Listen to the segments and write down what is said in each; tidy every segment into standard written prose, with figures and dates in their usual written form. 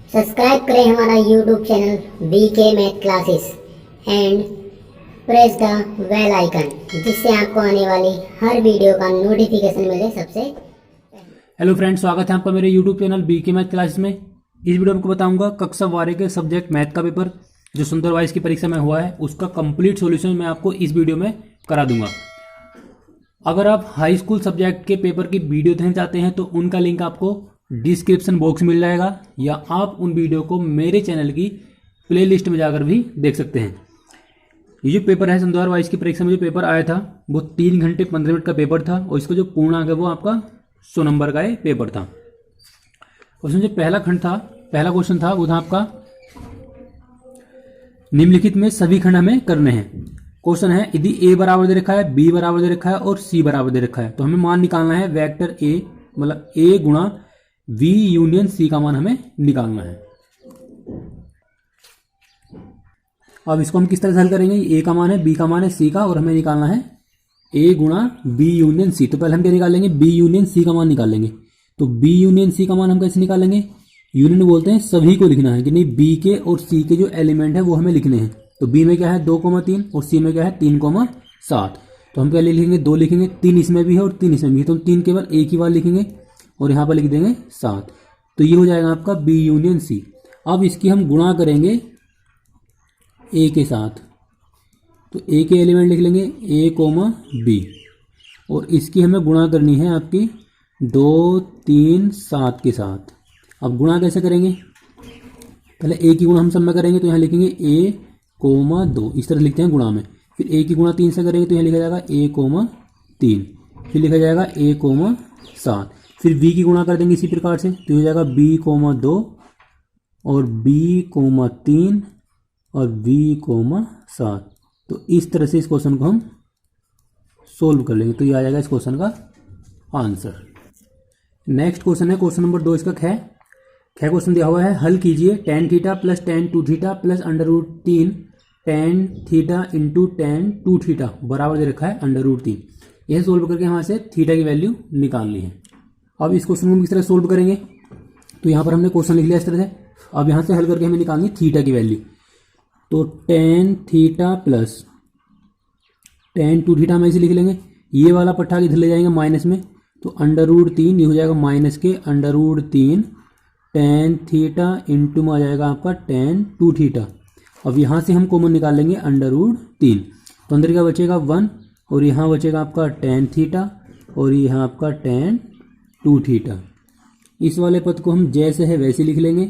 Subscribe करें हमारा YouTube channel BK math classes and press the bell icon, जिससे आपको आने वाली हर वीडियो का नोटिफिकेशन मिले सबसे। हेलो फ्रेंड्स, स्वागत है आपका मेरे YouTube channel BK math classes में। इस वीडियो में आपको बताऊंगा कक्षा 12 के सब्जेक्ट मैथ का पेपर जो सुंदर वाइस की परीक्षा में हुआ है, उसका कंप्लीट सॉल्यूशन मैं आपको इस वीडियो में करा दूंगा। अगर आप हाई स्कूल सब्जेक्ट के पेपर की वीडियो देखना चाहते हैं तो उनका लिंक आपको डिस्क्रिप्शन बॉक्स में मिल जाएगा, या आप उन वीडियो को मेरे चैनल की प्लेलिस्ट में जाकर भी देख सकते हैं। ये जो पेपर है सुंदर वाइस की परीक्षा में जो पेपर आया था वो 3 घंटे 15 मिनट का पेपर था, और इसका जो पूर्णांक है वो आपका 100 नंबर का पेपर था। उसमें जो पहला क्वेश्चन था वो था आपका निम्नलिखित में सभी खंड हमें करने हैं। क्वेश्चन है यदि A बराबर दे रखा है, B बराबर दे रखा है और C बराबर दे रखा है, तो हमें मान निकालना है वेक्टर A मतलब A गुणा V यूनियन C का मान हमें निकालना है। अब इसको हम किस तरह से हल करेंगे? A का मान है, B का मान है, C का, और हमें निकालना है A गुणा B यूनियन C। तो पहले हम क्या निकालेंगे? B यूनियन C का मान निकालेंगे। तो B यूनियन C का मान हम कैसे निकालेंगे? यूनियन बोलते हैं सभी को लिखना है कि नहीं, B के और C के जो एलिमेंट है वो हमें लिखने हैं। तो B में क्या है 2,3 और C में क्या है 3,7। तो हम पहले लिखेंगे 2 लिखेंगे, 3 इसमें भी है और 3 इसमें भी है, तो हम 3 केवल एक ही बार लिखेंगे और यहाँ पर लिख देंगे 7। तो ये हो जाएगा आपका B यूनियन C। अब इसकी हम गुणा करेंगे A के साथ, तो A के एलिमेंट लिख लेंगे A, B, और इसकी हमें गुणा करनी है आपकी 2, 3, 7 के साथ। अब गुणा कैसे करेंगे? पहले A की गुणा हम सब में करेंगे तो यहाँ लिखेंगे A, 2, इस तरह लिखते हैं गुणा में। फिर A की गुणा 3 से करेंगे तो यहाँ लिखा जाएगा A, 3, फिर लिखा जाएगा A, 7। फिर B की गुणा कर देंगे इसी प्रकार से, तो हो जाएगा B, 2 और B, 3 और B, 7। तो इस तरह से इस क्वेश्चन को हम सोल्व कर लेंगे, तो ये आ जाएगा इस क्वेश्चन का आंसर। नेक्स्ट क्वेश्चन है क्वेश्चन नंबर 2। इसका ख क्वेश्चन दिया हुआ है, हल कीजिए tan theta plus tan 2 theta plus √3 tan theta into tan 2 theta बराबर दे रखा है √3। यह सोल्व करके हमारे से थीटा की वैल्यू निकालनी है। अब इस क्वेश्चन को हम किस तरह सोल्व करेंगे? तो यहाँ पर हमने क्वेश्चन लिख लिया इस तरह से। अब यहाँ से हल करके हमें निकालनी है थीटा की वैल्यू। तो tan theta plus tan 2 theta हम ऐसे लिख लेंगे, ये वाला पट्टा इधर ले जाएंगे माइनस में, तो √3 ये हो जाएगा माइनस के √3 tan थीटा इंटू में आ जाएगा आपका tan 2 थीटा। अब यहाँ से हम कॉमन निकाल लेंगे √3, तो अंदर क्या बचेगा 1, और यहाँ बचेगा आपका tan थीटा और यहाँ आपका tan 2 थीटा। इस वाले पद को हम जैसे है वैसे लिख लेंगे।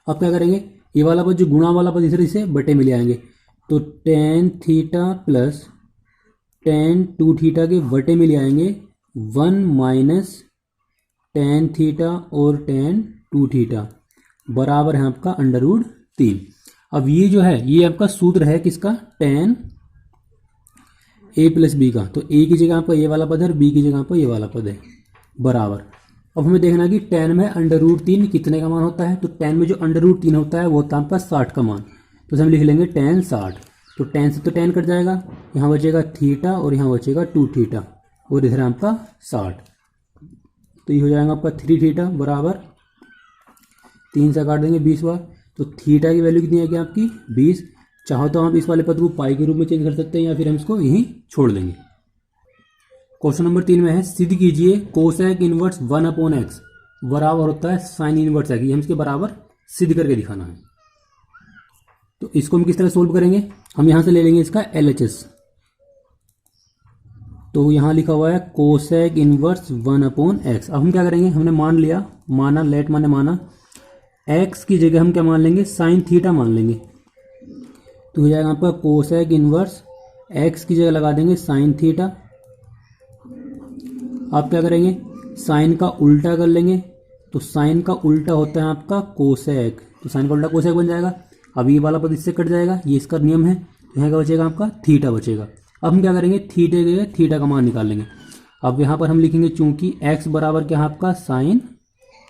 अब क्या करेंगे? ये वाला पद जो गुणा वाला पद इधर इसे बटे में ले आएंगे, तो tan theta plus tan 2 theta के बटे में ले आएंगे 1 माइनस tan थीटा और tan 2 थीटा बराबर है आपका √3। अब ये जो है ये आपका सूत्र है किसका? tan A प्लस B का। तो A की जगह आपका ये वाला पद है और B की जगह आपका ये वाला पद है बराबर। अब हमें देखना है कि tan में √3 कितने का मान होता है। तो tan में जो √3 होता है वो होता है आपका 60 का मान, तो हम लिख लेंगे tan 60। तो tan से तो tan कट जाएगा, यहाँ बचेगा थीटा और यहाँ बचेगा 2 थीटा, और इधर आपका 60। तो ये हो जाएगा आपका 3 थीटा बराबर 3 से काट देंगे 20 बार। तो थीटा की वैल्यू कितनी आएगी आपकी 20। चाहो तो आप इस वाले पद को पाई के रूप में चेंज कर सकते हैं, या फिर हम इसको यहीं छोड़ देंगे। क्वेश्चन नंबर 3 में है, सिद्ध कीजिए कोसेक इनवर्स 1/x बराबर होता है साइन इनवर्स x। हम इसके बराबर सिद्ध करके दिखाना है। तो इसको हम किस तरह सोल्व करेंगे? हम यहां से ले लेंगे इसका LHS। तो यहां लिखा हुआ है कोसेक इनवर्स 1/x। अब हम क्या करेंगे? हमने मान लिया, माना, लेट माने माना, x की जगह हम क्या मान लेंगे? साइन थीटा मान लेंगे। तो हो जाएगा आपका कोसेक इनवर्स x की जगह लगा देंगे साइन थीटा। आप क्या करेंगे? साइन का उल्टा कर लेंगे, तो साइन का उल्टा होता है आपका कोसेक, तो साइन का उल्टा कोसेक बन जाएगा। अब ये वाला पद इससे कट जाएगा, ये इसका नियम है। तो यहाँ क्या बचेगा आपका थीटा बचेगा। अब हम क्या करेंगे? थीटे के थीटा का मान निकाल लेंगे। अब यहाँ पर हम लिखेंगे चूंकि x बराबर क्या है आपका साइन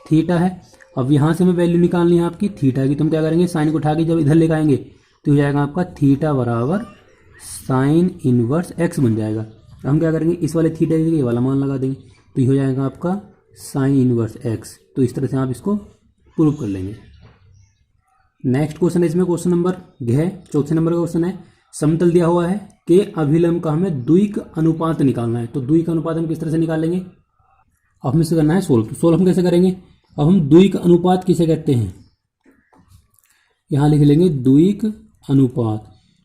थीटा है। अब यहाँ से हमें वैल्यू निकालनी है आपकी थीटा की, तो हम क्या करेंगे? साइन को उठा के जब इधर लेकर आएंगे तो हो जाएगा आपका थीटा बराबर साइन इनवर्स x बन जाएगा। हम क्या करेंगे? इस वाले थीटा के ये वाला मान लगा देंगे, तो ये हो जाएगा आपका साइन इनवर्स x। तो इस तरह से आप इसको प्रूव कर लेंगे। नेक्स्ट क्वेश्चन है इसमें क्वेश्चन नंबर है, चौथे नंबर का क्वेश्चन है। समतल दिया हुआ है कि अभिलंब का हमें द्विक अनुपात निकालना है। तो द्विक अनुपात हम किस तरह से निकालेंगे, अब हमें इसे करना है सोल्व। तो सोल्व हम कैसे करेंगे, अब हम द्विक अनुपात किसे कहते हैं, यहां लिख लेंगे द्विक अनुपात।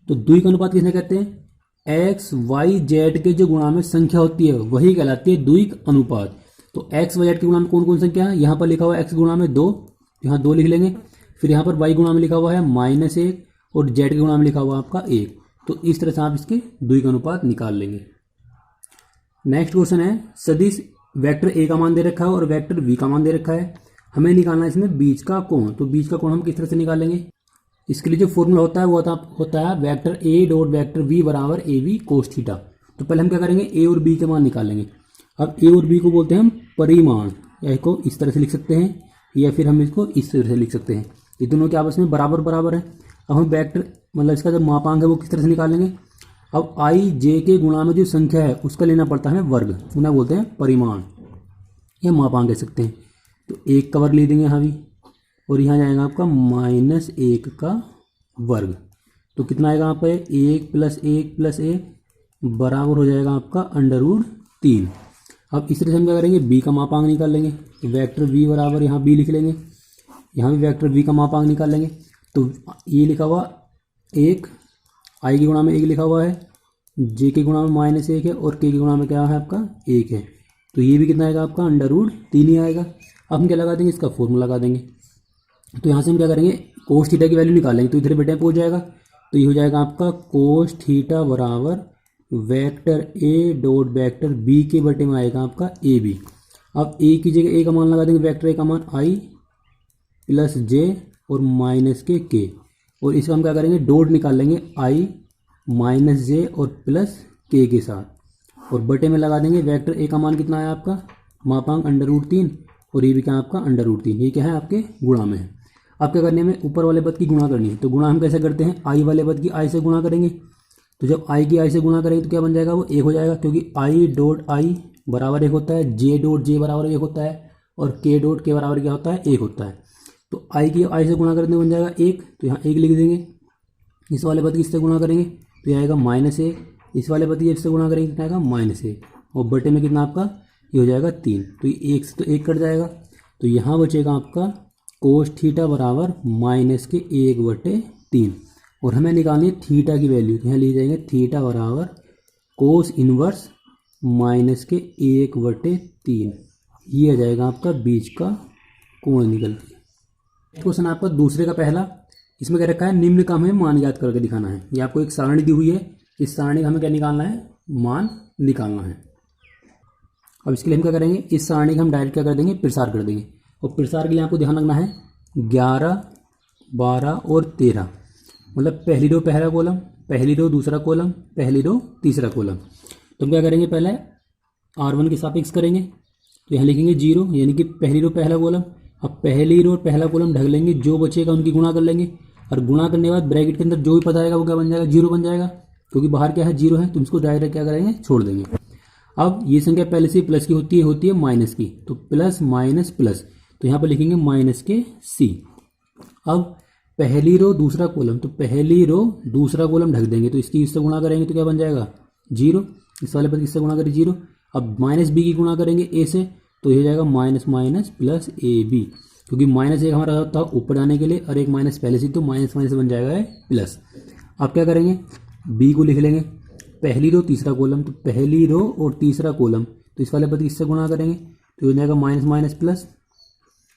तो द्विक अनुपात किसने कहते हैं, एक्स वाई जेड के जो गुणा में संख्या होती है वही कहलाती है द्विक अनुपात। तो एक्स वाई जेड के गुणा में कौन कौन संख्या है, यहाँ पर लिखा हुआ है एक्स गुणा में 2, यहाँ 2 लिख लेंगे। फिर यहाँ पर वाई गुणा में लिखा हुआ है -1 और जेड के गुणा में लिखा हुआ है आपका 1। तो इस तरह से आप इसके द्विक अनुपात निकाल लेंगे। नेक्स्ट क्वेश्चन है, सदिश वेक्टर ए का मान दे रखा है और वेक्टर बी का मान दे रखा है। हमें निकालना है इसमें बीच का कोण। तो बीच का कोण हम किस तरह से निकालेंगे, इसके लिए जो फॉर्मूला होता है वो होता है vector a dot vector b बराबर ए बी कोस थीटा। तो पहले हम क्या करेंगे, ए और बी के मान निकालेंगे। अब ए और बी को बोलते हैं हम परिमाण, या इसको इस तरह से लिख सकते हैं या फिर हम इसको इस तरह से लिख सकते हैं। ये दोनों के आपस में बराबर बराबर है। अब हम वेक्टर मतलब इसका जो मापांक है वो किस तरह से निकालेंगे, अब आई जे के गुणा में जो संख्या है उसका लेना पड़ता है वर्ग, उन्हें बोलते हैं परिमाण या मापांक कह सकते हैं। तो 1 का वर्ग ले देंगे यहाँ भी, और यहाँ जाएगा आपका -1 का वर्ग। तो कितना आएगा यहाँ पे, 1 + 1 + 1 बराबर हो जाएगा आपका √3। अब इस तरह से हम क्या करेंगे, बी का मापांक निकाल लेंगे। तो वेक्टर बी बराबर यहाँ बी लिख लेंगे, यहाँ भी वेक्टर बी का मापांक निकाल लेंगे। तो ये लिखा हुआ 1, आई के गुणा में 1 लिखा हुआ है, जे के गुणा में -1 है और के के गुणा में क्या है आपका 1 है। तो ये भी कितना आएगा आपका √3 ही आएगा। अब हम क्या लगा देंगे, इसका फॉर्मूला लगा देंगे। तो यहाँ से हम क्या करेंगे, कोस थीटा की वैल्यू निकालेंगे। तो इधर बेटे पहुँच जाएगा, तो ये हो जाएगा आपका कोस थीटा बराबर vector a dot vector b के बटे में आएगा आपका ए बी। अब ए की जगह ए का मान लगा देंगे, वेक्टर ए का मान आई + जे और -के। और इसका हम क्या करेंगे, डॉट निकाल लेंगे आई -जे और +k के साथ, और बटे में लगा देंगे वेक्टर ए का मान कितना है आपका मापांक √3 और ये भी क्या है आपका √3। ये क्या है आपके गुणा में है। अब क्या करने में, ऊपर वाले पद की गुणा करनी है। तो गुणा हम कैसे करते हैं, आई वाले पद की आई से गुणा करेंगे। तो जब आई की आई से गुणा करेंगे तो क्या बन जाएगा, वो 1 हो जाएगा, क्योंकि आई डॉट आई बराबर 1 होता है, जे डॉट जे बराबर 1 होता है और के डॉट के बराबर क्या होता है 1 होता है। तो आई की आई से गुणा करने बन जाएगा 1, तो यहाँ 1 लिख देंगे। इस वाले पद की इससे गुणा करेंगे तो ये आएगा -1, इस वाले पद की इससे गुणा करेंगे कितना आएगा -1, और बटे में कितना आपका ये हो जाएगा 3। तो ये 1 से तो 1 कट जाएगा, तो यहाँ बचेगा आपका कोस थीटा बराबर -1/3। और हमें निकालनी है थीटा की वैल्यू। तो यहाँ ले जाएंगे थीटा बराबर कोस इनवर्स -1/3। ये आ जाएगा आपका बीच का कोण निकल के। क्वेश्चन आपका दूसरे का पहला, इसमें क्या रखा है, निम्न का हमें मान ज्ञात करके दिखाना है। ये आपको एक सारणी दी हुई है, इस सारणी का हमें क्या निकालना है, मान निकालना है। अब इसके लिए हम क्या करेंगे, इस सारणी का हम डायरेक्ट क्या कर देंगे, प्रसार कर देंगे। और प्रसार के लिए आपको ध्यान रखना है 11, 12 और 13, मतलब पहली रो पहला कॉलम, पहली रो दूसरा कॉलम, पहली रो तीसरा कॉलम। तो हम क्या करेंगे, पहले R1 के सापेक्ष करेंगे। तो यहाँ लिखेंगे 0, यानी कि पहली रो पहला कॉलम। अब पहली रो पहला कॉलम ढक लेंगे, जो बचेगा उनकी गुणा कर लेंगे, और गुणा करने के बाद ब्रैकेट के अंदर जो भी पता आएगा वो क्या बन जाएगा, 0 बन जाएगा, क्योंकि बाहर क्या है 0 है, तो इसको डायरेक्ट क्या करेंगे, छोड़ देंगे। अब ये संख्या पहले से प्लस की होती है माइनस की, तो प्लस माइनस प्लस, तो यहाँ पर लिखेंगे -c। अब पहली रो दूसरा कॉलम, तो पहली रो दूसरा कॉलम ढक देंगे, तो इसकी इससे गुणा करेंगे तो क्या बन जाएगा 0, इस वाले पर किससे गुणा करें 0। अब -b की गुणा करेंगे a से, तो ये हो जाएगा --- प्लस AB, क्योंकि -1 हमारा होता है ऊपर जाने के लिए और एक माइनस पहले से, तो माइनस बन जाएगा प्लस। अब क्या करेंगे, b को लिख लेंगे, पहली रो तीसरा कॉलम, तो पहली रो और तीसरा कॉलम, तो इस वाले पद किससे गुणा करेंगे तो हो जाएगा माइनस प्लस,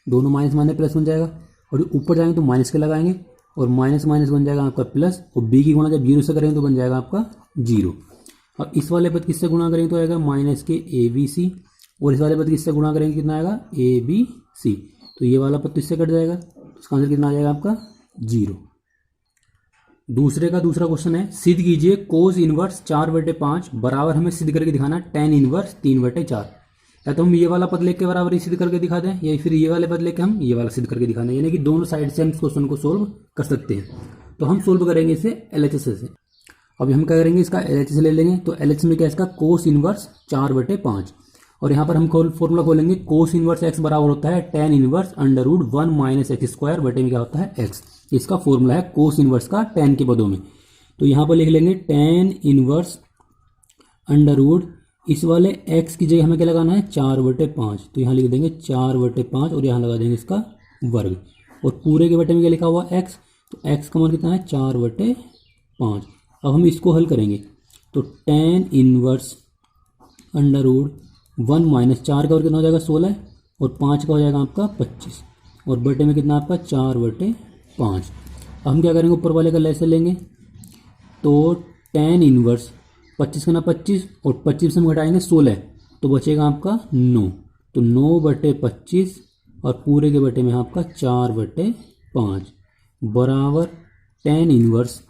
दोनों माइनस प्लस बन जाएगा, और ऊपर जाएंगे तो माइनस के लगाएंगे और माइनस बन जाएगा आपका प्लस, और b की गुणा जब 0 से करेंगे तो बन जाएगा आपका 0। अब इस वाले पद किससे गुणा करेंगे तो आएगा -ABC, और इस वाले पद किससे गुणा करेंगे कितना आएगा ABC, तो ये वाला पद तो इससे कट जाएगा, तो इसका आंसर कितना आ जाएगा आपका 0। दूसरे का दूसरा क्वेश्चन है, सिद्ध कीजिए कोस इनवर्स 4/5 बराबर, हमें सिद्ध करके दिखाना tan इनवर्स 3/4। या तो हम ये वाला पद लेके बराबर ही सिद्ध करके दिखा दें, या फिर ये वाले पद लेके हम ये वाला सिद्ध करके दिखाना है, यानी कि दोनों साइड से हम इस क्वेश्चन को सोल्व कर सकते हैं। तो हम सोल्व करेंगे इसे LHS से। अब हम क्या करेंगे, इसका LHS ले लेंगे, तो LHS में क्या है इसका कोस इनवर्स 4/5। और यहाँ पर हम फॉर्मूला खोलेंगे कोस इनवर्स एक्स बराबर होता है tan inverse under root 1 minus x square बटे में क्या होता है एक्स। इसका फॉर्मूला है कोस इनवर्स का टेन के पदों में। तो यहाँ पर लिख लेंगे टेन इनवर्स अंडर रूट इस वाले x की जगह हमें क्या लगाना है 4/5, तो यहाँ लिख देंगे 4/5 और यहाँ लगा देंगे इसका वर्ग, और पूरे के बटे में क्या लिखा हुआ x, तो x का मान कितना है 4/5। अब हम इसको हल करेंगे तो tan inverse under root 1 minus 4 का और कितना हो जाएगा 16 और 5 का हो जाएगा आपका 25 और बटे में कितना आपका 4/5। अब हम क्या करेंगे ऊपर वाले का लेसे लेंगे तो टेन इनवर्स 25 का ना 25 और 25 से हम घटाएंगे 16 तो बचेगा आपका 9, तो 9/25 और पूरे के बटे में आपका 4/5 बराबर टेन इनवर्स।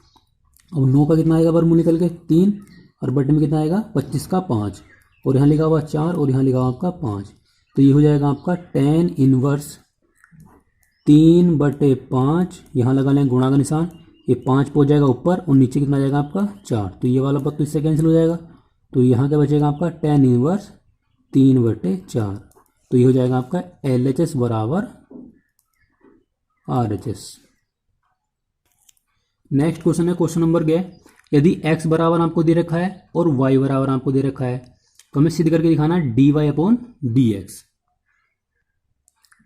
अब 9 का कितना आएगा वर्गमूल निकल के 3 और बटे में कितना आएगा 25 का 5 और यहाँ लिखा हुआ 4 और यहाँ लिखा हुआ आपका 5, तो ये हो जाएगा आपका टेन इनवर्स 3/5, यहाँ लगा लें गुणा का निशान, ये 5 पहुँच जाएगा ऊपर और नीचे कितना जाएगा आपका 4, तो ये वाला पद तो इससे कैंसिल हो जाएगा, तो यहाँ क्या बचेगा आपका टेन इनवर्स 3/4, तो ये हो जाएगा आपका LHS बराबर RHS। नेक्स्ट क्वेश्चन है क्वेश्चन नंबर क्या है, यदि x बराबर आपको दे रखा है और y बराबर आपको दे रखा है तो हमें सिद्ध करके दिखाना है dy/dx।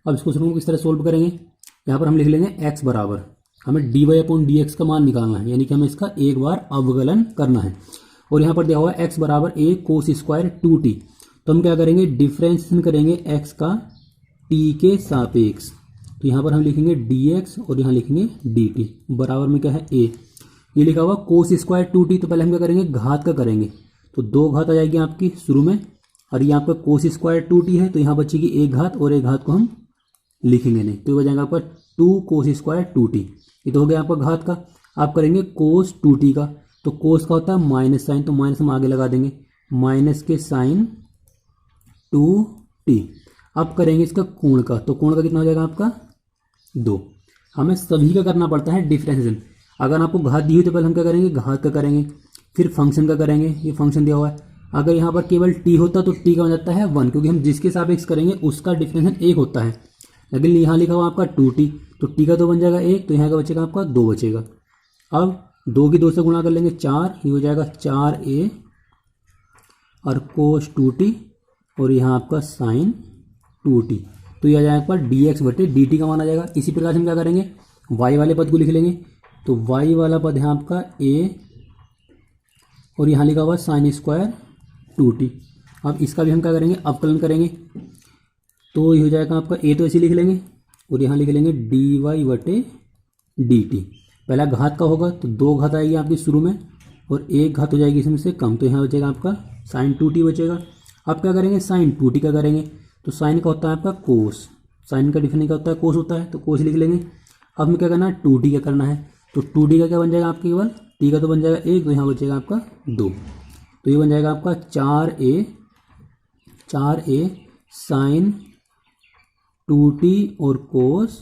अब इस क्वेश्चन को किस तरह सोल्व करेंगे, यहाँ पर हम लिख लेंगे x बराबर हमें dy/dx का मान निकालना है, यानी कि हमें इसका एक बार अवकलन करना है, और यहाँ पर दिया हुआ है x बराबर a कोस स्क्वायर 2t, तो हम क्या करेंगे डिफ्रेंशिएशन करेंगे x का t के सापेक्ष, तो यहाँ पर हम लिखेंगे dx और यहाँ लिखेंगे dt बराबर में क्या है a, ये लिखा हुआ कोस स्क्वायर 2t, तो पहले हम क्या करेंगे घात का करेंगे, तो 2 घात आ जाएगी आपकी शुरू में, और ये आपका कोस स्क्वायर 2t है तो यहाँ बचेगी एक घात और एक घात को हम लिखेंगे नहीं, तो ये बचेगा आपका 2 कोस स्क्वायर 2t, ये तो हो गया आपका घात का। आप करेंगे कोस 2t का, तो कोस का होता है माइनस साइन, तो माइनस हम आगे लगा देंगे माइनस के साइन 2t। अब करेंगे इसका कोण का, तो कोण का कितना हो जाएगा आपका 2। हमें सभी का करना पड़ता है डिफ्रेंशिएशन, अगर आपको घात दी हुई तो पहले हम क्या करेंगे घात का करेंगे, फिर फंक्शन का करेंगे, ये फंक्शन दिया हुआ है, अगर यहाँ पर केवल t होता तो t का बन जाता है 1, क्योंकि हम जिसके सापेक्ष करेंगे उसका डिफ्रेंशिएशन 1 होता है, लेकिन यहाँ लिखा हुआ आपका 2t, तो t का 2 बन जाएगा 1, तो यहाँ का बचेगा आपका 2 बचेगा। अब 2 की 2 से गुणा कर लेंगे 4, ये हो जाएगा 4a और कोस 2t और यहाँ आपका साइन 2t, तो ये आ जाएगा आपका dx/dt का मान आ जाएगा। इसी प्रकार से हम क्या करेंगे y वाले पद को लिख लेंगे, तो y वाला पद है आपका a और यहाँ लिखा हुआ साइन स्क्वायर 2t। अब इसका भी हम क्या करेंगे अवकलन करेंगे, तो ये हो जाएगा आपका a तो ऐसे लिख लेंगे और यहाँ लिख लेंगे dy/dt, पहला घात का होगा तो 2 घात आएगी आपकी शुरू में और 1 घात हो जाएगी इसमें से कम, तो यहाँ बचेगा आपका साइन 2t बचेगा। अब क्या करेंगे साइन 2t का करेंगे, तो साइन का होता है आपका कोस, साइन का डिफरेंस का होता है कोस होता है, तो कोस लिख लेंगे। अब हमें क्या करना है 2t का करना है, तो 2t का क्या बन जाएगा आपके केवल t का तो बन जाएगा 1, तो यहाँ बचेगा आपका 2, तो ये बन जाएगा आपका 4a साइन 2t और कोस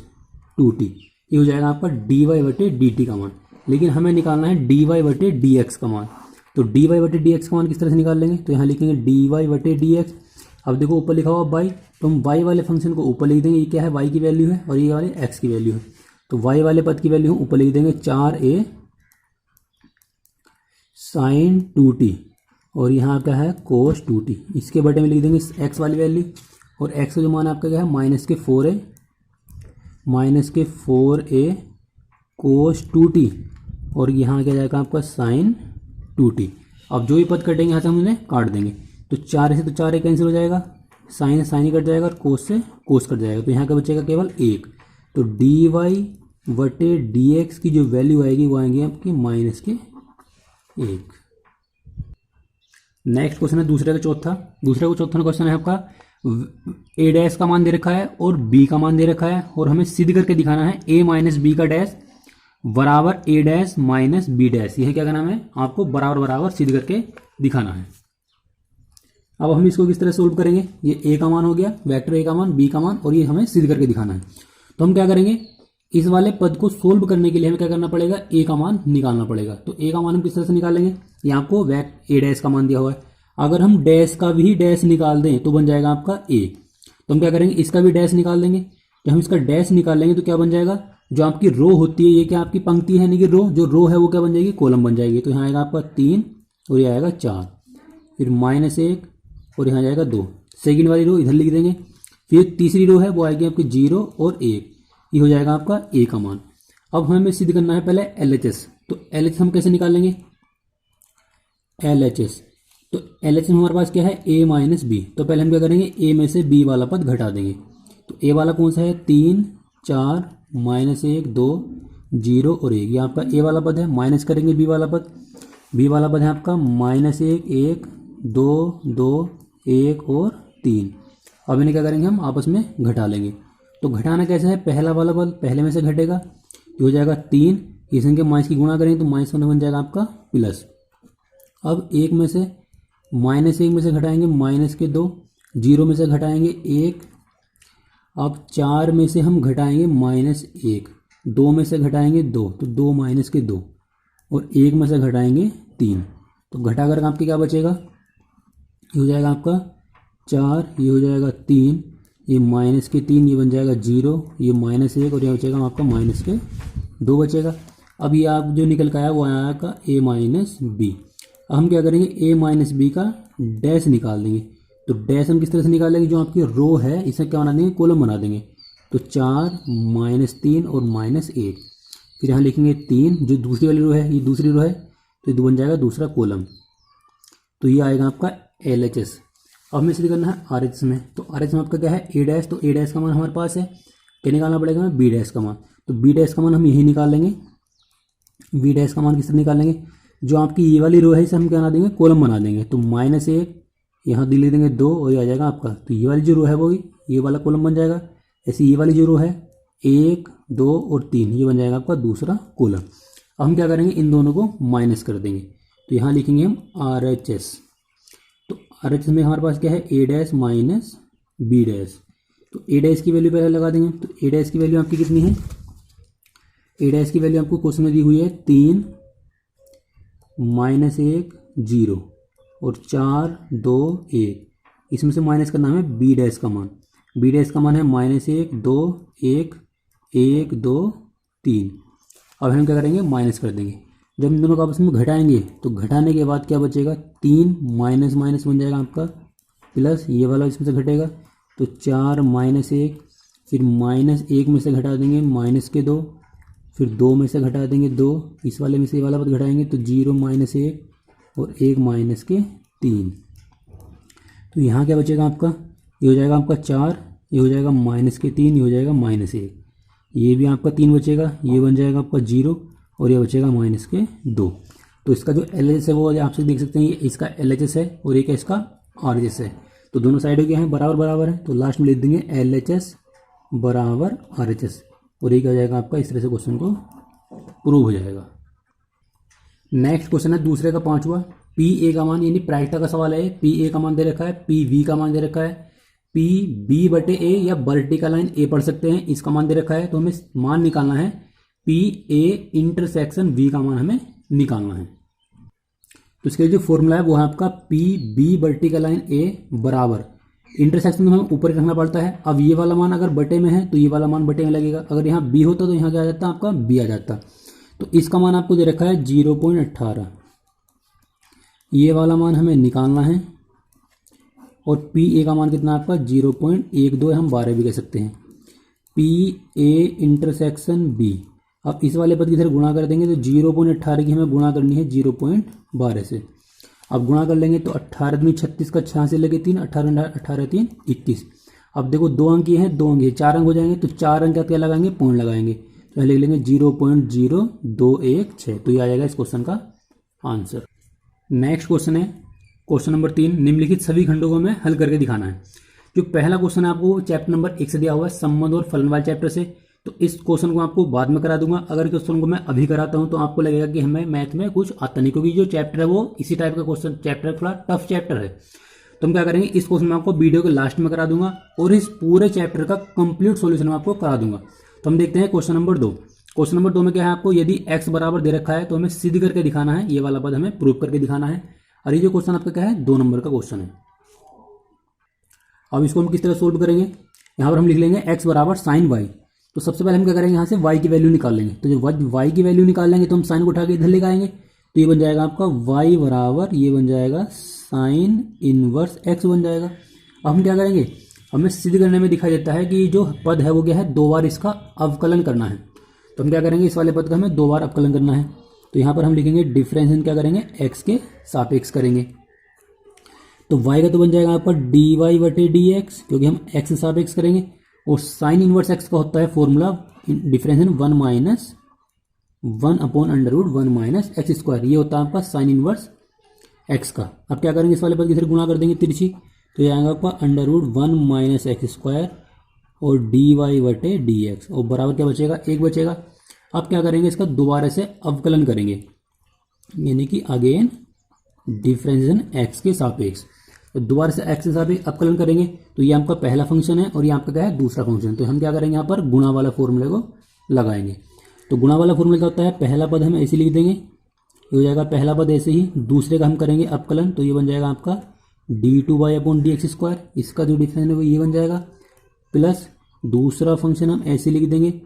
2t, ये हो जाएगा आपका dy/dt का मान। लेकिन हमें निकालना है dy/dx का मान, तो dy/dx का मान किस तरह से निकाल लेंगे, तो यहाँ लिखेंगे dy/dx। अब देखो ऊपर लिखा हुआ y, तो हम y वाले फंक्शन को ऊपर लिख देंगे, ये क्या है y की वैल्यू है और ये वाले x की वैल्यू है, तो y वाले पद की वैल्यू ऊपर लिख देंगे 4a साइन 2t और यहाँ क्या है कोस 2t, इसके बटे में लिख देंगे x वाली वैल्यू, और x का जो मान आपका क्या है -4a कोस 2t और यहाँ क्या जाएगा आपका साइन 2t। अब जो भी पद कटेंगे यहाँ से हम उन्हें काट देंगे, तो 4 से तो 4a कैंसिल हो जाएगा, साइन से साइन ही कट जाएगा और कोस से कोस कट जाएगा, तो यहाँ का बचेगा केवल 1, तो dy/dx की जो वैल्यू आएगी वो आएंगी आपकी -1। नेक्स्ट क्वेश्चन है दूसरे का चौथा क्वेश्चन है आपका a' का मान दे रखा है और b का मान दे रखा है, और हमें सिद्ध करके दिखाना है a - b का डैश बराबर a' - b', यह क्या करना है आपको बराबर सिद्ध करके दिखाना है। अब हम इसको किस तरह सोल्व करेंगे, ये a का मान हो गया, वेक्टर a का मान, b का मान, और ये हमें सिद्ध करके दिखाना है। तो हम क्या करेंगे इस वाले पद को सोल्व करने के लिए हमें क्या करना पड़ेगा a का मान निकालना पड़ेगा, तो a का मान हम किस तरह से निकालेंगे, ये आपको a' का मान दिया हुआ है। अगर हम डैश का भी डैश निकाल दें तो बन जाएगा आपका ए। तो हम क्या करेंगे, इसका भी डैश निकाल देंगे। जब हम इसका डैश निकाल लेंगे तो क्या बन जाएगा, जो आपकी रो होती है, ये क्या आपकी पंक्ति है यानी कि रो, जो रो है वो क्या बन जाएगी, कॉलम बन जाएगी। तो यहाँ आएगा आपका 3 और ये आएगा 4, फिर -1 और यहाँ जाएगा 2। सेकेंड वाली रो इधर लिख देंगे। फिर तीसरी रो है वो आएगी आपकी 0 और 1, ये हो जाएगा आपका ए का मान। अब हमें सिद्ध करना है पहले LHS। तो LHS हम कैसे निकालेंगे, LHS, तो LHS में हमारे पास क्या है, a माइनस बी। तो पहले हम क्या करेंगे, a में से b वाला पद घटा देंगे। तो a वाला कौन सा है, 3 4 -1 2 0 और 1, ये आपका a वाला पद है। माइनस करेंगे b वाला पद, b वाला पद है आपका -1 1 2 2 1 और 3। अब इन्हें क्या करेंगे, हम आपस में घटा लेंगे। तो घटाना कैसे है, पहला वाला पद पहले में से घटेगा, ये हो जाएगा 3, इस के माइनस की गुणा करेंगे तो माइनस का बन जाएगा आपका प्लस। अब 1 में से -1 में से घटाएंगे -2, 0 में से घटाएंगे 1, अब 4 में से हम घटाएंगे -1, 2 में से घटाएंगे 2, तो 2 -2 और 1 में से घटाएंगे 3। तो घटा कर आपके क्या बचेगा, ये हो जाएगा आपका 4, ये हो जाएगा 3, ये -3, ये बन जाएगा 0, ये -1 और ये बचेगा आपका -2 बचेगा। अब ये आप जो निकल के आया वो आया आपका a माइनस बी। अब हम क्या करेंगे, a माइनस बी का डैश निकाल देंगे। तो डैश हम किस तरह से निकालेंगे, जो आपकी रो है इसे क्या बना देंगे, कॉलम बना देंगे। तो 4 -3 और -1, फिर यहाँ लिखेंगे 3, जो दूसरी वाली रो है ये दूसरी रो है तो ये बन जाएगा दूसरा कॉलम। तो ये आएगा आपका LHS। अब हमें इसलिए करना है RHS में। तो RHS में आपका क्या है, a डैश। तो a डैश का मान हमारे पास है, क्या निकालना पड़ेगा हमें, b डैश का मान। तो b डैश का मान हम यही निकाल लेंगे। b डैश का मान किस तरह निकालेंगे, जो आपकी ये वाली रो है इसे हम क्या बना देंगे, कॉलम बना देंगे। तो -1 यहाँ लिख देंगे 2 और ये आ जाएगा आपका, तो ये वाली जो रो है वो ये वाला कॉलम बन जाएगा। ऐसे ये वाली जो रो है 1 2 और 3, ये बन जाएगा आपका दूसरा कॉलम। अब हम क्या करेंगे, इन दोनों को माइनस कर देंगे। तो यहाँ लिखेंगे हम RHS। तो RHS में हमारे पास क्या है, a dash minus b dash. तो a डैश की वैल्यू पहले लगा देंगे। तो a डैश की वैल्यू आपकी कितनी है, a डैश की वैल्यू आपको क्वेश्चन में दी हुई है 3 -1 0 और 4 2 1। इसमें से माइनस करना है b डैश का मान। b डैश का मान है -1 2 1 1 2 3। अब हम क्या करेंगे, माइनस कर देंगे। जब इन दोनों को आपस में घटाएंगे तो घटाने के बाद क्या बचेगा, 3 माइनस माइनस बन जाएगा आपका प्लस, ये वाला इसमें से घटेगा तो 4 -1, फिर -1 में से घटा देंगे -2, फिर 2 में से घटा देंगे 2, इस वाले में से ये वाला पद घटाएंगे तो 0 -1 और 1 -3। तो यहाँ क्या बचेगा आपका, ये हो जाएगा आपका 4, ये हो जाएगा -3, ये हो जाएगा -1, ये भी आपका 3 बचेगा, ये बन जाएगा आपका 0 और ये बचेगा -2। तो इसका जो LHS है वो आप से देख सकते हैं, ये इसका LHS है और एक इसका RHS है। तो दोनों साइडों क्या है, बराबर बराबर है। तो लास्ट में लिख देंगे LHS बराबर RHS और ये क्या हो जाएगा आपका, इस तरह से क्वेश्चन को प्रूव हो जाएगा। नेक्स्ट क्वेश्चन है दूसरे का 5वां, PA का मान, यानी प्रायिकता का सवाल है। PA का मान दे रखा है, PV का मान दे रखा है, PB/A या वर्टिकल लाइन A पढ़ सकते हैं, इसका मान दे रखा है। तो हमें मान निकालना है PA इंटरसेक्शन V का मान हमें निकालना है। तो इसके जो फॉर्मूला है वो है आपका PB वर्टिकल लाइन A बराबर, इंटरसेक्शन में हमें ऊपर रखना पड़ता है। अब ये वाला मान अगर बटे में है तो ये वाला मान बटे में लगेगा। अगर यहाँ B होता तो यहाँ क्या आ जाता, आपका B आ जाता। तो इसका मान आपको दे रखा है 0.18, ये वाला मान हमें निकालना है। और PA का मान कितना आपका 0.12, हम 12 भी कह सकते हैं। PA इंटरसेक्शन B, अब इस वाले पद की इधर गुणा कर देंगे तो 0.18 की हमें गुणा करनी है 0.12 से। अब गुणा कर लेंगे तो 18 दूनी 36 का 6 से लेके 3, 18 3 21। अब देखो 2 अंक ये हैं, 2 अंक ये, 4 अंक हो जाएंगे। तो 4 अंक क्या लगाएंगे, पॉइंट लगाएंगे। तो लिख लेंगे 0.0216। तो ये आ जाएगा इस क्वेश्चन का आंसर। नेक्स्ट क्वेश्चन है क्वेश्चन नंबर 3, निम्नलिखित सभी खंडों को हमें हल करके दिखाना है। जो पहला क्वेश्चन है आपको चैप्टर नंबर 1 से दिया हुआ है, संबंध और फलन वाले चैप्टर से। तो इस क्वेश्चन को आपको बाद में करा दूंगा। अगर क्वेश्चन को मैं अभी कराता हूं तो आपको लगेगा कि हमें मैथ में कुछ आता नहीं, क्योंकि जो चैप्टर है वो इसी टाइप का क्वेश्चन चैप्टर थोड़ा टफ चैप्टर है। तो हम क्या करेंगे, इस क्वेश्चन में आपको वीडियो के लास्ट में करा दूंगा और इस पूरे चैप्टर का कंप्लीट सॉल्यूशन आपको करा दूंगा। तो हम देखते हैं क्वेश्चन नंबर 2। क्वेश्चन नंबर 2 में क्या है, आपको यदि x बराबर दे रखा है तो हमें सिद्ध करके दिखाना है, ये वाला पद हमें प्रूव करके दिखाना है। और ये जो क्वेश्चन आपका क्या है 2 नंबर का क्वेश्चन है। अब इसको हम किस तरह सोल्व करेंगे, यहाँ पर हम लिख लेंगे x बराबर साइन वाई। तो सबसे पहले हम क्या करेंगे, यहाँ से y की वैल्यू निकाल लेंगे। तो जब y की वैल्यू निकाल लेंगे तो हम साइन को उठा के इधर लेकर आएंगे। तो ये बन जाएगा आपका y बराबर, ये बन जाएगा साइन इनवर्स x बन जाएगा। अब हम क्या करेंगे, हमें सिद्ध करने में दिखाई देता है कि जो पद है वो क्या है 2 बार इसका अवकलन करना है। तो हम क्या करेंगे, इस वाले पद का हमें 2 बार अवकलन करना है। तो यहाँ पर हम लिखेंगे डिफरेंशिएशन क्या करेंगे, x के सापेक्ष करेंगे। तो y का तो बन जाएगा आपका dy बटे dx, क्योंकि हम x से सापेक्ष करेंगे। और साइन इनवर्स x का होता है formula differentiation 1 minus 1 upon under root 1 minus x square, ये होता है आपका साइन इनवर्स x का। अब क्या करेंगे, इस वाले पद की तरफ गुणा कर देंगे तिरछी। तो ये आएगा आपका under root 1 minus x square और dy बटे dx, और बराबर क्या बचेगा, 1 बचेगा। अब क्या करेंगे, इसका दोबारा से अवकलन करेंगे, यानी कि अगेन डिफरेंशिएशन x के सापेक्ष। तो दोबारा से x के सापेक्ष अवकलन करेंगे। तो ये आपका पहला फंक्शन है और ये आपका क्या है दूसरा फंक्शन। तो हम क्या करेंगे, यहाँ पर गुणा वाला फॉर्मूले को लगाएंगे। तो गुणा वाला फॉर्मूला क्या होता है, पहला पद हम ऐसे लिख देंगे, ये हो जाएगा पहला पद ऐसे ही। दूसरे का हम करेंगे अवकलन, तो ये बन जाएगा आपका d2y अपॉन dx स्क्वायर, इसका जो डिफरेंस है वो ये बन जाएगा, प्लस दूसरा फंक्शन हम ऐसे लिख देंगे।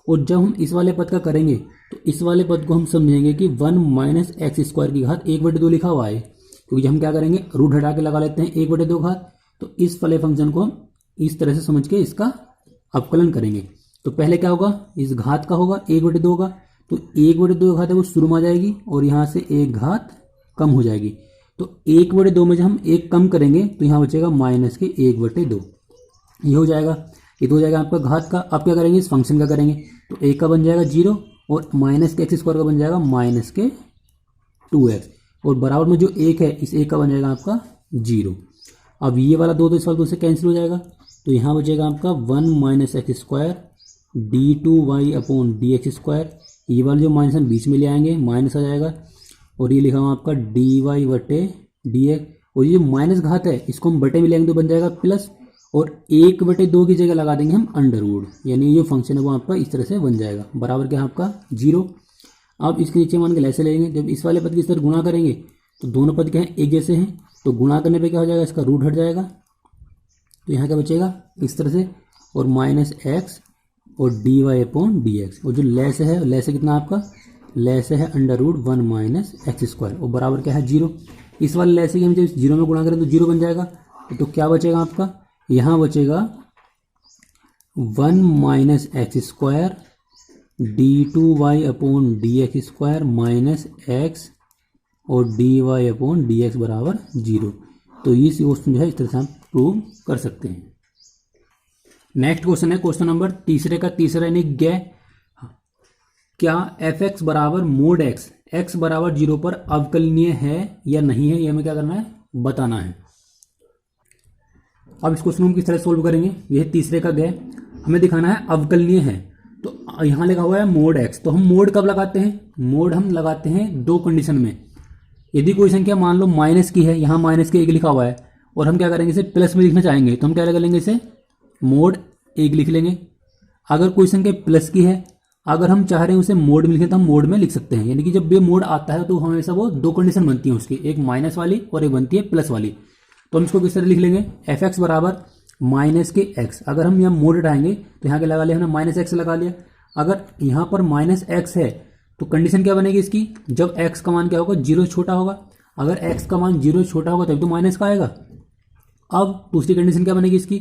और जब हम इस वाले पद का करेंगे तो इस वाले पद को हम समझेंगे कि 1 माइनस एक्स स्क्वायर की घात 1/2 लिखा हुआ है, क्योंकि हम क्या करेंगे रूट हटा के लगा लेते हैं 1/2 घात। तो इस वाले फंक्शन को हम इस तरह से समझ के इसका अवकलन करेंगे। तो पहले क्या होगा, इस घात का होगा 1/2 का, तो 1/2 घात है वो शुरू में आ जाएगी और यहाँ से एक घात कम हो जाएगी। तो 1/2 में जब हम एक कम करेंगे तो यहाँ बचेगा माइनस के 1/2, ये हो जाएगा। ये तो हो जाएगा आपका घात का। अब क्या करेंगे, इस फंक्शन का करेंगे। तो एक का बन जाएगा 0 और माइनस के एक्स स्क्वायर का बन जाएगा माइनस के 2x, और बराबर में जो 1 है इस 1 का बन जाएगा आपका 0। अब ये वाला 2 तो इस वाले 2 से कैंसिल हो जाएगा। तो यहाँ बचेगा आपका 1 minus x square d2y upon dx square, ये वाले जो माइनस हम बीच में ले आएंगे माइनस आ जाएगा, और ये लिखा हुआ आपका dy बटे dx, और ये जो माइनस घात है इसको हम बटे में ले आएंगे तो बन जाएगा प्लस, और 1/2 की जगह लगा देंगे हम अंडर रूट, यानी ये जो फंक्शन है वो आपका इस तरह से बन जाएगा, बराबर क्या है आपका 0। अब इसके नीचे मान के ऐसे लेंगे, जब इस वाले पद की इस तरह गुणा करेंगे तो दोनों पद क्या हैं एक जैसे हैं, तो गुणा करने पे क्या हो जाएगा, इसका रूट हट जाएगा। तो यहाँ क्या बचेगा इस तरह से, और माइनस एक्स और dy अपॉन dx, और जो लेस है लेस कितना आपका, लेस है under root 1 minus x square, और बराबर क्या है 0। इस वाले लेस की हम जब 0 में गुणा करें तो 0 बन जाएगा। तो क्या बचेगा आपका, यहाँ बचेगा 1 minus x square d2y upon dx square minus x और dy अपॉन dx बराबर 0। तो इस क्वेश्चन जो है इस तरह से हम प्रूव कर सकते हैं। नेक्स्ट क्वेश्चन है क्वेश्चन नंबर तीसरे का तीसरा, यानी क्या fx बराबर मोड x बराबर 0 पर अवकलनीय है या नहीं है, ये हमें क्या करना है बताना है। अब इस क्वेश्चन को हम किस तरह सोल्व करेंगे, यह तीसरे का गए, हमें दिखाना है अवकलनीय है। तो यहाँ लिखा हुआ है मोड x, तो हम मोड कब लगाते हैं, मोड हम लगाते हैं 2 कंडीशन में। यदि कोई संख्या मान लो माइनस की है, यहाँ माइनस के 1 लिखा हुआ है, और हम क्या करेंगे इसे प्लस में लिखना चाहेंगे तो हम क्या लगा लेंगे, इसे मोड 1 लिख लेंगे। अगर कोई संख्या प्लस की है, अगर हम चाह रहे हैं उसे मोड में लिखें तो हम मोड में लिख सकते हैं, यानी कि जब ये मोड आता है तो हमेशा वो 2 कंडीशन बनती है उसकी, एक माइनस वाली और एक बनती है प्लस वाली। तो हम इसको किस तरह लिख लेंगे, fx बराबर माइनस के x, अगर हम यहाँ मोड उठाएंगे तो यहाँ के लगा लिया हमने माइनस एक्स लगा लिया। अगर यहाँ पर माइनस एक्स है तो कंडीशन क्या बनेगी इसकी, जब x का मान क्या होगा 0 छोटा होगा, अगर x का मान 0 छोटा होगा तब तो माइनस का आएगा। अब दूसरी कंडीशन क्या बनेगी इसकी,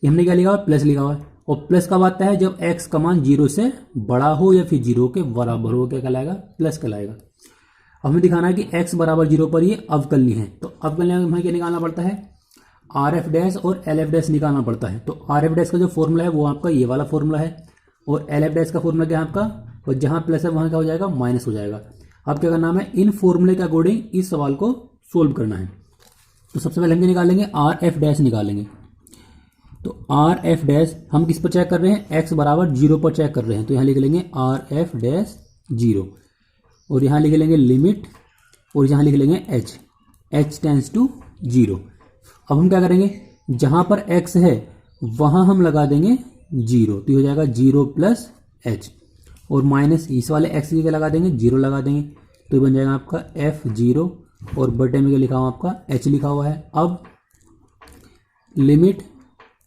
ये हमने क्या लिखा हुआ प्लस लिखा हुआ है, और प्लस कब आता है जब x का मान 0 से बड़ा हो या फिर 0 के बराबर हो, क्या कहलाएगा प्लस कहलाएगा। अब हमें दिखाना है कि x बराबर 0 पर ये अवकलनीय है। तो अवकलनीय में हमें क्या निकालना पड़ता है, RF डैश और LF डैश निकालना पड़ता है। तो RF डैश का जो फॉर्मूला है वो आपका ये वाला फॉर्मूला है, और LF डैश का फॉर्मूला क्या है आपका, और जहाँ प्लस है वहाँ क्या हो जाएगा माइनस हो जाएगा। अब क्या करना है, इन फॉर्मूले के अकॉर्डिंग इस सवाल को सोल्व करना है। तो सबसे पहले हम निकालेंगे RF डैश निकालेंगे। तो RF डैश हम किस पर चेक कर रहे हैं, x बराबर 0 पर चेक कर रहे हैं, तो यहाँ लिख लेंगे RF डैश 0, और यहाँ लिख लेंगे लिमिट, और यहाँ लिख लेंगे h टेंड्स टू 0। अब हम क्या करेंगे, जहाँ पर x है वहाँ हम लगा देंगे 0, तो हो जाएगा 0 प्लस h, और माइनस इस वाले x की जगह लगा देंगे 0 लगा देंगे, तो ये बन जाएगा आपका f0 और बटे में क्या लिखा हुआ आपका h लिखा हुआ है। अब limit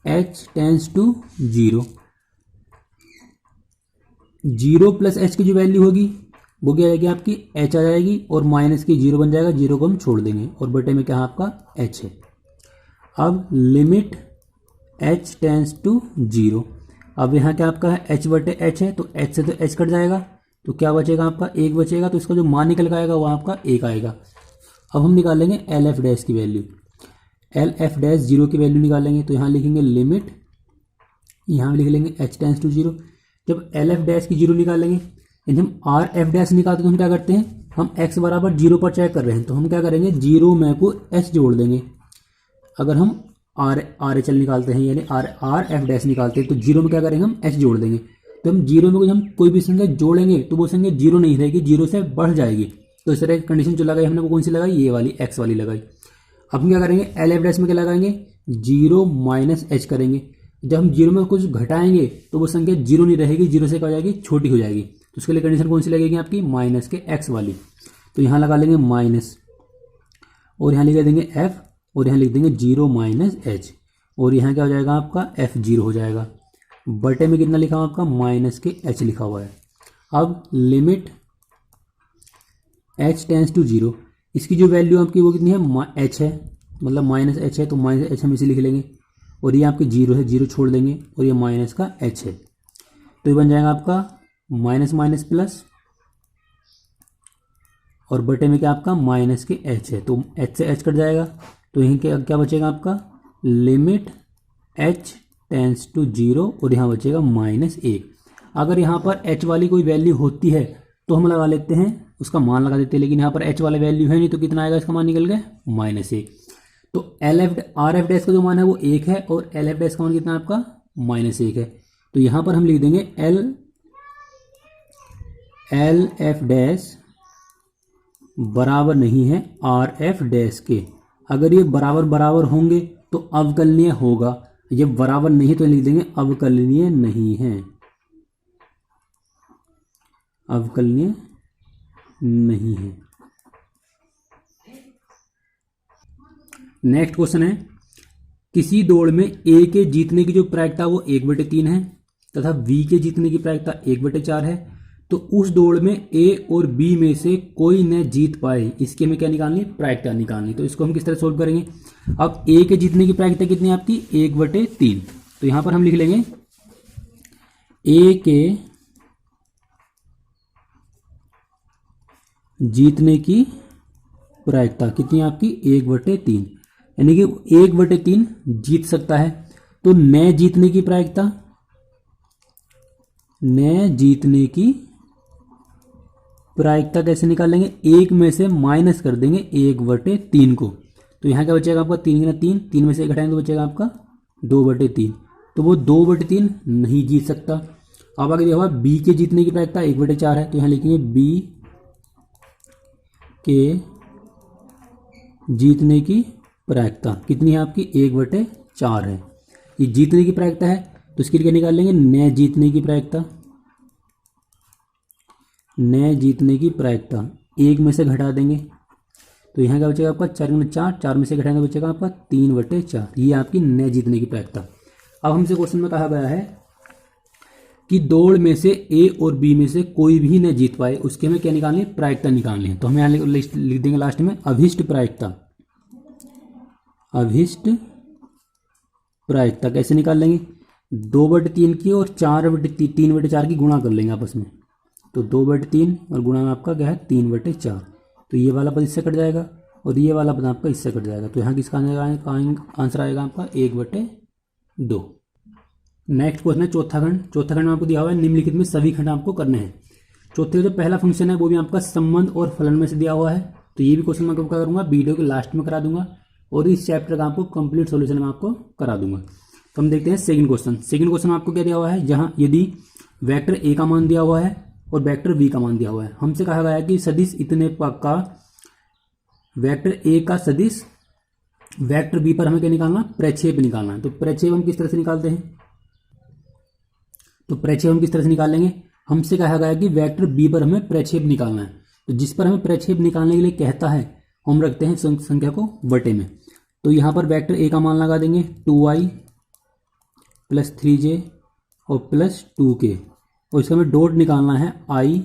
h tends to 0, 0 plus h की जो वैल्यू होगी वो क्या आएगी आपकी h आ जाएगी और माइनस की 0 बन जाएगा, 0 को हम छोड़ देंगे और बटे में क्या है आपका h है। अब लिमिट h टेंस टू 0, अब यहाँ क्या आपका है h बटे h है तो h से तो h कट जाएगा तो क्या बचेगा आपका 1 बचेगा, तो इसका जो मान निकल के आएगा वो आपका 1 आएगा। अब हम निकालेंगे एल एफ डैश की वैल्यू, एल एफ डैश 0 की वैल्यू निकालेंगे तो यहाँ लिखेंगे लिमिट, यहाँ लिख लेंगे h टेंस टू 0। जब एल एफ डैश की 0 निकालेंगे, यदि हम आर एफ डैश निकालते तो हम क्या करते हैं, हम x बराबर 0 पर चेक कर रहे हैं तो हम क्या करेंगे 0 में को h जोड़ देंगे। अगर हम आर एच एल निकालते हैं यानी आर एफ डैश निकालते हैं तो 0 में क्या करेंगे हम h जोड़ देंगे। तो हम 0 में कुछ हम कोई भी संख्या जोड़ेंगे तो वो संख्या 0 नहीं रहेगी, 0 से बढ़ जाएगी। तो इस तरह की कंडीशन जो लगाई हमने वो कौन सी लगाई, ये वाली x वाली लगाई। अब हम क्या करेंगे एल एफ डैश में क्या लगाएंगे 0 माइनस h करेंगे। जब हम 0 में कुछ घटाएंगे तो वो संख्या 0 नहीं रहेगी, 0 से क्या हो जाएगी छोटी हो जाएगी। तो उसके लिए कंडीशन कौन सी लगेगी आपकी माइनस के x वाली। तो यहाँ लगा लेंगे माइनस और यहाँ लिख देंगे f और यहाँ लिख देंगे 0 माइनस h और यहाँ क्या हो जाएगा आपका f0 हो जाएगा। बटे में कितना लिखा हुआ आपका माइनस के h लिखा हुआ है। अब लिमिट h टेंस टू 0, इसकी जो वैल्यू आपकी वो कितनी है h है, मतलब माइनस h है तो माइनस h हम इसे लिख लेंगे और ये आपके 0 है, 0 छोड़ देंगे और ये माइनस का h है। तो ये बन जाएगा आपका माइनस माइनस प्लस और बटे में क्या आपका माइनस के h है तो h से h कट जाएगा। तो यहीं क्या बचेगा आपका लिमिट h टेंस टू 0 और यहाँ बचेगा माइनस 1। अगर यहाँ पर h वाली कोई वैल्यू होती है तो हम लगा लेते हैं, उसका मान लगा देते हैं, लेकिन यहाँ पर h वाला वैल्यू है नहीं तो कितना आएगा, इसका मान निकल गया माइनस 1। तो आर एफ डैश का जो मान है वो 1 है और एल एफ डैश का मान कितना आपका माइनस 1 है। तो यहाँ पर हम लिख देंगे एल एफ डैश बराबर नहीं है आर एफ डैश के। अगर ये बराबर बराबर होंगे तो अवकलनीय होगा, ये बराबर नहीं तो लिख देंगे अवकलनीय नहीं है, अवकलनीय नहीं है। नेक्स्ट क्वेश्चन है, किसी दौड़ में ए के जीतने की जो प्रायिकता वो 1/3 है तथा बी के जीतने की प्रायिकता 1/4 है, तो उस दौड़ में ए और बी में से कोई न जीत पाए, इसके हमें क्या निकालनी, प्रायिकता निकालनी। तो इसको हम किस तरह सोल्व करेंगे। अब ए के जीतने की प्रायिकता कितनी है आपकी 1/3, तो यहां पर हम लिख लेंगे ए के जीतने की प्रायिकता कितनी है आपकी 1/3, यानी कि 1/3 जीत सकता है। तो न जीतने की प्रायिकता, न जीतने की प्रायिकता कैसे निकालेंगे, 1 में से माइनस कर देंगे 1/3 को। तो यहाँ क्या बचेगा आपका 3 गुना 3, 3 में से 1 घटाएंगे तो बचेगा आपका 2/3। तो वो 2/3 नहीं जीत सकता। अब आगे देखो बी के जीतने की प्रायिकता 1/4 है, तो यहाँ लिखेंगे बी के जीतने की प्रायिकता कितनी है आपकी 1/4 है। ये जीतने की प्रायिकता है तो इसके लिए निकाल लेंगे न जीतने की प्रायिकता, न जीतने की प्रायिकता 1 में से घटा देंगे तो यहाँ क्या बचेगा आपका 4 गुना 4, 4 में से घटाएंगे बचेगा आपका 3/4। ये आपकी न जीतने की प्रायिकता। अब हमसे क्वेश्चन में कहा गया है कि दौड़ में से ए और बी में से कोई भी न जीत पाए, उसके हमें क्या निकालनी है, प्रायिकता निकालनी है। तो हम यहाँ लिख देंगे लास्ट में अभिष्ट प्रायिकता। अभिष्ट प्रायिकता कैसे निकाल लेंगे, 2/3 की और 3/4 की गुणा कर लेंगे आपस में। तो 2/3 और गुणा में आपका क्या है 3/4। तो ये वाला पद इससे कट जाएगा और ये वाला पद आपका इससे कट जाएगा। तो यहाँ किसका आंसर आएगा आपका 1/2। नेक्स्ट क्वेश्चन है चौथा खंड। चौथा खंड में आपको दिया हुआ है निम्नलिखित में सभी खंड आपको करने हैं। चौथे का जो पहला फंक्शन है वो भी आपका संबंध और फलन में से दिया हुआ है। तो ये भी क्वेश्चन मैं क्या करूँगा, वीडियो के लास्ट में करा दूंगा और इस चैप्टर का आपको कंप्लीट सॉल्यूशन में आपको करा दूंगा। तो हम देखते हैं सेकंड क्वेश्चन। सेकंड क्वेश्चन में आपको क्या दिया हुआ है, जहां यदि वेक्टर ए का मान दिया हुआ है और वेक्टर बी का मान दिया हुआ है, हमसे कहा गया है कि सदिश इतने का वेक्टर ए का सदिश वेक्टर बी पर हमें क्या निकालना, प्रक्षेप निकालना है। तो प्रक्षेप हम किस तरह से निकालते हैं, तो प्रक्षेप हम किस तरह से निकालेंगे, हमसे कहा गया है कि वेक्टर बी पर हमें प्रक्षेप निकालना है। तो जिस पर हमें प्रक्षेप निकालने के लिए कहता है हम रखते हैं संख्या को बटे में। तो यहाँ पर वेक्टर ए का मान लगा देंगे 2i प्लस 3j और प्लस 2k, और इसका हमें डॉट निकालना है i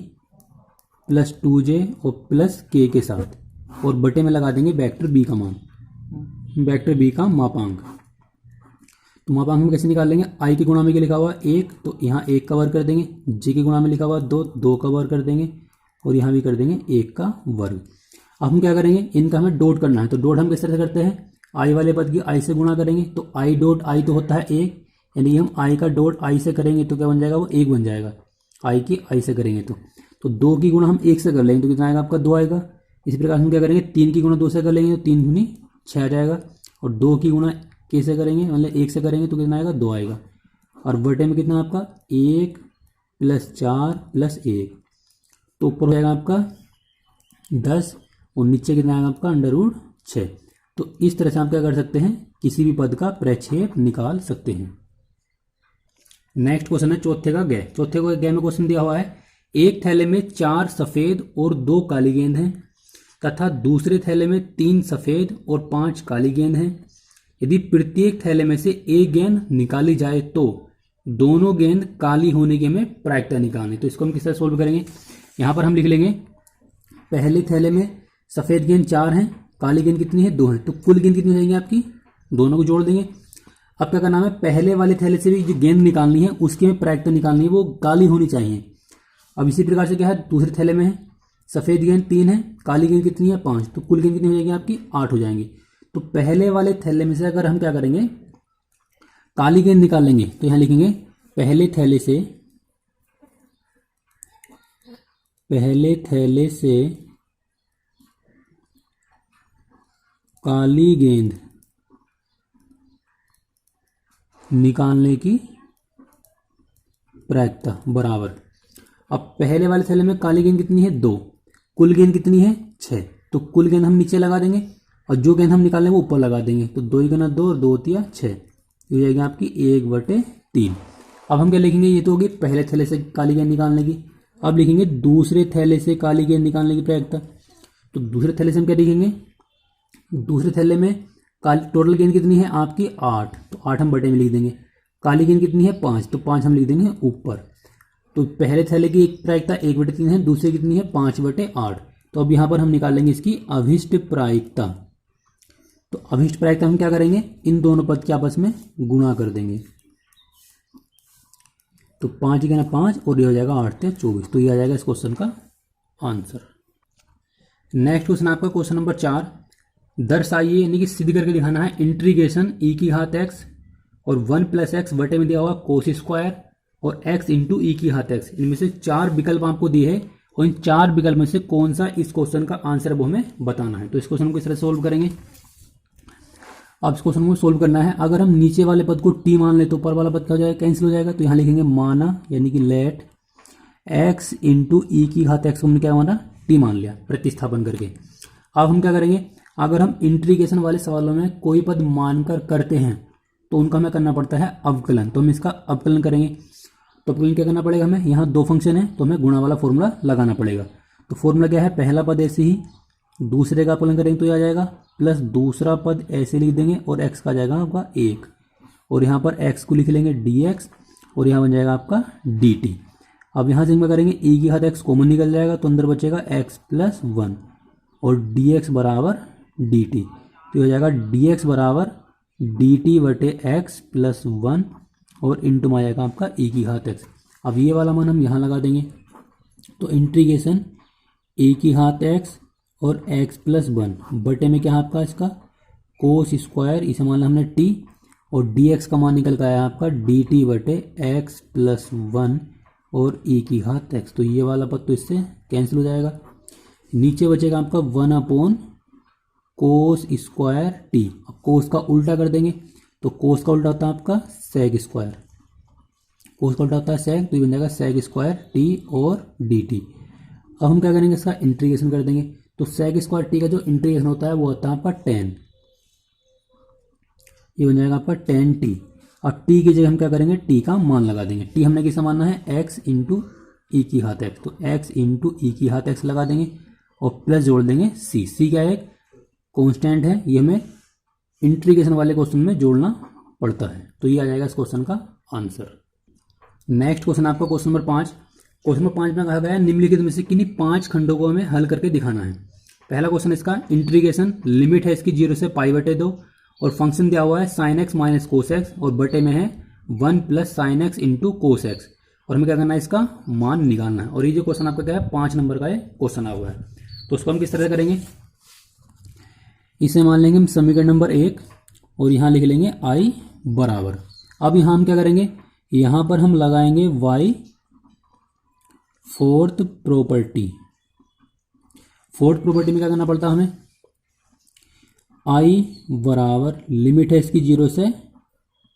प्लस 2j और प्लस k के साथ, और बटे में लगा देंगे वेक्टर बी का मान, वेक्टर बी का मापांक। तो मापांक हम कैसे निकाल लेंगे, i की गुणा में क्या लिखा हुआ 1, तो यहाँ 1 का वर्ग कर देंगे, j की गुणा में लिखा हुआ 2, 2 का वर्ग कर देंगे, और यहाँ भी कर देंगे 1 का वर्ग। अब हम क्या करेंगे, इनका हमें डॉट करना है। तो डॉट हम किस तरह से करते हैं, i वाले पद की i से गुणा करेंगे, तो i डॉट i तो होता है 1, यानी कि हम i का डॉट i से करेंगे तो क्या बन जाएगा, वो 1 बन जाएगा। i की i से करेंगे तो 2 की गुणा हम 1 से कर लेंगे तो कितना आएगा आपका 2 आएगा। इसी प्रकार हम क्या करेंगे, 3 की गुणा 2 से कर लेंगे तो 3 दूनी 6 आ जाएगा, और 2 की गुणा k से करेंगे मतलब 1 से करेंगे तो कितना आएगा 2 आएगा, और बटे में कितना आपका 1 प्लस 4 प्लस 1, तो ऊपर हो जाएगा आपका 10 और नीचे कितना आएगा आपका √6। तो इस तरह से आप क्या कर सकते हैं, किसी भी पद का प्रक्षेप निकाल सकते हैं। नेक्स्ट क्वेश्चन है चौथे का गै। चौथे को गै में क्वेश्चन दिया हुआ है, एक थैले में 4 सफेद और 2 काली गेंद हैं तथा दूसरे थैले में 3 सफेद और 5 काली गेंद हैं। यदि प्रत्येक थैले में से एक गेंद निकाली जाए तो दोनों गेंद काली होने की हमें प्रायिकता निकालनी। तो इसको हम किस तरह सोल्व करेंगे, यहाँ पर हम लिख लेंगे पहले थैले में सफेद गेंद 4 हैं, काली गेंद कितनी है 2 है, तो कुल गेंद कितनी हो जाएंगी आपकी, दोनों को जोड़ देंगे। अब क्या करना है, पहले वाले थैले से भी जो गेंद निकालनी है उसकी हमें प्रायिकता निकालनी है, वो काली होनी चाहिए। अब इसी प्रकार से क्या है, दूसरे थैले में है सफेद गेंद 3 है, काली गेंद कितनी है 5, तो कुल गेंद कितनी हो जाएगी आपकी 8 हो जाएंगी। तो पहले वाले थैले में से अगर हम क्या करेंगे, काली गेंद निकाल लेंगे, तो यहां लिखेंगे पहले थैले से काली गेंद निकालने की प्रायिकता बराबर। अब पहले वाले थैले में काली गेंद कितनी है 2, कुल गेंद कितनी है 6, तो कुल गेंद हम नीचे लगा देंगे और जो गेंद हम निकालेंगे वो ऊपर लगा देंगे। तो 2 गुना 2 और 2 तिया 6, हो जाएगी आपकी 1/3। अब हम क्या लिखेंगे, ये तो होगी पहले थैले से काली गेंद निकालने की। अब लिखेंगे दूसरे थैले से काली गेंद निकालने की प्रायिकता। तो दूसरे थैले से हम क्या लिखेंगे, दूसरे थैले में टोटल गेंद कितनी है आपकी 8, तो 8 हम बटे में लिख देंगे। काली गेंद कितनी है 5, तो 5 हम लिख देंगे ऊपर। तो पहले थैले की एक प्रायिकता 1/3 है, दूसरे कितनी है 5/8। तो अब यहाँ पर हम निकाल लेंगे इसकी अभिष्ट प्रायिकता। तो अभिष्ट प्रायिकता हम क्या करेंगे, इन दोनों पद के आपस में गुणा कर देंगे। तो 5 गुना 5 और ये हो जाएगा 8 से 24। तो ये आ जाएगा इस क्वेश्चन का आंसर। नेक्स्ट क्वेश्चन आपका क्वेश्चन नंबर 4, दर्शाइए यानी कि सिद्ध करके दिखाना है इंटीग्रेशन e की घात x और 1 + x बटे में दिया हुआ कोस स्क्वायर और x इंटू ई की घात x। इनमें से 4 विकल्प आपको दिए हैं और इन 4 विकल्प में से कौन सा इस क्वेश्चन का आंसर है वो हमें बताना है। तो इस क्वेश्चन को इस तरह सोल्व करेंगे। अब इस क्वेश्चन को सोल्व करना है, अगर हम नीचे वाले पद को t मान ले तो ऊपर वाला पद क्या हो जाएगा, कैंसिल हो जाएगा। तो यहाँ लिखेंगे माना यानी कि लेट x इंटू ई की घात x को हमने क्या माना t मान लिया प्रतिस्थापन करके। अब हम क्या करेंगे, अगर हम इंटीग्रेशन वाले सवालों में कोई पद मानकर करते हैं तो उनका हमें करना पड़ता है अवकलन। तो हम इसका अवकलन करेंगे। तो अवकलन क्या करना पड़ेगा हमें, यहाँ 2 फंक्शन है तो हमें गुणा वाला फॉर्मूला लगाना पड़ेगा। तो फॉर्मूला क्या है, पहला पद ऐसे ही दूसरे का अवकलन करेंगे तो ये आ जाएगा, प्लस दूसरा पद ऐसे लिख देंगे और x का जाएगा आपका 1, और यहाँ पर x को लिख लेंगे dx और यहाँ बन जाएगा आपका dt। अब यहाँ से हम क्या करेंगे, e की घात x कॉमन निकल जाएगा तो अंदर बचेगा x + 1 और dx बराबर dt। तो हो जाएगा dx बराबर dt/x + 1 और इंटू में आ जाएगा आपका e की घात x। अब ये वाला मान हम यहाँ लगा देंगे। तो इंटीग्रेशन e की घात x और x + 1 बटे में क्या है आपका इसका कोस स्क्वायर, इसे मान लिया हमने t, और dx का मान निकल कर आया आपका dt/x + 1 और e की घात x। तो ये वाला पद तो इससे कैंसिल हो जाएगा। नीचे बचेगा आपका 1 कोस स्क्वायर t। अब कोस का उल्टा कर देंगे तो कोस का उल्टा होता है आपका सेक स्क्वायर, कोस का उल्टा होता है सेक, तो ये बन जाएगा सेक स्क्वायर t और dt। अब हम क्या करेंगे, इसका इंटीग्रेशन कर देंगे। तो सेक स्क्वायर t का जो इंटीग्रेशन होता है वो होता है आपका 10, ये बन जाएगा आपका 10t। और t की जगह हम क्या करेंगे, t का मान लगा देंगे। t हमने किसा मानना है x इंटू ई की घात x, तो x इंटू ई की घात x लगा देंगे और प्लस जोड़ देंगे c। c क्या है, कांस्टेंट है, ये हमें इंटीग्रेशन वाले क्वेश्चन में जोड़ना पड़ता है। तो ये आ जाएगा इस क्वेश्चन का आंसर। नेक्स्ट क्वेश्चन आपका क्वेश्चन नंबर 5। क्वेश्चन नंबर 5 में कहा गया है निम्नलिखित में से किन्हीं 5 खंडों को हमें हल करके दिखाना है। पहला क्वेश्चन इसका इंटीग्रेशन, लिमिट है इसकी 0 से π/2 और फंक्शन दिया हुआ है sin x minus cos x और बटे में है 1 plus sine x into cos x और हमें क्या करना है, इसका मान निकालना है। और ये जो क्वेश्चन आपका क्या है 5 नंबर का ये क्वेश्चन आया हुआ है। तो उसको हम किस तरह से करेंगे, इसे मान लेंगे हम समीकरण नंबर 1 और यहाँ लिख लेंगे i बराबर। अब यहाँ हम क्या करेंगे, यहाँ पर हम लगाएंगे y fourth property. Fourth property में क्या करना पड़ता है हमें, i बराबर लिमिट है इसकी 0 से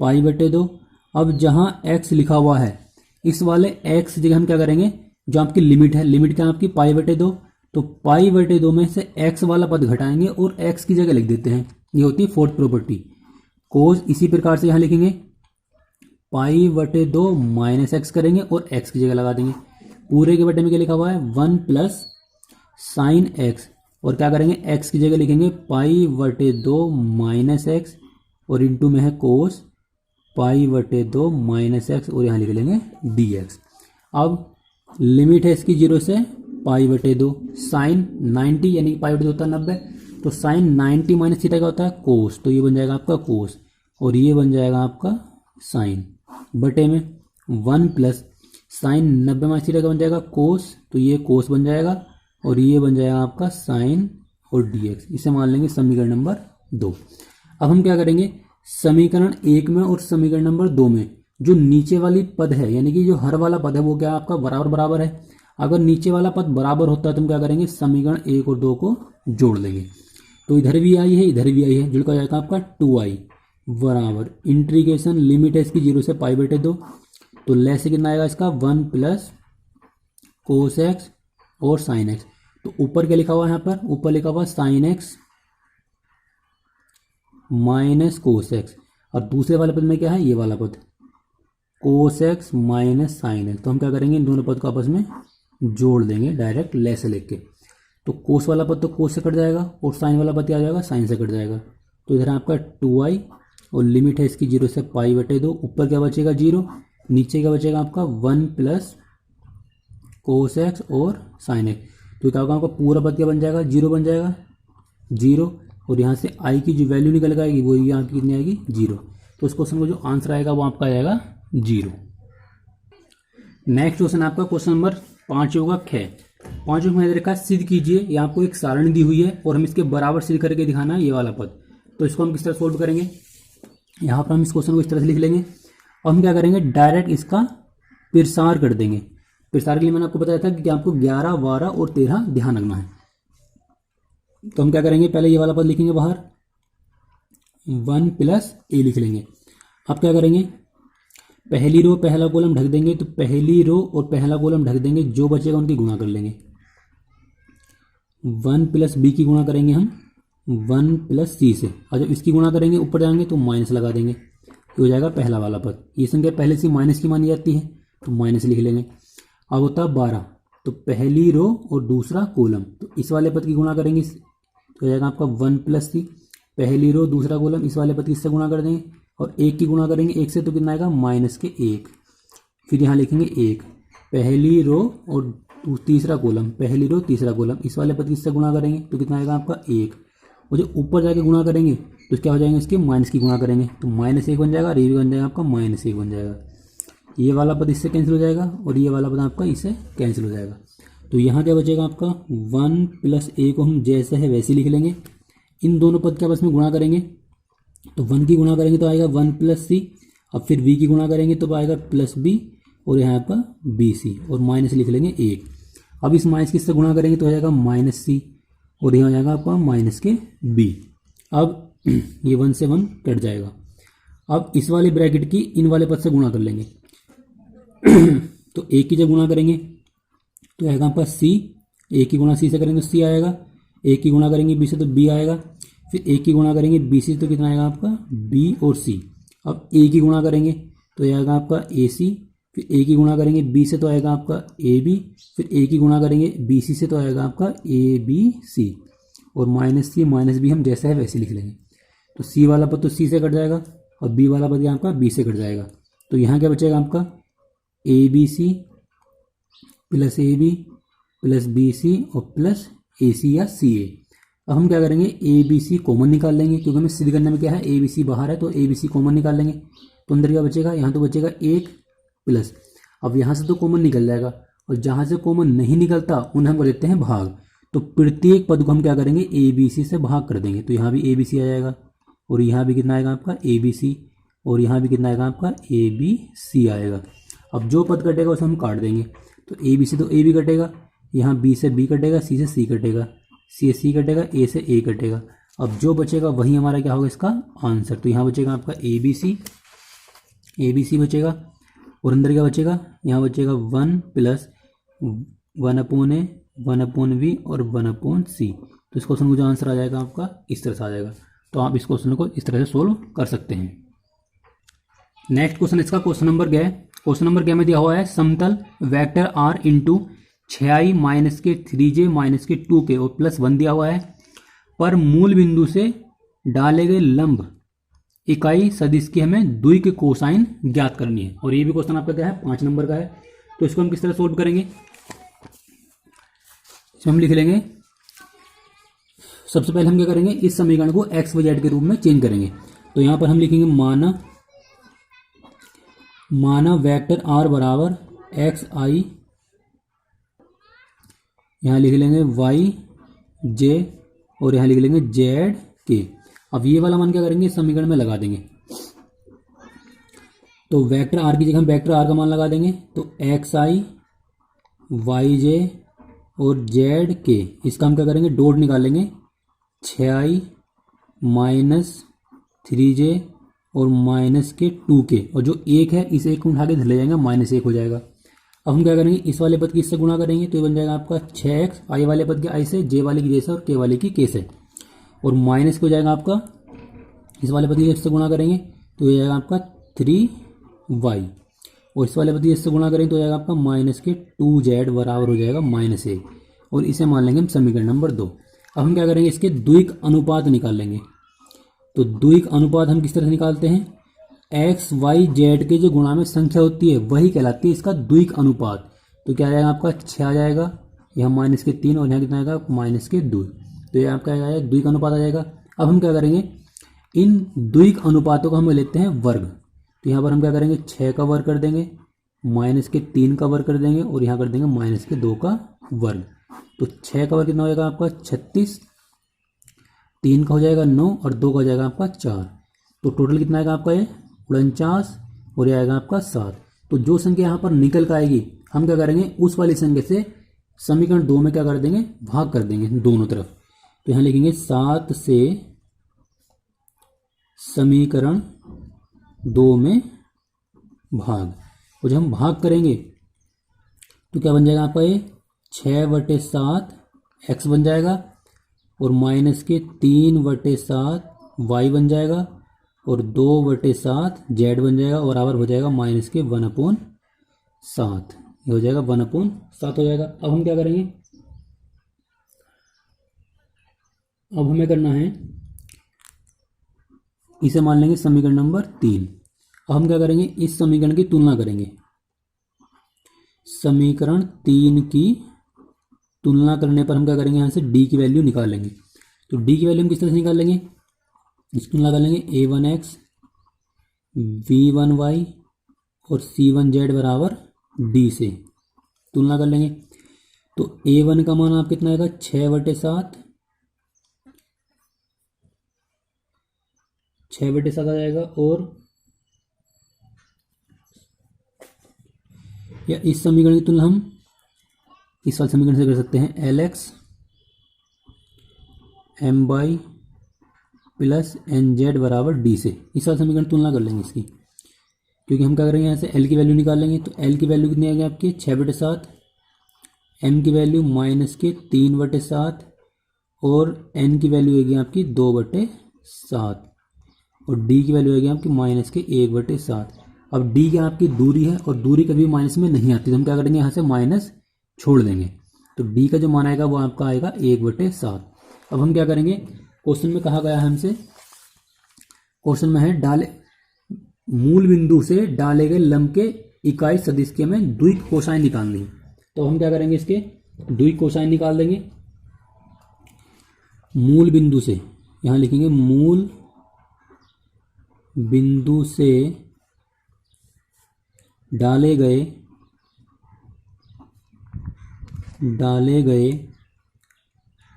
π/2। अब जहाँ x लिखा हुआ है इस वाले x जगह हम क्या करेंगे, जो आपकी लिमिट है, लिमिट क्या है आपकी π/2, तो π/2 में से x वाला पद घटाएंगे और x की जगह लिख देते हैं। ये होती है फोर्थ प्रॉपर्टी। कोस इसी प्रकार से यहाँ लिखेंगे π/2 माइनस एक्स करेंगे और x की जगह लगा देंगे। पूरे के बटे में क्या लिखा हुआ है 1 प्लस साइन एक्स और क्या करेंगे x की जगह लिखेंगे π/2 माइनस एक्स और इंटू में है कोस π/2 माइनस एक्स और यहाँ लिख लेंगे dx। अब लिमिट है इसकी 0 से π/2, साइन 90 यानी π/2 होता है 90, तो साइन 90 माइनस थीटा का होता है कोस, तो ये बन जाएगा आपका कोस और ये बन जाएगा आपका साइन बटे में 1 प्लस साइन 90 माइनस थीटा का बन जाएगा कोस, तो ये कोस बन जाएगा और ये बन जाएगा आपका साइन और dx। इसे मान लेंगे समीकरण नंबर 2। अब हम क्या करेंगे, समीकरण 1 में और समीकरण नंबर 2 में जो नीचे वाली पद है यानी कि जो हर वाला पद है वो क्या आपका बराबर बराबर है। अगर नीचे वाला पद बराबर होता है तो हम क्या करेंगे, समीकरण 1 और 2 को जोड़ लेंगे। तो इधर भी आई है इधर भी आई है, जुड़ कर जाएगा आपका 2i बराबर इंटीग्रेशन, लिमिट है इसकी 0 से π/2, तो लेस से कितना आएगा इसका 1 प्लस कोस एक्स और साइन एक्स। तो ऊपर क्या लिखा हुआ है, यहाँ पर ऊपर लिखा हुआ sine x minus cos x और दूसरे वाले पद में क्या है, ये वाला पद cos x minus sine x. तो हम क्या करेंगे, इन दोनों पद को आपस में जोड़ देंगे डायरेक्ट लेस से लेके। तो कोस वाला पद तो कोस से कट जाएगा और साइन वाला पद क्या आ जाएगा, साइन से कट जाएगा। तो इधर आपका 2i और लिमिट है इसकी 0 से π/2, ऊपर क्या बचेगा 0, नीचे क्या बचेगा आपका 1 प्लस कोस एक्स और साइन एक्स। तो क्या होगा आपका पूरा पद क्या बन जाएगा, 0 बन जाएगा 0 और यहाँ से i की जो वैल्यू निकल के आएगी वो यहाँ की कितनी आएगी 0। तो उस क्वेश्चन को जो आंसर आएगा वो आपका आएगा 0। नेक्स्ट क्वेश्चन आपका क्वेश्चन नंबर 5 होगा ख। 5 में देखा सिद्ध कीजिए, यहाँ आपको एक सारणी दी हुई है और हम इसके बराबर सिद्ध करके दिखाना है ये वाला पद। तो इसको हम किस तरह सोल्व करेंगे, यहाँ पर हम इस क्वेश्चन को इस तरह से लिख लेंगे और हम क्या करेंगे डायरेक्ट इसका प्रसार कर देंगे। प्रसार के लिए मैंने आपको बताया था कि आपको 11, 12 और 13 ध्यान रखना है। तो हम क्या करेंगे, पहले ये वाला पद लिखेंगे बाहर 1 प्लस a लिख लेंगे। अब क्या करेंगे, पहली रो पहला कॉलम ढक देंगे, तो पहली रो और पहला कॉलम ढक देंगे, जो बचेगा उनकी गुणा कर लेंगे। 1 प्लस b की गुणा करेंगे हम 1 प्लस c से, और जब इसकी गुणा करेंगे ऊपर जाएंगे तो माइनस लगा देंगे, ये हो जाएगा पहला वाला पद। ये संख्या पहले से माइनस की मानी जाती है तो माइनस लिख लेंगे। अब होता है 12, तो पहली रो और दूसरा कॉलम, तो इस वाले पद की गुणा करेंगे तो हो जाएगा आपका 1 प्लस c, पहली रो दूसरा कॉलम, इस वाले पद की इससे गुणा कर देंगे और 1 की गुणा करेंगे 1 से, तो कितना आएगा माइनस के 1। फिर यहाँ लिखेंगे 1, पहली रो और तीसरा कॉलम, पहली रो तीसरा कॉलम, इस वाले पद की इससे गुणा करेंगे तो कितना आएगा आपका 1। और जब ऊपर जाके गुणा करेंगे तो क्या हो जाएंगे, इसके माइनस की गुणा करेंगे तो -1 बन जाएगा और ये भी बन जाएगा आपका -1 बन जाएगा। ये वाला पद इससे कैंसिल हो जाएगा और ये वाला पद आपका इससे कैंसिल हो जाएगा। तो यहाँ क्या बचेगा आपका 1 प्लस a को हम जैसे है वैसे लिख लेंगे। इन दोनों पद के आपस में गुणा करेंगे तो 1 की गुणा करेंगे तो आएगा 1 प्लस c, अब फिर v की गुणा करेंगे तो आएगा प्लस b और यहाँ आपका bc और माइनस लिख लेंगे 1। अब इस माइनस की इससे गुणा करेंगे तो हो जाएगा -c और यहाँ हो जाएगा आपका माइनस के b। अब ये 1 से 1 कट जाएगा। अब इस वाले ब्रैकेट की इन वाले पद से गुणा कर लेंगे तो a की जब गुणा करेंगे तो आएगा आपका c, a की गुणा c से करेंगे तो c आएगा, a की गुणा करेंगे b से तो b आएगा, फिर a की गुणा करेंगे b से तो कितना आएगा आपका b और c। अब a की गुणा करेंगे तो आएगा आपका ac, फिर a की गुणा करेंगे b से तो आएगा आपका ab, फिर a की गुणा करेंगे bc से तो आएगा आपका abc और माइनस बी हम जैसे है वैसे लिख लेंगे। तो सी वाला पद तो सी से कट जाएगा और बी वाला पद यहाँ आपका बी से कट जाएगा। तो यहाँ क्या बचेगा आपका a b c plus a b plus b c और प्लस ए सी या सी ए। अब हम क्या करेंगे ए बी सी कॉमन निकाल लेंगे, क्योंकि हमें सिद्ध करने में क्या है ए बी सी बाहर है, तो ए बी सी कॉमन निकाल लेंगे। तो अंदर क्या बचेगा, यहाँ तो बचेगा 1 प्लस, अब यहाँ से तो कॉमन निकल जाएगा और जहाँ से कॉमन नहीं निकलता उन्हें हम कर देते हैं भाग। तो प्रत्येक पद को हम क्या करेंगे ए बी सी से भाग कर देंगे। तो यहाँ भी ए बी सी आ जाएगा और यहाँ भी कितना आएगा आपका ए बी सी और यहाँ भी कितना आएगा आपका ए बी सी आएगा। अब जो पद कटेगा उसे हम काट देंगे। तो ए बी सी तो ए बी कटेगा, यहाँ बी से बी कटेगा, सी से सी कटेगा, सी से सी कटेगा, ए से ए कटेगा। अब जो बचेगा वही हमारा क्या होगा इसका आंसर। तो यहाँ बचेगा आपका ए बी सी बचेगा और अंदर क्या बचेगा, यहाँ बचेगा 1 प्लस 1/a 1/b और 1/c। तो इस क्वेश्चन को जो आंसर आ जाएगा आपका इस तरह से आ जाएगा। तो आप इस क्वेश्चन को इस तरह से सोल्व कर सकते हैं। नेक्स्ट क्वेश्चन इसका क्वेश्चन नंबर क्या है। क्वेश्चन नंबर क्या में दिया हुआ है समतल vector r into 6i minus के 3j माइनस के 2k और प्लस 1 दिया हुआ है, पर मूल बिंदु से डाले गए लंब इकाई सदिश की हमें द्वि के कोसाइन ज्ञात करनी है। और ये भी क्वेश्चन आपका क्या है 5 नंबर का है। तो इसको हम किस तरह सोल्व करेंगे, इसमें हम लिख लेंगे। सबसे पहले हम क्या करेंगे इस समीकरण को एक्स वाई जेड के रूप में चेंज करेंगे। तो यहाँ पर हम लिखेंगे माना वेक्टर आर बराबर एक्स आई, यहाँ लिख लेंगे वाई जे और यहाँ लिख लेंगे जेड के। अब ये वाला मान क्या करेंगे इस समीकरण में लगा देंगे। तो वेक्टर आर की जगह हम वेक्टर आर का मान लगा देंगे। तो एक्स आई वाई जे और जेड के, इसका हम क्या करेंगे डॉट निकालेंगे 6i माइनस 3j और माइनस के 2k और जो 1 है इस 1 को उठा के ले जाएंगे -1 हो जाएगा। अब हम क्या करेंगे इस वाले पद की इससे गुणा करेंगे तो ये बन जाएगा आपका 6x आई वाले पद के आई से, जे वाले की जे से और के वाले की के से, और माइनस को जाएगा आपका इस वाले पद की इससे गुणा करेंगे तो ये जाएगा आपका 3y और इस वाले पद की इससे गुणा करेंगे तो जाएगा आपका माइनस के 2z बराबर हो जाएगा -1 और इसे मान लेंगे हम समीकरण नंबर 2। अब हम क्या करेंगे इसके द्विक अनुपात निकाल लेंगे। तो द्विक अनुपात हम किस तरह से निकालते हैं, एक्स वाई जेड के जो गुणा में संख्या होती है वही कहलाती है इसका द्विक अनुपात। तो क्या आ जाएगा आपका 6 आ जाएगा, यहाँ -3 और यहाँ कितना आएगा -2। तो ये आपका आएगा द्विक अनुपात आ जाएगा। अब हम क्या करेंगे इन द्विक अनुपातों को हम लेते हैं वर्ग। तो यहाँ पर हम क्या करेंगे 6 का वर्ग कर देंगे, -3 का वर्ग कर देंगे और यहाँ कर देंगे -2 का वर्ग। तो 6 का वर्ग कितना हो जाएगा आपका 36, 3 का हो जाएगा 9 और 2 का हो जाएगा आपका 4। तो टोटल कितना आएगा आपका ये 49 और ये आएगा आपका 7। तो जो संख्या यहाँ पर निकल कर आएगी हम क्या करेंगे उस वाली संख्या से समीकरण 2 में क्या कर देंगे भाग कर देंगे दोनों तरफ। तो यहाँ लिखेंगे 7 से समीकरण 2 में भाग, और जब हम भाग करेंगे तो क्या बन जाएगा आपका ये 6/7 x बन जाएगा और -3/7 y बन जाएगा और 2/7 z बन जाएगा और बराबर हो जाएगा -1/7। ये हो जाएगा 1/7 हो जाएगा। अब हम क्या करेंगे, अब हमें करना है इसे मान लेंगे समीकरण नंबर 3। अब हम क्या करेंगे इस समीकरण की तुलना करेंगे। समीकरण 3 की तुलना करने पर हम क्या करेंगे यहाँ से d की वैल्यू निकालेंगे। तो d की वैल्यू हम किस तरह से निकाल लेंगे, इसकी तुलना कर लेंगे a1x b1y और c1z बराबर d से तुलना कर लेंगे। तो a1 का मान आप कितना आएगा 6/7 आ जाएगा और या इस समीकरण की तुलना हम इस वाले समीकरण से कर सकते हैं lx my प्लस nz बराबर d से। इस वाले समीकरण तुलना कर लेंगे इसकी, क्योंकि हम क्या करेंगे यहाँ से l की वैल्यू निकाल लेंगे। तो l की वैल्यू कितनी आएगी आपकी 6/7, m की वैल्यू -3/7 और n की वैल्यू आएगी आपकी 2/7 और d की वैल्यू आएगी आपकी -1/7। अब d क्या आपकी दूरी है और दूरी कभी माइनस में नहीं आती, तो हम क्या करेंगे यहाँ से माइनस छोड़ देंगे। तो d का जो मान आएगा वो आपका आएगा 1/7। अब हम क्या करेंगे, क्वेश्चन में कहा गया है हमसे, क्वेश्चन में है डाले मूल बिंदु से डाले गए लंब के इकाई सदिश के में द्विक कोसाइन निकालनी है। तो हम क्या करेंगे, इसके द्विक कोसाइन निकाल देंगे। मूल बिंदु से, यहां लिखेंगे मूल बिंदु से डाले गए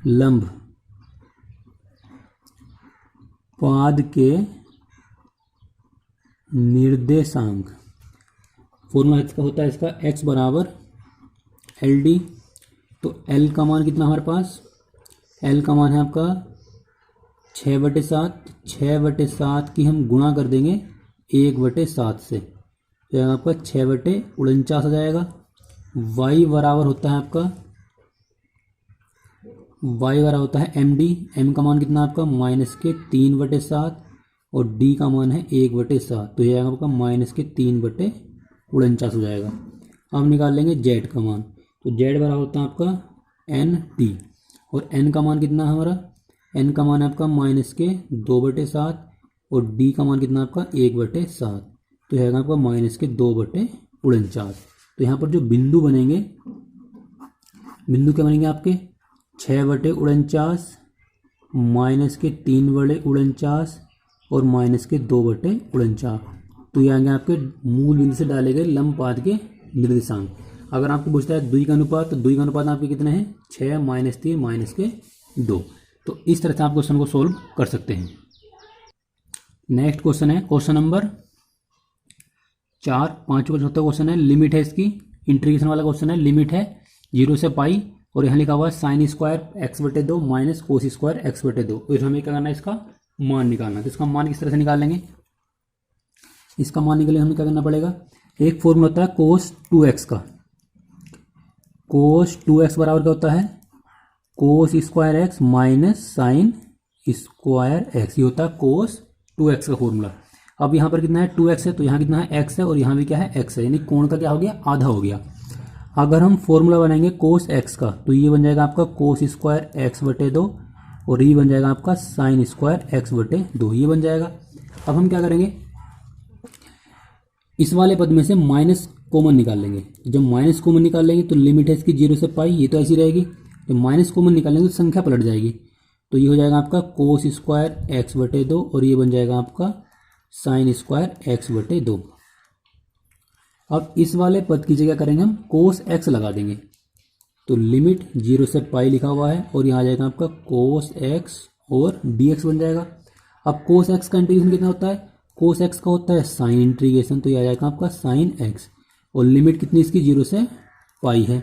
लंब पाद के निर्देशांक, फॉर्मूला इसका होता है इसका x बराबर LD। तो L का मान कितना हमारे पास, L का मान है आपका 6/7। 6/7 की हम गुणा कर देंगे 1/7 से, तो आपका 6/49 आ जाएगा। y बराबर होता है आपका, y बराबर होता है MD। m का मान कितना आपका -3/7 और d का मान है 1/7, तो यह आपका -3/49 हो जाएगा। अब निकाल लेंगे z का मान, तो z बराबर होता है आपका NT और n का मान कितना है हमारा, n का मान है आपका -2/7 और d का मान कितना आपका 1/7, तो यह आपका -2/49। तो यहाँ पर जो बिंदु बनेंगे, बिंदु क्या बनेंगे आपके 6/49 -3/49 और -2/49। तो ये आएंगे आपके मूल बिंदु से डाले गए लंब पाद के निर्देशांक। अगर आपको पूछता है द्वि का अनुपात, तो द्वि का अनुपात आपके कितने हैं 6 -3 -2। तो इस तरह से आप क्वेश्चन को सोल्व कर सकते हैं। नेक्स्ट क्वेश्चन है क्वेश्चन नंबर 4, 5वां चौथा क्वेश्चन है, लिमिट है इसकी, इंटीग्रेशन वाला क्वेश्चन है। लिमिट है 0 से पाई और यहाँ लिखा हुआ है sin square x/2 minus cos square x/2। तो हमें क्या करना है, इसका मान निकालना है। तो इसका मान किस तरह से निकालेंगे, इसका मान निकालने हमें क्या करना पड़ेगा, एक फॉर्मूला होता है कोस 2x का। कोस 2x बराबर क्या होता है, cos square x minus sine square x, ये होता है कोस 2x का फॉर्मूला। अब यहाँ पर कितना है 2x है, तो यहाँ कितना है x है और यहाँ भी क्या है x है, यानी कोण का क्या हो गया, आधा हो गया। अगर हम फॉर्मूला बनाएंगे कोस x का, तो ये बन जाएगा आपका कोस स्क्वायर x/2 और ये बन जाएगा आपका साइन स्क्वायर x/2, ये बन जाएगा। अब हम क्या करेंगे, इस वाले पद में से माइनस कॉमन निकाल लेंगे। जब माइनस कॉमन निकाल लेंगे तो लिमिट है इसकी 0 से पाई, ये तो ऐसी रहेगी। तो माइनस कॉमन निकालेंगे तो संख्या पलट जाएगी, तो ये हो जाएगा आपका कोस स्क्वायर x/2 और ये बन जाएगा आपका साइन स्क्वायर x/2। अब इस वाले पद की जगह करेंगे हम कोस x लगा देंगे, तो लिमिट 0 से पाई लिखा हुआ है और यहाँ आ जाएगा आपका कोस x और dx बन जाएगा। अब कोस x का इंटीग्रेशन कितना होता है, कोस x का होता है साइन इंटीग्रेशन, तो ये आ जाएगा आपका साइन x और लिमिट कितनी इसकी 0 से पाई है।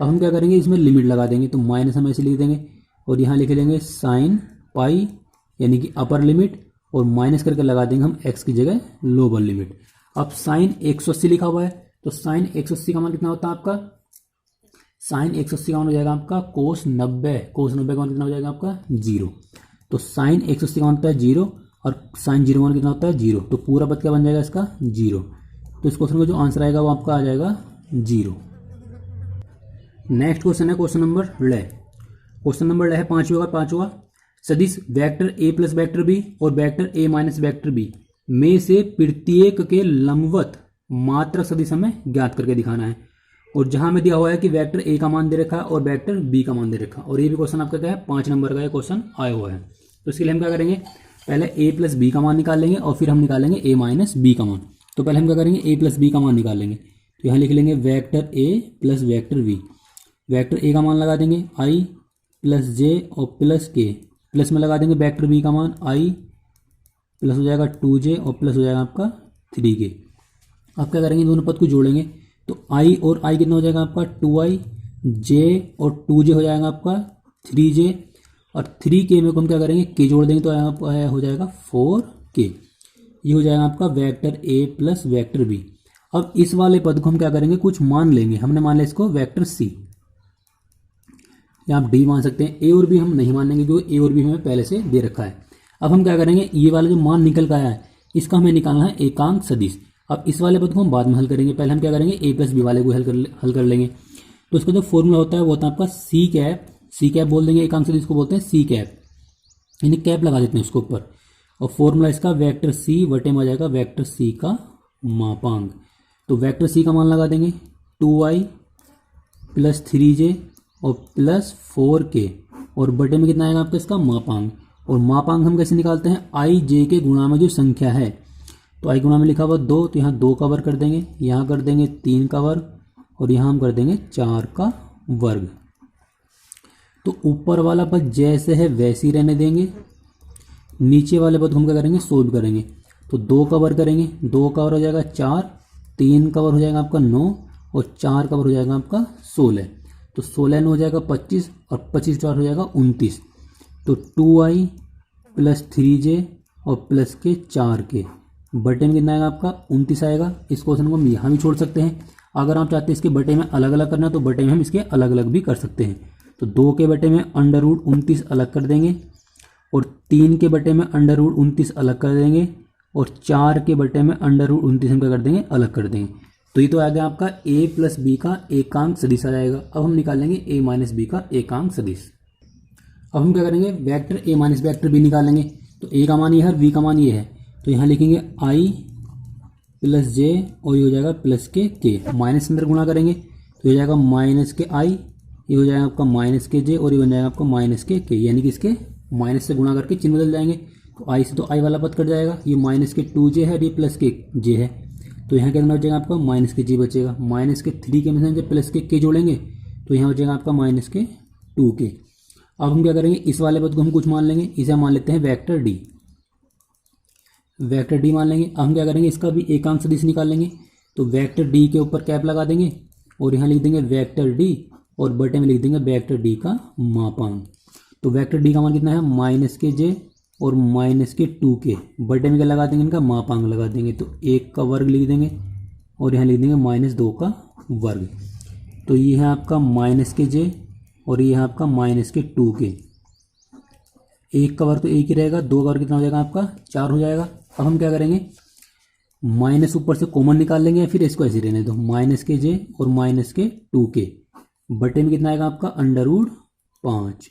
अब हम क्या करेंगे, इसमें लिमिट लगा देंगे, तो माइनस हम ऐसे लिख देंगे और यहाँ लिख लेंगे साइन पाई यानी कि अपर लिमिट और माइनस करके लगा देंगे हम x की जगह लोअर लिमिट। अब साइन 180 लिखा हुआ है, तो साइन 180 का मान कितना होता है आपका, साइन 180 का मान हो जाएगा आपका कोस 90। कोस 90 का मान कितना हो जाएगा आपका 0। तो साइन 180 का मान होता है 0 और साइन 0 का मान कितना होता है 0, तो पूरा पद क्या बन जाएगा इसका 0। तो इस क्वेश्चन का जो आंसर आएगा वो आपका आ जाएगा 0। नेक्स्ट क्वेश्चन है क्वेश्चन नंबर ल। क्वेश्चन नंबर ल है 5वां सदिश vector a plus vector b और vector a minus vector b में से प्रत्येक के लंबवत मात्रक सदिश हमें ज्ञात करके दिखाना है। और जहां में दिया हुआ है कि वेक्टर a का मान दे रखा है और वेक्टर b का मान दे रखा है, और ये भी क्वेश्चन आपका क्या है 5 नंबर का क्वेश्चन आया हुआ है। तो इसके लिए हम क्या करेंगे, पहले a प्लस b का मान निकाल लेंगे और फिर हम निकालेंगे a माइनस b का मान। तो पहले हम क्या करेंगे, a प्लस b का मान निकाल लेंगे, तो यहाँ लिख लेंगे vector a plus vector b। Vector a का मान लगा देंगे i प्लस j और प्लस k, प्लस में लगा देंगे वेक्टर b का मान i प्लस हो जाएगा 2j और प्लस हो जाएगा आपका 3k। आप क्या करेंगे, दोनों पद को जोड़ेंगे, तो i और i कितना हो जाएगा आपका 2i, j और 2j हो जाएगा आपका 3j और 3k में को हम क्या करेंगे k जोड़ देंगे, तो हो जाएगा 4k। ये हो जाएगा आपका vector a plus vector b। अब इस वाले पद को हम क्या करेंगे, कुछ मान लेंगे। हमने मान लिया इसको वेक्टर c, या आप d मान सकते हैं। a और b हम नहीं मानेंगे क्योंकि a और b हमें पहले से दे रखा है। अब हम क्या करेंगे, ये वाला जो मान निकल का आया है इसका हमें निकालना है एकांक सदिश। अब इस वाले पद को हम बाद में हल करेंगे, पहले हम क्या करेंगे a प्लस बी वाले को हल कर लेंगे। तो इसका जो फॉर्मूला होता है वो होता है आपका c कैप सी कैप बोल देंगे, एक अंक सदिश को बोलते हैं सी कैप, यानी कैप लगा देते हैं उसके ऊपर। और फॉर्मूला इसका वेक्टर सी बटे में आ जाएगा वेक्टर सी का मापांक। तो वेक्टर सी का मान लगा देंगे 2i प्लस 3j और प्लस 4k, और बटे में कितना आएगा आपका इसका मापांक। और मापांक हम कैसे निकालते हैं, आई जे के गुणा में जो संख्या है, तो आई गुणा में लिखा हुआ 2, तो यहाँ 2 का वर्ग कर देंगे, यहाँ कर देंगे 3 का वर्ग, और यहाँ हम कर देंगे 4 का वर्ग। तो ऊपर वाला पद जैसे है वैसे ही रहने देंगे, नीचे वाले पद को हम क्या करेंगे, सोल्व करेंगे। तो 2 का वर्ग करेंगे, 2 का वर्ग हो जाएगा 4, 3 का वर्ग हो जाएगा आपका 9, और 4 का वर्ग हो जाएगा आपका 16। तो 16 हो जाएगा 25, और 25 4 हो जाएगा 29। तो 2i प्लस 3j और प्लस के 4k, बटे में कितना आएगा आपका 29 आएगा। इस क्वेश्चन को हम यहाँ भी छोड़ सकते हैं। अगर आप चाहते हैं इसके बटे में अलग अलग करना, तो बटे में हम इसके अलग अलग भी कर सकते हैं। तो 2 के बटे में अंडर रूट 29 अलग कर देंगे, और 3 के बटे में अंडर रूट 29 अलग कर देंगे, और 4 के बटे में अंडर रूट 29 हम क्या कर देंगे, अलग कर देंगे। तो ये तो आ गया आपका a प्लस बी का एकांक सदिश आ जाएगा। अब हम निकालेंगे a माइनस बी का एकांक सदिश। अब हम क्या करेंगे, vector a minus vector b निकालेंगे। तो a का मान ये है और b का मान ये है, तो यहाँ लिखेंगे i प्लस j और ये हो जाएगा प्लस के k, माइनस अंदर गुणा करेंगे तो ये हो जाएगा माइनस के i, ये हो जाएगा आपका माइनस के j, और ये बन जाएगा आपका माइनस के k, यानी कि इसके माइनस से गुणा करके चिन्ह बदल जाएंगे। तो i से तो i वाला पद कट जाएगा, ये माइनस के 2j है और ये प्लस के j है, तो यहाँ कितना बचेगा आपका माइनस के j बचेगा। माइनस के 3 के में जब प्लस के k जोड़ेंगे तो यहाँ बचेगा आपका माइनस के 2k। अब हम क्या करेंगे, इस वाले पद को हम कुछ मान लेंगे, इसे हम मान लेते हैं वेक्टर d, वेक्टर d मान लेंगे। अब हम क्या करेंगे, इसका भी एकांक सदिश निकाल लेंगे। तो वेक्टर d के ऊपर कैप लगा देंगे, और यहाँ लिख देंगे वेक्टर d, और बटे में लिख देंगे वेक्टर d का मापांक। तो वेक्टर d का मान कितना है, माइनस के j और माइनस के 2k, बटे में क्या लगा देंगे, इनका मापांक लगा देंगे। तो 1 का वर्ग लिख देंगे, और यहाँ लिख देंगे माइनस 2 का वर्ग। तो ये है आपका माइनस के j, और ये है आपका माइनस के 2k। 1 का वर्ग तो 1 ही रहेगा, 2 का वर्ग कितना हो जाएगा आपका 4 हो जाएगा। अब हम क्या करेंगे, माइनस ऊपर से कॉमन निकाल लेंगे, या फिर इसको ऐसे रहने दो, माइनस के j और माइनस के 2k, बटे में कितना आएगा आपका अंडर रूट 5।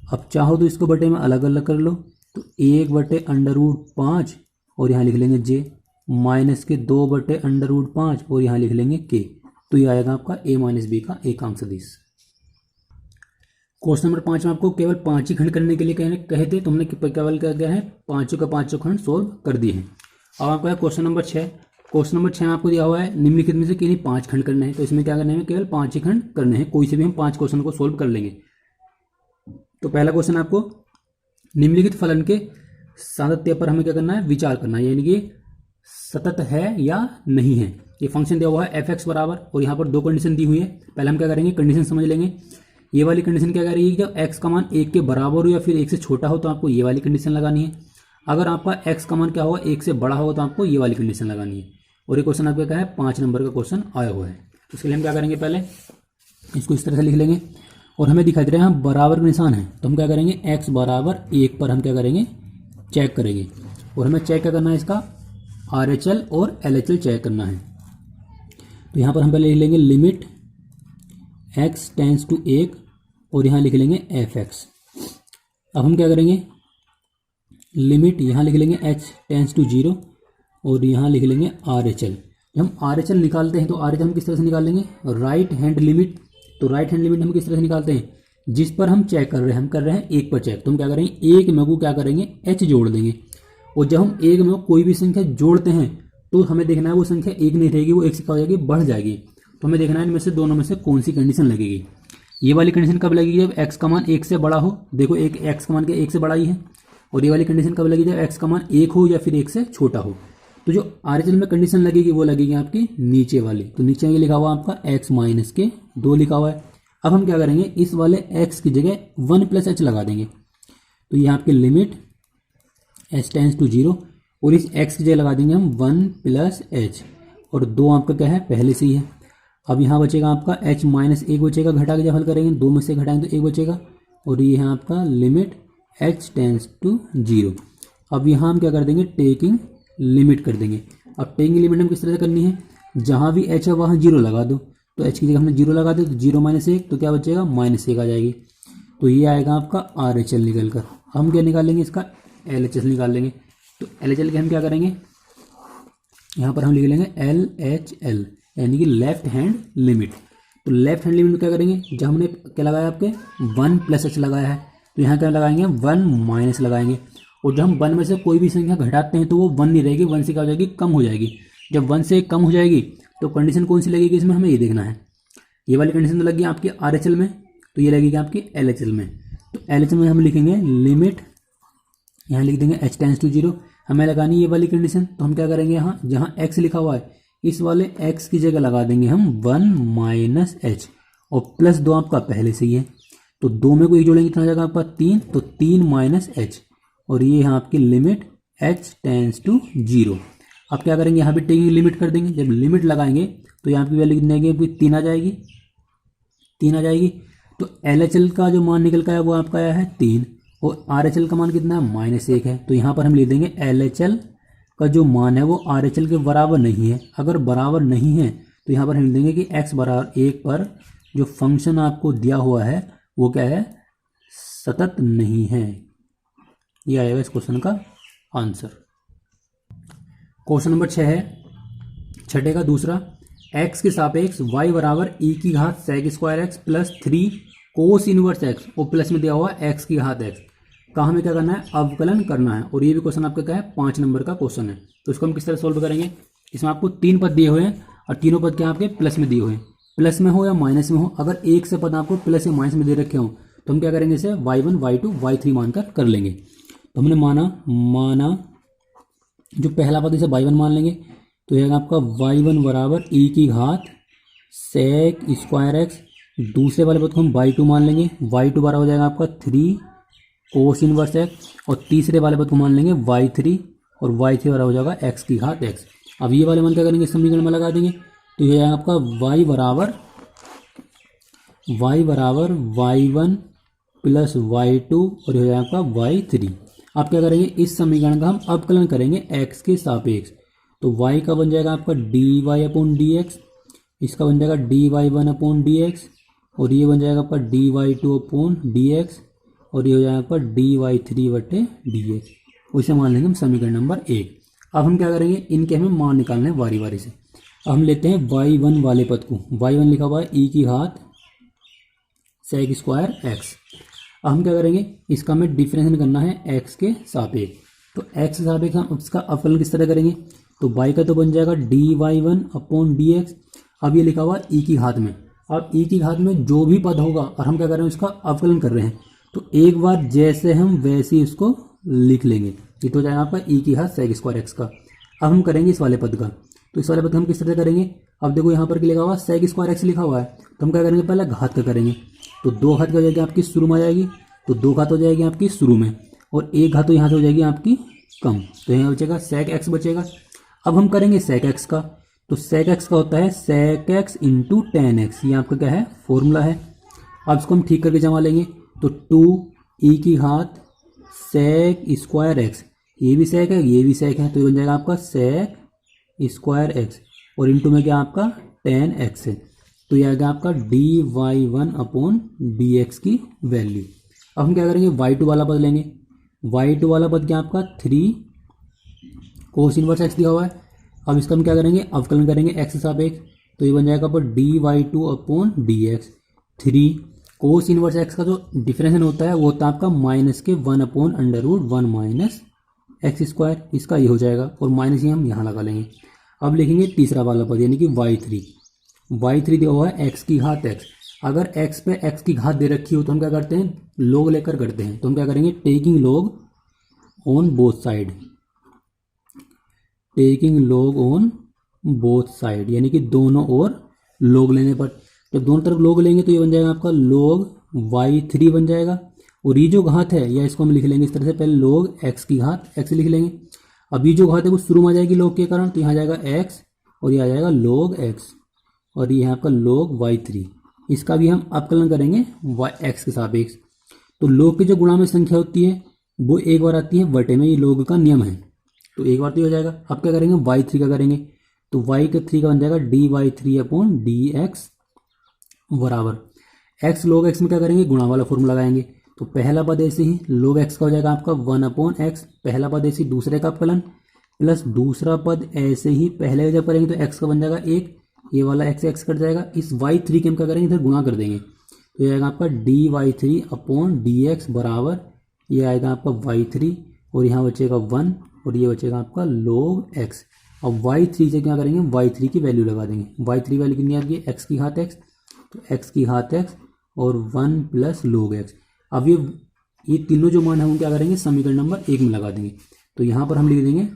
अब चाहो तो इसको बटे में अलग अलग कर लो, तो 1 बटे अंडर रूट 5, और यहाँ लिख लेंगे j, माइनस के 2 बटे अंडर रूट 5, और यहाँ लिख लेंगे k। तो ये आएगा आपका a माइनस बी का एकांक सदिश। क्वेश्चन नंबर 5 में आपको केवल 5 ही खंड करने के लिए कहे थे, तो हमने केवल क्या किया है, पाँचों का पाँचों खंड सोल्व कर दिए हैं। अब आपका है क्वेश्चन नंबर 6। क्वेश्चन नंबर 6 में आपको दिया हुआ है निम्नलिखित में से किन्हीं 5 खंड करने हैं। तो इसमें क्या करने हैं, केवल 5 ही खंड करने हैं, कोई से भी हम 5 क्वेश्चन को सोल्व कर लेंगे। तो पहला क्वेश्चन आपको निम्नलिखित फलन के सातत्य पर हमें क्या करना है, विचार करना है, यानी कि सतत है या नहीं है। ये फंक्शन दिया हुआ है f(x) बराबर, और यहाँ पर 2 कंडीशन दी हुई है। पहले हम क्या करेंगे, कंडीशन समझ लेंगे। ये वाली कंडीशन क्या कह रही है, जब x का मान 1 के बराबर हो या फिर 1 से छोटा हो तो आपको ये वाली कंडीशन लगानी है। अगर आपका x का मान क्या होगा, 1 से बड़ा होगा तो आपको ये वाली कंडीशन लगानी है। और ये क्वेश्चन आपका क्या है, 5 नंबर का क्वेश्चन आया हुआ है। तो इसके लिए हम क्या करेंगे, पहले इसको इस तरह से लिख लेंगे, और हमें दिखाई दे रहा है यहाँ बराबर का निशान है, तो हम क्या करेंगे, x बराबर 1 पर हम क्या करेंगे, चेक करेंगे। और हमें चेक क्या करना है, इसका RHL और LHL चेक करना है। तो यहाँ पर हम पहले लिख लेंगे लिमिट x टेंस टू 1, और यहाँ लिख लेंगे f(x). अब हम क्या करेंगे, लिमिट यहाँ लिख लेंगे h टेंस टू 0, और यहाँ लिख लेंगे RHL। जब हम RHL निकालते हैं तो RHL हम किस तरह से निकालेंगे, राइट हैंड लिमिट। तो राइट हैंड लिमिट हम किस तरह से निकालते हैं, जिस पर हम चेक कर रहे हैं, हम कर रहे हैं 1 पर चेक, तो हम क्या करेंगे, 1 में को क्या करेंगे, h जोड़ देंगे। और जब हम 1 में कोई भी संख्या जोड़ते हैं तो हमें देखना है वो संख्या 1 नहीं रहेगी, वो 1 से क्या हो जाएगी, बढ़ जाएगी। तो हमें देखना है इनमें से दोनों में से कौन सी कंडीशन लगेगी। ये वाली कंडीशन कब लगेगी, जब x का मान 1 से बड़ा हो। देखो एक x का मान क्या 1 से बड़ा ही है। और ये वाली कंडीशन कब लगेगी, जब x का मान 1 हो या फिर 1 से छोटा हो। तो जो RHL में कंडीशन लगेगी वो लगेगी आपकी नीचे वाली। तो नीचे ये लिखा हुआ आपका x माइनस के 2 लिखा हुआ है। अब हम क्या करेंगे, इस वाले x की जगह 1 प्लस h लगा देंगे। तो ये आपकी लिमिट h टेंस टू 0, और इस x की जगह लगा देंगे हम 1 प्लस h, और 2 आपका क्या है, पहले से ही है। अब यहाँ बचेगा आपका h माइनस 1 बचेगा, घटा के जब हल करेंगे 2 में से घटाएंगे तो 1 बचेगा, और ये है आपका लिमिट h टेंस टू 0। अब यहाँ हम क्या कर देंगे, टेकिंग लिमिट कर देंगे। अब टेकिंग लिमिट हम किस तरह से करनी है, जहाँ भी h है वहाँ 0 लगा दो। तो h की जगह हमने 0 लगा दो, तो 0 माइनस 1 तो क्या बचेगा, -1 आ जाएगी। तो ये आएगा आपका RHL निकल कर। हम क्या निकालेंगे, इसका LHS निकाल लेंगे। तो LHL के हम क्या करेंगे, यहाँ पर हम लिख लेंगे LHL यानी कि लेफ्ट हैंड लिमिट। तो लेफ्ट हैंड लिमिट में क्या करेंगे, जब हमने क्या लगाया आपके 1 + h लगाया है, तो यहाँ क्या लगाएंगे 1 - लगाएंगे। और जब हम 1 में से कोई भी संख्या घटाते हैं तो वो 1 नहीं रहेगी, 1 से क्या हो जाएगी, कम हो जाएगी। जब 1 से कम हो जाएगी तो कंडीशन कौन सी लगेगी इसमें, हमें ये देखना है। ये वाली कंडीशन तो लगी आपकी RHL में, तो ये लगेगी आपकी LHL में। तो LHL में हम लिखेंगे लिमिट, यहाँ लिख देंगे h टेंड्स टू 0। हमें लगानी ये वाली कंडीशन, तो हम क्या करेंगे, यहाँ जहाँ x लिखा हुआ है इस वाले x की जगह लगा देंगे हम 1 - h, और +2 आपका पहले से ही है, तो 2 में कोई जोड़ेंगे कितना हो जाएगा आपका 3, तो 3 - h, और ये यहाँ आपकी लिमिट h टेंड्स टू 0। अब क्या करेंगे, यहाँ भी टेकिंग लिमिट कर देंगे। जब लिमिट लगाएंगे तो यहाँ की वैल्यू कितनी आएगी, 3 आ जाएगी, 3 आ जाएगी। तो LHL का जो मान निकल का है वो आपका आया है 3, और RHL का मान कितना है, -1 है। तो यहाँ पर हम लिख देंगे LHL का जो मान है वो RHL के बराबर नहीं है। अगर बराबर नहीं है तो यहाँ पर हम लिख देंगे कि x = 1 पर जो फंक्शन आपको दिया हुआ है वो क्या है, सतत नहीं है। ये आएगा इस क्वेश्चन का आंसर। क्वेश्चन नंबर 6 है, छठे का दूसरा, x के सापेक्ष y = e⁻² x + 3 cos inverse x, और प्लस में दिया हुआ x⁻x का हमें क्या करना है, अवकलन करना है। और ये भी क्वेश्चन आपका क्या है, 5 नंबर का क्वेश्चन है। तो इसको हम किस तरह सोल्व करेंगे, इसमें आपको 3 पद दिए हुए हैं और तीनों पद क्या आपके प्लस में दिए हुए हैं, प्लस में हो या माइनस में हो। अगर एक से पद आपको प्लस या माइनस में दे रखे हो तो हम क्या करेंगे, इसे y1 y2 y3 मानकर कर लेंगे। तो हमने माना जो पहला पद इसे y1 मान लेंगे, तो यह आपका y1 = e⁻sec²x। दूसरे वाले पद को हम y2 मान लेंगे, y2 बराबर हो जाएगा आपका 3 cos इनवर्स x, और तीसरे वाले पद को मान लेंगे y3, और y3 बराबर हो जाएगा x⁻x। अब ये वाले मान क्या करेंगे, समीकरण में लगा देंगे। तो ये जाएगा आपका y बराबर y1 + y2, और ये हो जाएगा आपका y3। अब क्या करेंगे, इस समीकरण का हम अवकलन करेंगे x के सापेक्ष। तो y का बन जाएगा आपका dy/dx, इसका बन जाएगा dy1/dx, और ये बन जाएगा आपका dy2/dx, और ये हो जाएगा आपका dy3/dx। उसे मान लेंगे हम समीकरण नंबर 1। अब हम क्या करेंगे, इनके हमें मान निकालने हैं बारी बारी से। अब हम लेते हैं y1 वाले पद को, y1 लिखा हुआ है e⁻sec²x। अब हम क्या करेंगे, इसका हमें डिफरेंशिएट करना है x के सापेक्ष। तो x के सापेक्ष हम उसका अवकलन किस तरह करेंगे, तो y का तो बन जाएगा dy1/dx। अब ये लिखा हुआ e की घात में, अब e की घात में जो भी पद होगा और हम क्या कर रहे हैं, उसका अवकलन कर रहे हैं, तो एक बार जैसे हम वैसे ही इसको लिख लेंगे। ये तो हो जाएगा आपका e⁻sec²x का। अब हम करेंगे इस वाले पद का, तो इस वाले पद का हम किस तरह करेंगे, अब देखो यहाँ पर क्या लिखा हुआ है, sec² लिखा हुआ है, तो हम क्या करेंगे, पहले घात का करेंगे। तो 2 घात हो जाएगी आपकी शुरू में आ जाएगी, तो 2 घात हो जाएगी आपकी शुरू में, और 1 घात तो यहाँ से हो जाएगी आपकी कम, तो यहाँ बचेगा sec x बचेगा। अब हम करेंगे sec x का, तो sec x का होता है sec x × tan x, ये आपका क्या है, फॉर्मूला है। अब इसको हम ठीक करके जमा लेंगे, तो 2e⁻sec²x, ये भी sec है, ये भी sec है, तो ये बन जाएगा आपका sec²x, और इंटू में क्या आपका tan x है, तो ये आएगा आपका dy1/dx की वैल्यू। अब हम क्या करेंगे, y2 वाला पद लेंगे, y2 वाला पद क्या आपका 3 cos इनवर्स x दिया हुआ है। अब इसका हम क्या करेंगे, अवकलन करेंगे x के सापेक्ष, तो ये बन जाएगा आपका dy2/dx। 3 cos इनवर्स x का जो डिफरेंशिएशन होता है वो होता है आपका -1/√1 - x², इसका ये हो जाएगा, और माइनस ये हम यहाँ लगा लेंगे। अब लिखेंगे तीसरा वाला पद यानी कि y3 दिया हुआ है x⁻x। अगर x पे x की घात दे रखी हो तो हम क्या करते हैं, log लेकर करते हैं। तो हम क्या करेंगे, taking log on both side, यानी कि दोनों ओर log लेने पर, जब दोनों तरफ log लेंगे तो ये बन जाएगा आपका log y3 बन जाएगा। और ये जो घात है या इसको हम लिख लेंगे इस तरह से, पहले log x लिख लेंगे। अब ये जो घात है वो शुरू में आ जाएगी log के कारण, तो यहाँ जाएगा x, और ये आ जाएगा log x, और ये यहाँ आपका log y3। इसका भी हम अवकलन करेंगे x के सापेक्ष। तो log की जो गुणा में संख्या होती है वो एक बार आती है बटे में, ये log का नियम है, तो एक बार तो हो जाएगा। अब क्या करेंगे, y3 का करेंगे, तो y का 3 का बन जाएगा dy3/dx बराबर एक्स log x में क्या करेंगे, गुणा वाला फॉर्मूला लगाएंगे। तो पहला पद ऐसे ही log x का हो जाएगा आपका 1/x, पहला पद ऐसे ही दूसरे का अपकलन, प्लस दूसरा पद ऐसे ही पहले जब करेंगे तो x का बन जाएगा 1, ये वाला x कट जाएगा। इस y3 के हम क्या करेंगे, इधर गुणा कर देंगे, तो ये आएगा आपका dy3/dx बराबर, ये आएगा आपका y3 और यहाँ बचेगा 1 और ये बचेगा आपका log x। अब y3 से क्या करेंगे, y3 की वैल्यू लगा देंगे। y3 वैल्यू कितनी आती है, x की घात x, तो x की घात x और 1 प्लस log x। अब ये तीनों जो मान है हम क्या करेंगे, समीकरण नंबर 1 में लगा देंगे। तो यहाँ पर हम लिख देंगे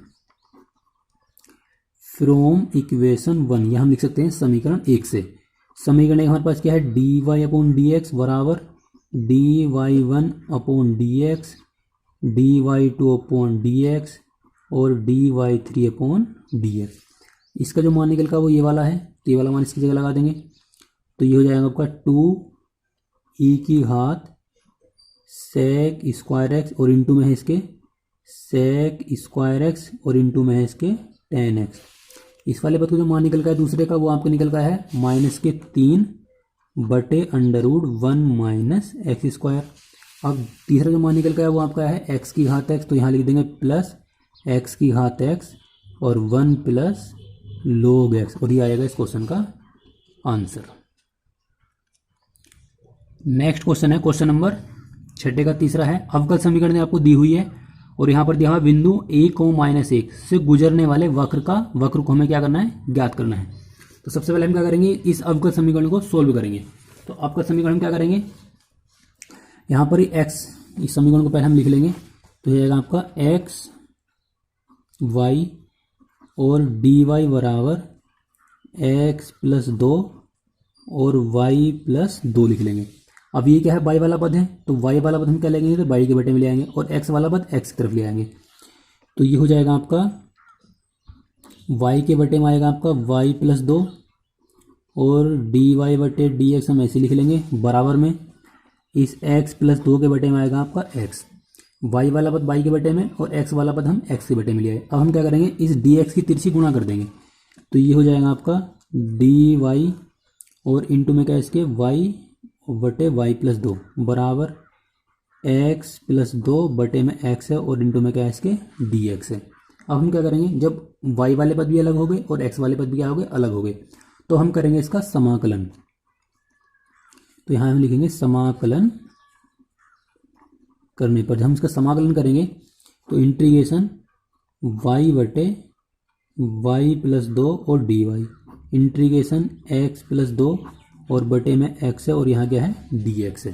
फ्रॉम इक्वेशन 1, यह हम लिख सकते हैं समीकरण 1 से। समीकरण 1 हमारे पास क्या है, dy/dx बराबर dy1/dx, dy2/dx और dy3/dx। इसका जो मान निकल का वो ये वाला है, तो ये वाला मान इसकी जगह लगा देंगे। तो ये हो जाएगा आपका 2e की घात sec स्क्वायर एक्स और इंटू में है इसके sec स्क्वायर एक्स और इंटू में है इसके tan x। इस वाले पद को जो मान निकल का है दूसरे का, वो आपको निकल का है -3/√1 - x स्क्वायर। अब तीसरा जो मान निकल का है वो आपका है x की घात x, तो यहाँ लिख देंगे प्लस x की घात x और 1 प्लस log x, और ये आएगा इस क्वेश्चन का आंसर। नेक्स्ट क्वेश्चन है क्वेश्चन नंबर 6 का तीसरा है, अवकल समीकरण आपको दी हुई है और यहाँ पर दिया हुआ बिंदु a को -1 से गुजरने वाले वक्र को हमें क्या करना है, ज्ञात करना है। तो सबसे पहले हम क्या करेंगे, इस अवकल समीकरण को सोल्व करेंगे। तो अवकल समीकरण हम क्या करेंगे, यहाँ पर x, इस समीकरण को पहले हम लिख लेंगे, तो ये आएगा आपका x y और dy बराबर x + 2 और y + 2 लिख लेंगे। अब ये क्या है, y वाला पद है, तो y वाला पद हम क्या लेंगे, तो y के बटे में ले आएंगे और x वाला पद x की तरफ ले आएंगे। तो ये हो जाएगा आपका y के बटे में आएगा आपका y + 2 और dy/dx हम ऐसे लिख लेंगे बराबर में, इस x + 2 के बटे में आएगा आपका x, y वाला पद y के बटे में और x वाला पद हम x के बटे में ले आए। अब हम क्या करेंगे, इस dx की तिरछी गुणा कर देंगे, तो ये हो जाएगा आपका dy और इंटू में क्या है इसके y बटे y + 2 बराबर x + 2 बटे में x है और इंटू में क्या है इसके dx है। अब हम क्या करेंगे, जब y वाले पद भी अलग हो गए और x वाले पद भी क्या हो गए, अलग हो गए, तो हम करेंगे इसका समाकलन। तो यहाँ हम लिखेंगे समाकलन करने पर, जब हम इसका समाकलन करेंगे तो इंटीग्रेशन y बटे y + 2 और dy, इंटीग्रेशन x + 2 और बटे में x है और यहाँ क्या है dx है।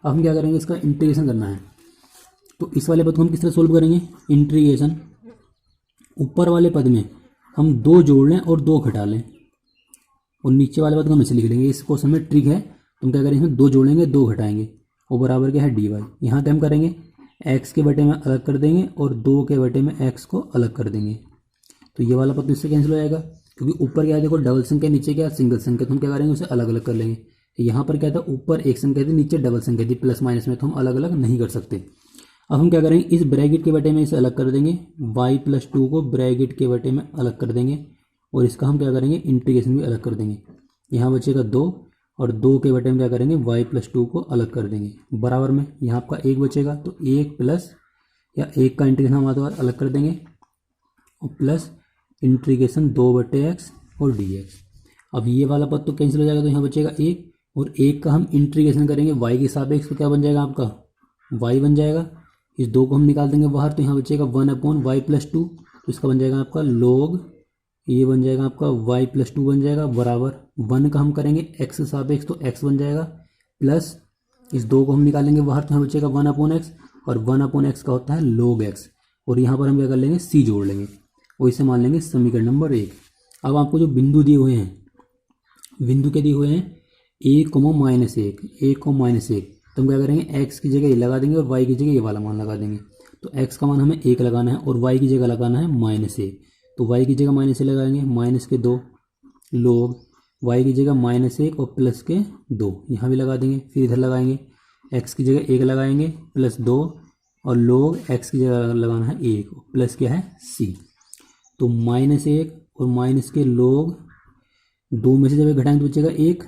अब हम क्या करेंगे, इसका इंटीग्रेशन करना है। तो इस वाले पद को हम किस तरह सोल्व करेंगे, इंटीग्रेशन ऊपर वाले पद में हम 2 जोड़ लें और 2 घटा लें और नीचे वाले पद को हम इसे लिख लेंगे। इस क्वेश्चन में ट्रिक है, तुम क्या करेंगे, 2 जोड़ेंगे 2 घटाएंगे और बराबर क्या है dy। यहाँ पे हम करेंगे x के बटे में अलग कर देंगे और 2 के बटे में x को अलग कर देंगे, तो ये वाला पद इससे कैंसिल हो जाएगा, क्योंकि ऊपर क्या है देखो डबल संख्या, नीचे क्या सिंगल संख्या, तो हम क्या करेंगे उसे अलग अलग कर लेंगे। यहाँ पर क्या था, ऊपर एक संख्या थी नीचे डबल संख्या थी प्लस माइनस में, तो हम अलग अलग नहीं कर सकते। अब हम क्या करेंगे, इस ब्रैकेट के बटे में इसे अलग कर देंगे, y + 2 को ब्रैकेट के बटे में अलग कर देंगे और इसका हम क्या करेंगे, इंटीग्रेशन भी अलग कर देंगे। यहाँ बचेगा 2 और 2 के बटे में क्या करेंगे, y + 2 को अलग कर देंगे बराबर में, यहाँ आपका 1 बचेगा, तो 1 प्लस या 1 का इंटीग्रेशन हम आते अलग कर देंगे और प्लस इंटीग्रेशन 2/x और dx। अब ये वाला पद तो कैंसिल हो जाएगा, तो यहाँ बचेगा 1 और 1 का हम इंटीग्रेशन करेंगे y के सापेक्ष, तो क्या बन जाएगा आपका y बन जाएगा। इस 2 को हम निकाल देंगे बाहर, तो यहाँ बचेगा 1/y + 2, तो इसका बन जाएगा आपका log, ये बन जाएगा आपका y + 2 बन जाएगा बराबर 1 का हम करेंगे x के सापेक्ष, तो x बन जाएगा प्लस इस 2 को हम निकालेंगे बाहर, तो यहाँ बचेगा 1/x और 1/x का होता है log x, और यहाँ पर हम क्या कर लेंगे c जोड़ लेंगे और इसे मान लेंगे समीकरण नंबर 1। अब आपको जो बिंदु दिए हुए हैं, बिंदु के दिए हुए हैं a, -1, a, -1, तो हम क्या करेंगे x की जगह ये लगा देंगे और y की जगह ये वाला मान लगा देंगे। तो x का मान हमें 1 लगाना है और y की जगह लगाना है -1, तो y की जगह -1 लगाएंगे, -2 log y की जगह -1 और प्लस के 2 यहाँ भी लगा देंगे, फिर इधर लगाएंगे x की जगह 1 लगाएंगे प्लस 2 और log x की जगह लगाना है 1 प्लस क्या है c, तो -1 और माइनस के log 2 में से जब घटाएंगे तो बचेगा 1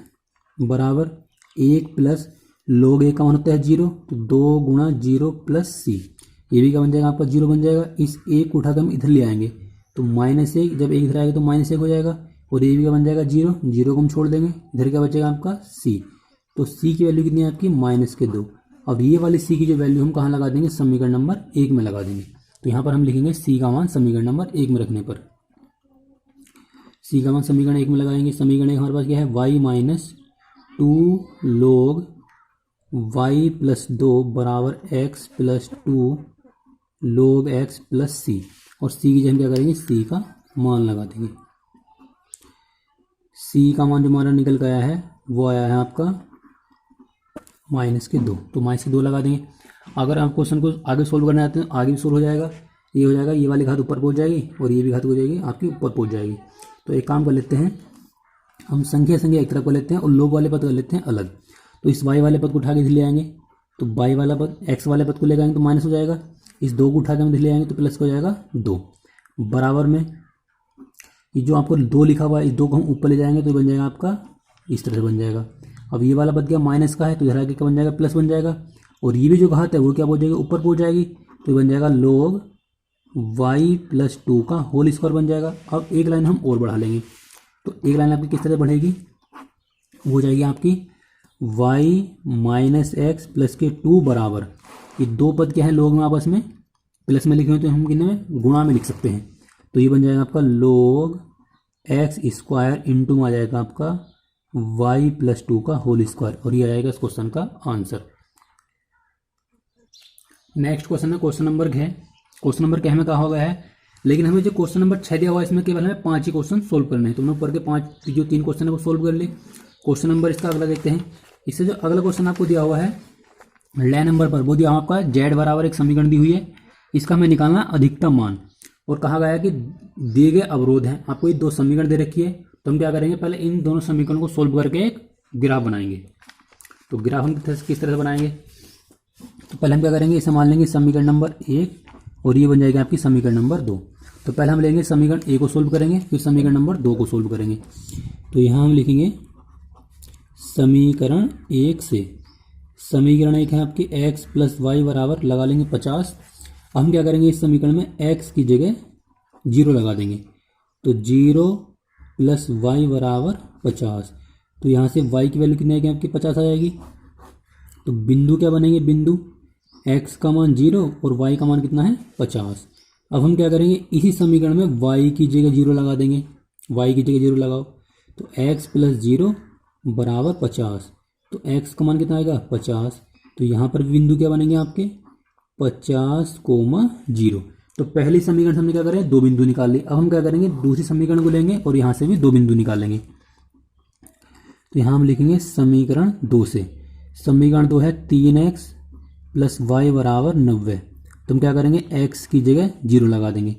बराबर 1 प्लस log a का मान होता है 0, तो 2 गुणा 0 प्लस सी, ये भी क्या बन जाएगा आपका 0 बन जाएगा। इस 1 को उठाकर हम इधर ले आएंगे तो -1, जब 1 इधर आएगा तो -1 हो जाएगा, और ये भी क्या बन जाएगा 0, 0 को हम छोड़ देंगे, इधर क्या बचेगा आपका c, तो c की वैल्यू कितनी है आपकी -2। अब ये वाली c की जो वैल्यू हम कहाँ लगा देंगे, समीकरण नंबर 1 में लगा देंगे। तो यहाँ पर हम लिखेंगे c का मान समीकरण नंबर 1 में रखने पर, c का मान समीकरण 1 में लगाएंगे। समीकरण 1 हमारे पास क्या है, y - 2 log y + 2 बराबर x + 2 log x + c, और c की जगह हम क्या करेंगे, c का मान लगा देंगे। c का मान जो हमारा निकल गया है वो आया है आपका -2, तो -2 लगा देंगे। अगर आप क्वेश्चन को आगे सोल्व करना चाहते हैं आगे भी सोल्व हो जाएगा, ये हो जाएगा, ये वाली घात ऊपर पहुंच जाएगी और ये भी घात हो जाएगी आपकी ऊपर पहुंच जाएगी। तो एक काम कर लेते हैं, हम संख्या एक तरफ कर लेते हैं और लोग वाले पद कर लेते हैं अलग। तो इस y वाले पद को उठा के इधर ले आएंगे, तो y वाला पद x वाले पद को ले आएंगे तो माइनस हो जाएगा, इस 2 को उठा के हम इधर ले आएंगे तो प्लस हो जाएगा 2, बराबर में ये जो आपको 2 लिखा हुआ है, इस 2 को हम ऊपर ले जाएंगे तो बन जाएगा आपका इस तरह से बन जाएगा। अब ये वाला पद क्या माइनस का है, तो इधर आके क्या बन जाएगा, प्लस बन जाएगा, और ये भी जो घात है वो क्या पहुंच जाएगी, ऊपर पहुंच जाएगी, तो बन जाएगा log y + 2 का होल स्क्वायर बन जाएगा। अब एक लाइन हम और बढ़ा लेंगे, तो एक लाइन आपकी किस तरह बढ़ेगी, वो हो जाएगी आपकी y - x + 2 बराबर, ये 2 पद क्या है लोग में आपस में प्लस में लिखे हुए तो हम कितने में गुणा में लिख सकते हैं, तो ये बन जाएगा आपका log x² इंटू आ जाएगा आपका y + 2 का होल स्क्वायर, और ये आ जाएगा इस क्वेश्चन का आंसर। नेक्स्ट क्वेश्चन है क्वेश्चन नंबर है, क्वेश्चन नंबर क्या हमें कहा होगा है, लेकिन हमें जो क्वेश्चन नंबर 6 दिया हुआ है इसमें केवल हमें 5 ही क्वेश्चन सोल्व करने हैं, तो हमने ऊपर के 5 जो 3 क्वेश्चन है वो सोल्व कर लिए। क्वेश्चन नंबर इसका अगला देखते हैं, इससे जो अगला क्वेश्चन आपको दिया हुआ है लैन नंबर पर, वो दिया हुआ आपका z बराबर एक समीकरण दी हुई है, इसका हमें निकालना अधिकतम मान, और कहा गया है कि दिए गए अवरोध हैं, आपको ये 2 समीकरण दे रखी है, तो हम क्या करेंगे, पहले इन दोनों समीकरणों को सोल्व करके एक ग्राफ बनाएंगे। तो ग्राफ हम किस तरह से बनाएंगे, तो पहले हम क्या करेंगे, इसे मान लेंगे समीकरण नंबर 1 और ये बन जाएगी आपकी समीकरण नंबर 2। तो पहले हम लेंगे समीकरण 1 को सोल्व करेंगे, फिर समीकरण नंबर 2 को सोल्व करेंगे। तो यहाँ हम लिखेंगे समीकरण 1 से, समीकरण 1 है आपकी x + y बराबर लगा लेंगे 50। अब हम क्या करेंगे, इस समीकरण में x की जगह 0 लगा देंगे, तो 0 + y बराबर 50। तो यहाँ से y की वैल्यू कितनी आएगी आपकी 50 आ जाएगी। तो बिंदु क्या बनेंगे, बिंदु x का मान 0 और y का मान कितना है 50। अब हम क्या करेंगे, इसी समीकरण में y की जगह 0 लगा देंगे, y की जगह 0 लगाओ, तो x + 0 बराबर 50। तो x का मान कितना आएगा 50, तो यहाँ पर बिंदु क्या बनेंगे आपके 50,0। तो पहली समीकरण से हमने क्या करें, 2 बिंदु निकाल लिए। अब हम क्या करेंगे, दूसरी समीकरण को लेंगे और यहाँ से भी 2 बिंदु निकालेंगे। तो यहाँ हम लिखेंगे समीकरण 2 से, समीकरण 2 है 3x + y बराबर 90। तो हम क्या करेंगे, x की जगह 0 लगा देंगे,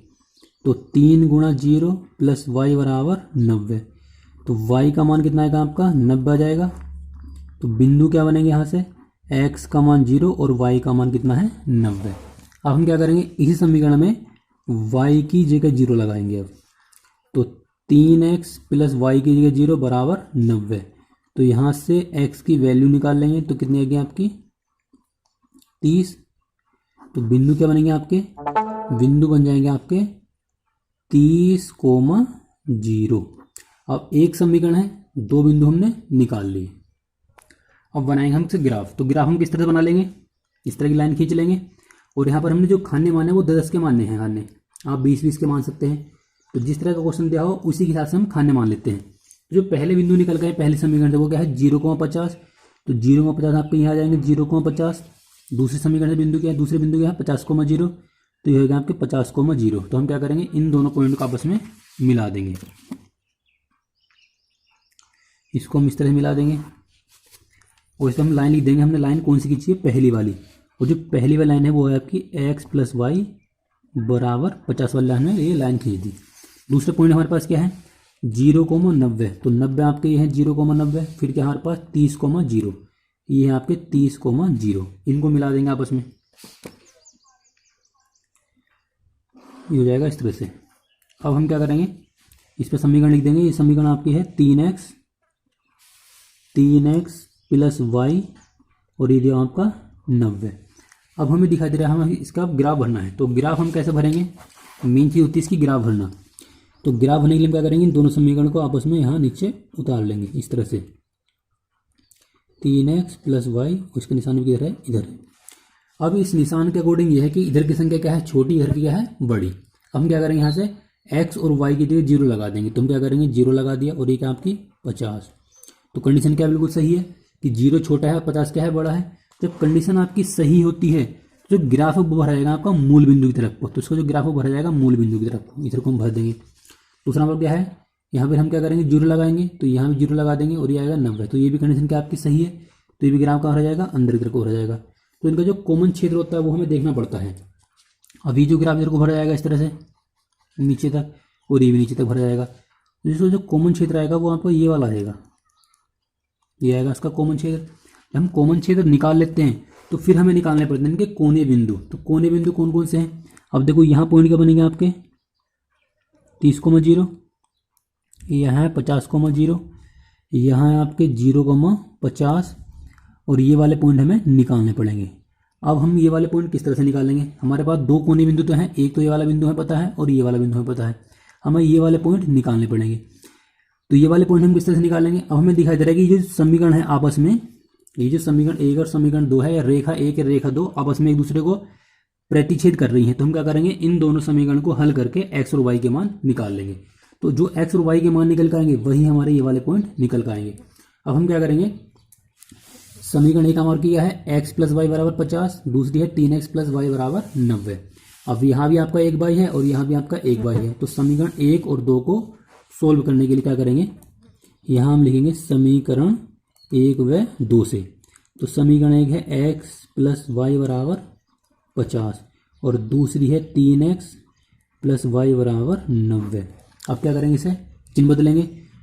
तो 3 गुणा 0 + y बराबर 90। तो y का मान कितना आएगा आपका 90 आ जाएगा। तो बिंदु क्या बनेंगे, यहाँ से x का मान 0 और y का मान कितना है 90। अब हम क्या करेंगे, इसी समीकरण में y की जगह 0 लगाएंगे। अब तो 3x + y की जगह 0 बराबर 90। तो यहाँ से x की वैल्यू निकाल लेंगे, तो कितनी आएगी आपकी 30। तो बिंदु क्या बनेंगे आपके, बिंदु बन जाएंगे आपके 30,0। अब एक समीकरण है, 2 बिंदु हमने निकाल लिए। अब बनाएंगे हम से ग्राफ। तो ग्राफ हम किस तरह से बना लेंगे, इस तरह की लाइन खींच लेंगे, और यहाँ पर हमने जो खाने माने वो 10 के मानने हैं, खाने आप 20-20 के मान सकते हैं। तो जिस तरह का क्वेश्चन दिया हो उसी के हिसाब से हम खाने मान लेते हैं। जो पहले बिंदु निकल गए पहले समीकरण से वो क्या है 0,50। तो 0,50 आपके यहाँ आ जाएंगे 0,50। दूसरे समीकरण से बिंदु क्या है, दूसरे बिंदु क्या है 50,0। तो ये होगा आपके 50,0। तो हम क्या करेंगे, इन दोनों पॉइंट को आपस में मिला देंगे, इसको हम इस तरह मिला देंगे और इसमें हम लाइन लिख देंगे। हमने लाइन कौन सी खींची है, पहली वाली, और जो पहली वाली लाइन है वो है आपकी x + y बराबर 50 वाली लाइन में ये लाइन खींच दी। दूसरा पॉइंट हमारे पास क्या है 0,90। तो 90 आपके ये है 0,90। फिर क्या हमारे पास 30,0, ये है आपके 30,0। इनको मिला देंगे आपस में, ये हो जाएगा इस तरह से। अब हम क्या करेंगे, इस पर समीकरण लिख देंगे। ये समीकरण आपकी है 3x प्लस वाई और ये दिया आपका 90। अब हमें दिखाई दे रहा है हमें इसका ग्राफ भरना है। तो ग्राफ हम कैसे भरेंगे, मेन चीज़ होती है इसकी ग्राफ भरना। तो ग्राफ भरने के लिए हम क्या करेंगे, इन दोनों समीकरण को आपस में यहाँ नीचे उतार लेंगे इस तरह से, 3x प्लस वाई, उसका निशान भी किधर है, इधर है। अब इस निशान के अकॉर्डिंग ये है कि इधर की संख्या क्या है, छोटी, इधर की क्या है, बड़ी। अब हम क्या करेंगे, यहाँ से x और y की जगह 0 लगा देंगे। तो हम क्या करेंगे, 0 लगा दिया और ये क्या आपकी 50। तो कंडीशन क्या बिल्कुल सही है कि 0 छोटा है, 50 क्या है, बड़ा है। जब कंडीशन आपकी सही होती है जो ग्राफ भरा जाएगा आपका मूल बिंदु की तरफ को, तो इसको जो ग्राफ भरा जाएगा मूल बिंदु की तरफ को, इधर को हम भर देंगे। दूसरा नंबर क्या है, यहाँ पर हम क्या करेंगे, 0 लगाएंगे, तो यहाँ भी 0 लगा देंगे और ये आएगा 90। तो ये भी कंडीशन क्या आपकी सही है, तो ये भी ग्राफ कहाँ भरा जाएगा, अंदर की तरफ को भरा जाएगा। तो इनका जो कॉमन क्षेत्र होता है वो हमें देखना पड़ता है। अभी जो ग्राफ इधर को भरा जाएगा इस तरह से नीचे तक, और ये भी नीचे तक भरा जाएगा। तो जिसको जो कॉमन क्षेत्र आएगा वो आपको ये वाला आएगा, ये आएगा इसका कॉमन क्षेत्र। जब हम कॉमन क्षेत्र निकाल लेते हैं तो फिर हमें निकालने पड़ते हैं इनके कोने बिंदु। तो कोने बिंदु कौन कौन से हैं, अब देखो यहाँ पॉइंट क्या बनेंगे आपके 30,0, यहाँ है 50,0, यहाँ है आपके 0,50 और ये वाले पॉइंट हमें निकालने पड़ेंगे। अब हम ये वाले पॉइंट किस तरह से निकालेंगे, हमारे पास दो कोने बिंदु तो हैं, एक तो ये वाला बिंदु हमें पता है और ये वाला बिंदु हमें पता है, हमें ये वाले पॉइंट निकालने पड़ेंगे। तो ये वाले पॉइंट हम किस तरह से निकालेंगे, अब हमें दिखाई दे रहा है कि ये जो समीकरण है आपस में, ये जो समीकरण 1 और समीकरण 2 है, या रेखा 1 या रेखा 2 आपस में एक दूसरे को प्रतिच्छेद कर रही है। तो हम क्या करेंगे, इन दोनों समीकरण को हल करके x और y के मान निकाल लेंगे। तो जो x और y के मान निकल कर आएंगे वही हमारे ये वाले पॉइंट निकल कर आएंगे। अब हम क्या करेंगे, समीकरण एक हमारा किया है x प्लस वाई बराबर 50, दूसरी है 3x प्लस वाई बराबर 90। अब यहाँ भी आपका 1 y है और यहाँ भी आपका 1 y है। तो समीकरण 1 और 2 को सोल्व करने के लिए क्या करेंगे, यहाँ हम लिखेंगे समीकरण 1 व 2 से। तो समीकरण 1 है x प्लस वाई बराबर 50 और दूसरी है 3x प्लस वाई बराबर 90। अब क्या करेंगे, इसे चिन्ह बदलेंगे।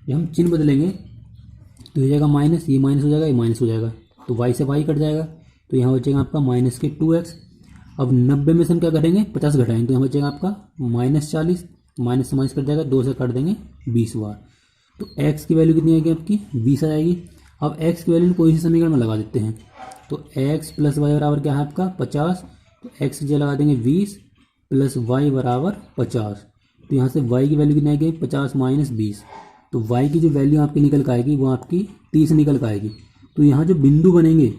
जब हम चिन्ह बदलेंगे तो ये जाएगा माइनस, ये माइनस हो जाएगा, ये माइनस हो जाएगा, तो y से y कट जाएगा, तो यहाँ बचेगा आपका माइनस के 2x। अब 90 में से हम क्या करेंगे, 50 घटाएंगे, तो यहाँ बचेगा आपका -40, माइनस से माइनस कट जाएगा, 2 से काट देंगे 20 बार। तो x की वैल्यू कितनी आएगी आपकी, 20 आ जाएगी। अब x की वैल्यू कोई सी समीकरण में लगा देते हैं। तो x प्लस वाई बराबर क्या है आपका 50, तो x की जगह लगा देंगे 20 प्लस वाई बराबर 50। तो यहाँ से y की वैल्यू कितनी आएगी, 50 माइनस 20। तो y की जो वैल्यू आपकी निकल कर आएगी वो आपकी 30 निकल कर आएगी। तो यहाँ जो बिंदु बनेंगे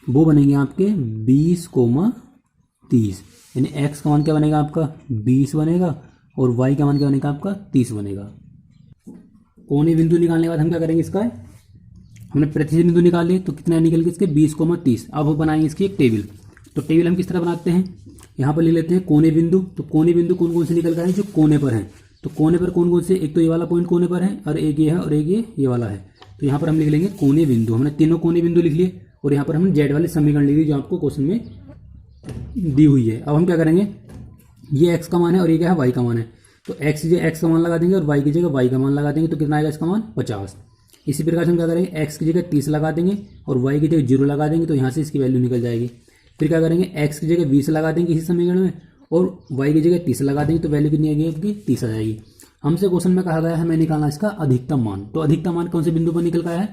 वो बनेंगे आपके 20,30, यानी x का मान क्या बनेगा आपका 20 बनेगा और y का मान क्या बनेगा आपका 30 बनेगा। कोने बिंदु निकालने के बाद हम क्या करेंगे, इसका हमने प्रतिच्छेद बिंदु निकाल लिए, तो कितना निकल गया इसके 20,30। अब हम बनाएंगे इसकी एक टेबल। तो टेबल हम किस तरह बनाते हैं, यहाँ पर ले लेते हैं कोने बिंदु। तो कोने बिंदु कौन कौन से निकल कर आए, जो कोने पर हैं। तो कोने पर कौन कौन से, एक तो ये वाला पॉइंट कोने पर है और एक ये है और एक ये वाला है। तो यहाँ पर हम लिख लेंगे कोने बिंदु, हमने तीनों कोने बिंदु लिख लिए और यहाँ पर हमने जेड वाले समीकरण लिख लिए जो आपको क्वेश्चन में दी हुई है। अब हम क्या करेंगे, ये x का मान है और ये क्या है y का मान है। तो x की जगह x का मान लगा देंगे और y की जगह y का मान लगा देंगे, तो कितना आएगा इसका मान 50। इसी प्रकार से हम क्या करेंगे, x की जगह 30 लगा देंगे और y की जगह 0 लगा देंगे, तो यहाँ से इसकी वैल्यू निकल जाएगी। फिर क्या करेंगे, x की जगह 20 लगा देंगे इसी समीकरण में और y की जगह 30 लगा देंगे, तो वैल्यू कितनी आएगी आपकी 30 आ जाएगी। हमसे क्वेश्चन में कहा गया है हमें निकालना इसका अधिकतम मान। तो अधिकतम मान कौन से बिंदु पर निकल गया है,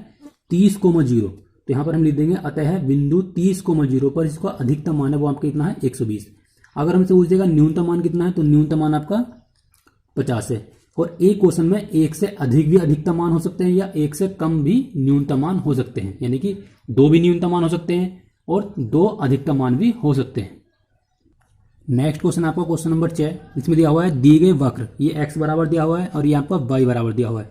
30,0। तो यहाँ पर हम लिख देंगे अतः बिंदु 30,0 पर इसका अधिकतम मान है वो आपका कितना है 120। अगर हमसे पूछ देगा न्यूनतम मान कितना है, तो न्यूनतम मान आपका 50 है। और एक क्वेश्चन में एक से अधिक भी अधिकतम मान हो सकते हैं या एक से कम भी न्यूनतम मान हो सकते हैं, यानी कि 2 भी न्यूनतम मान हो सकते हैं और 2 अधिकतम मान भी हो सकते हैं। नेक्स्ट क्वेश्चन आपका क्वेश्चन नंबर 6, इसमें दिया हुआ है दिए गए वक्र, ये x बराबर दिया हुआ है और ये आपका y बराबर दिया हुआ है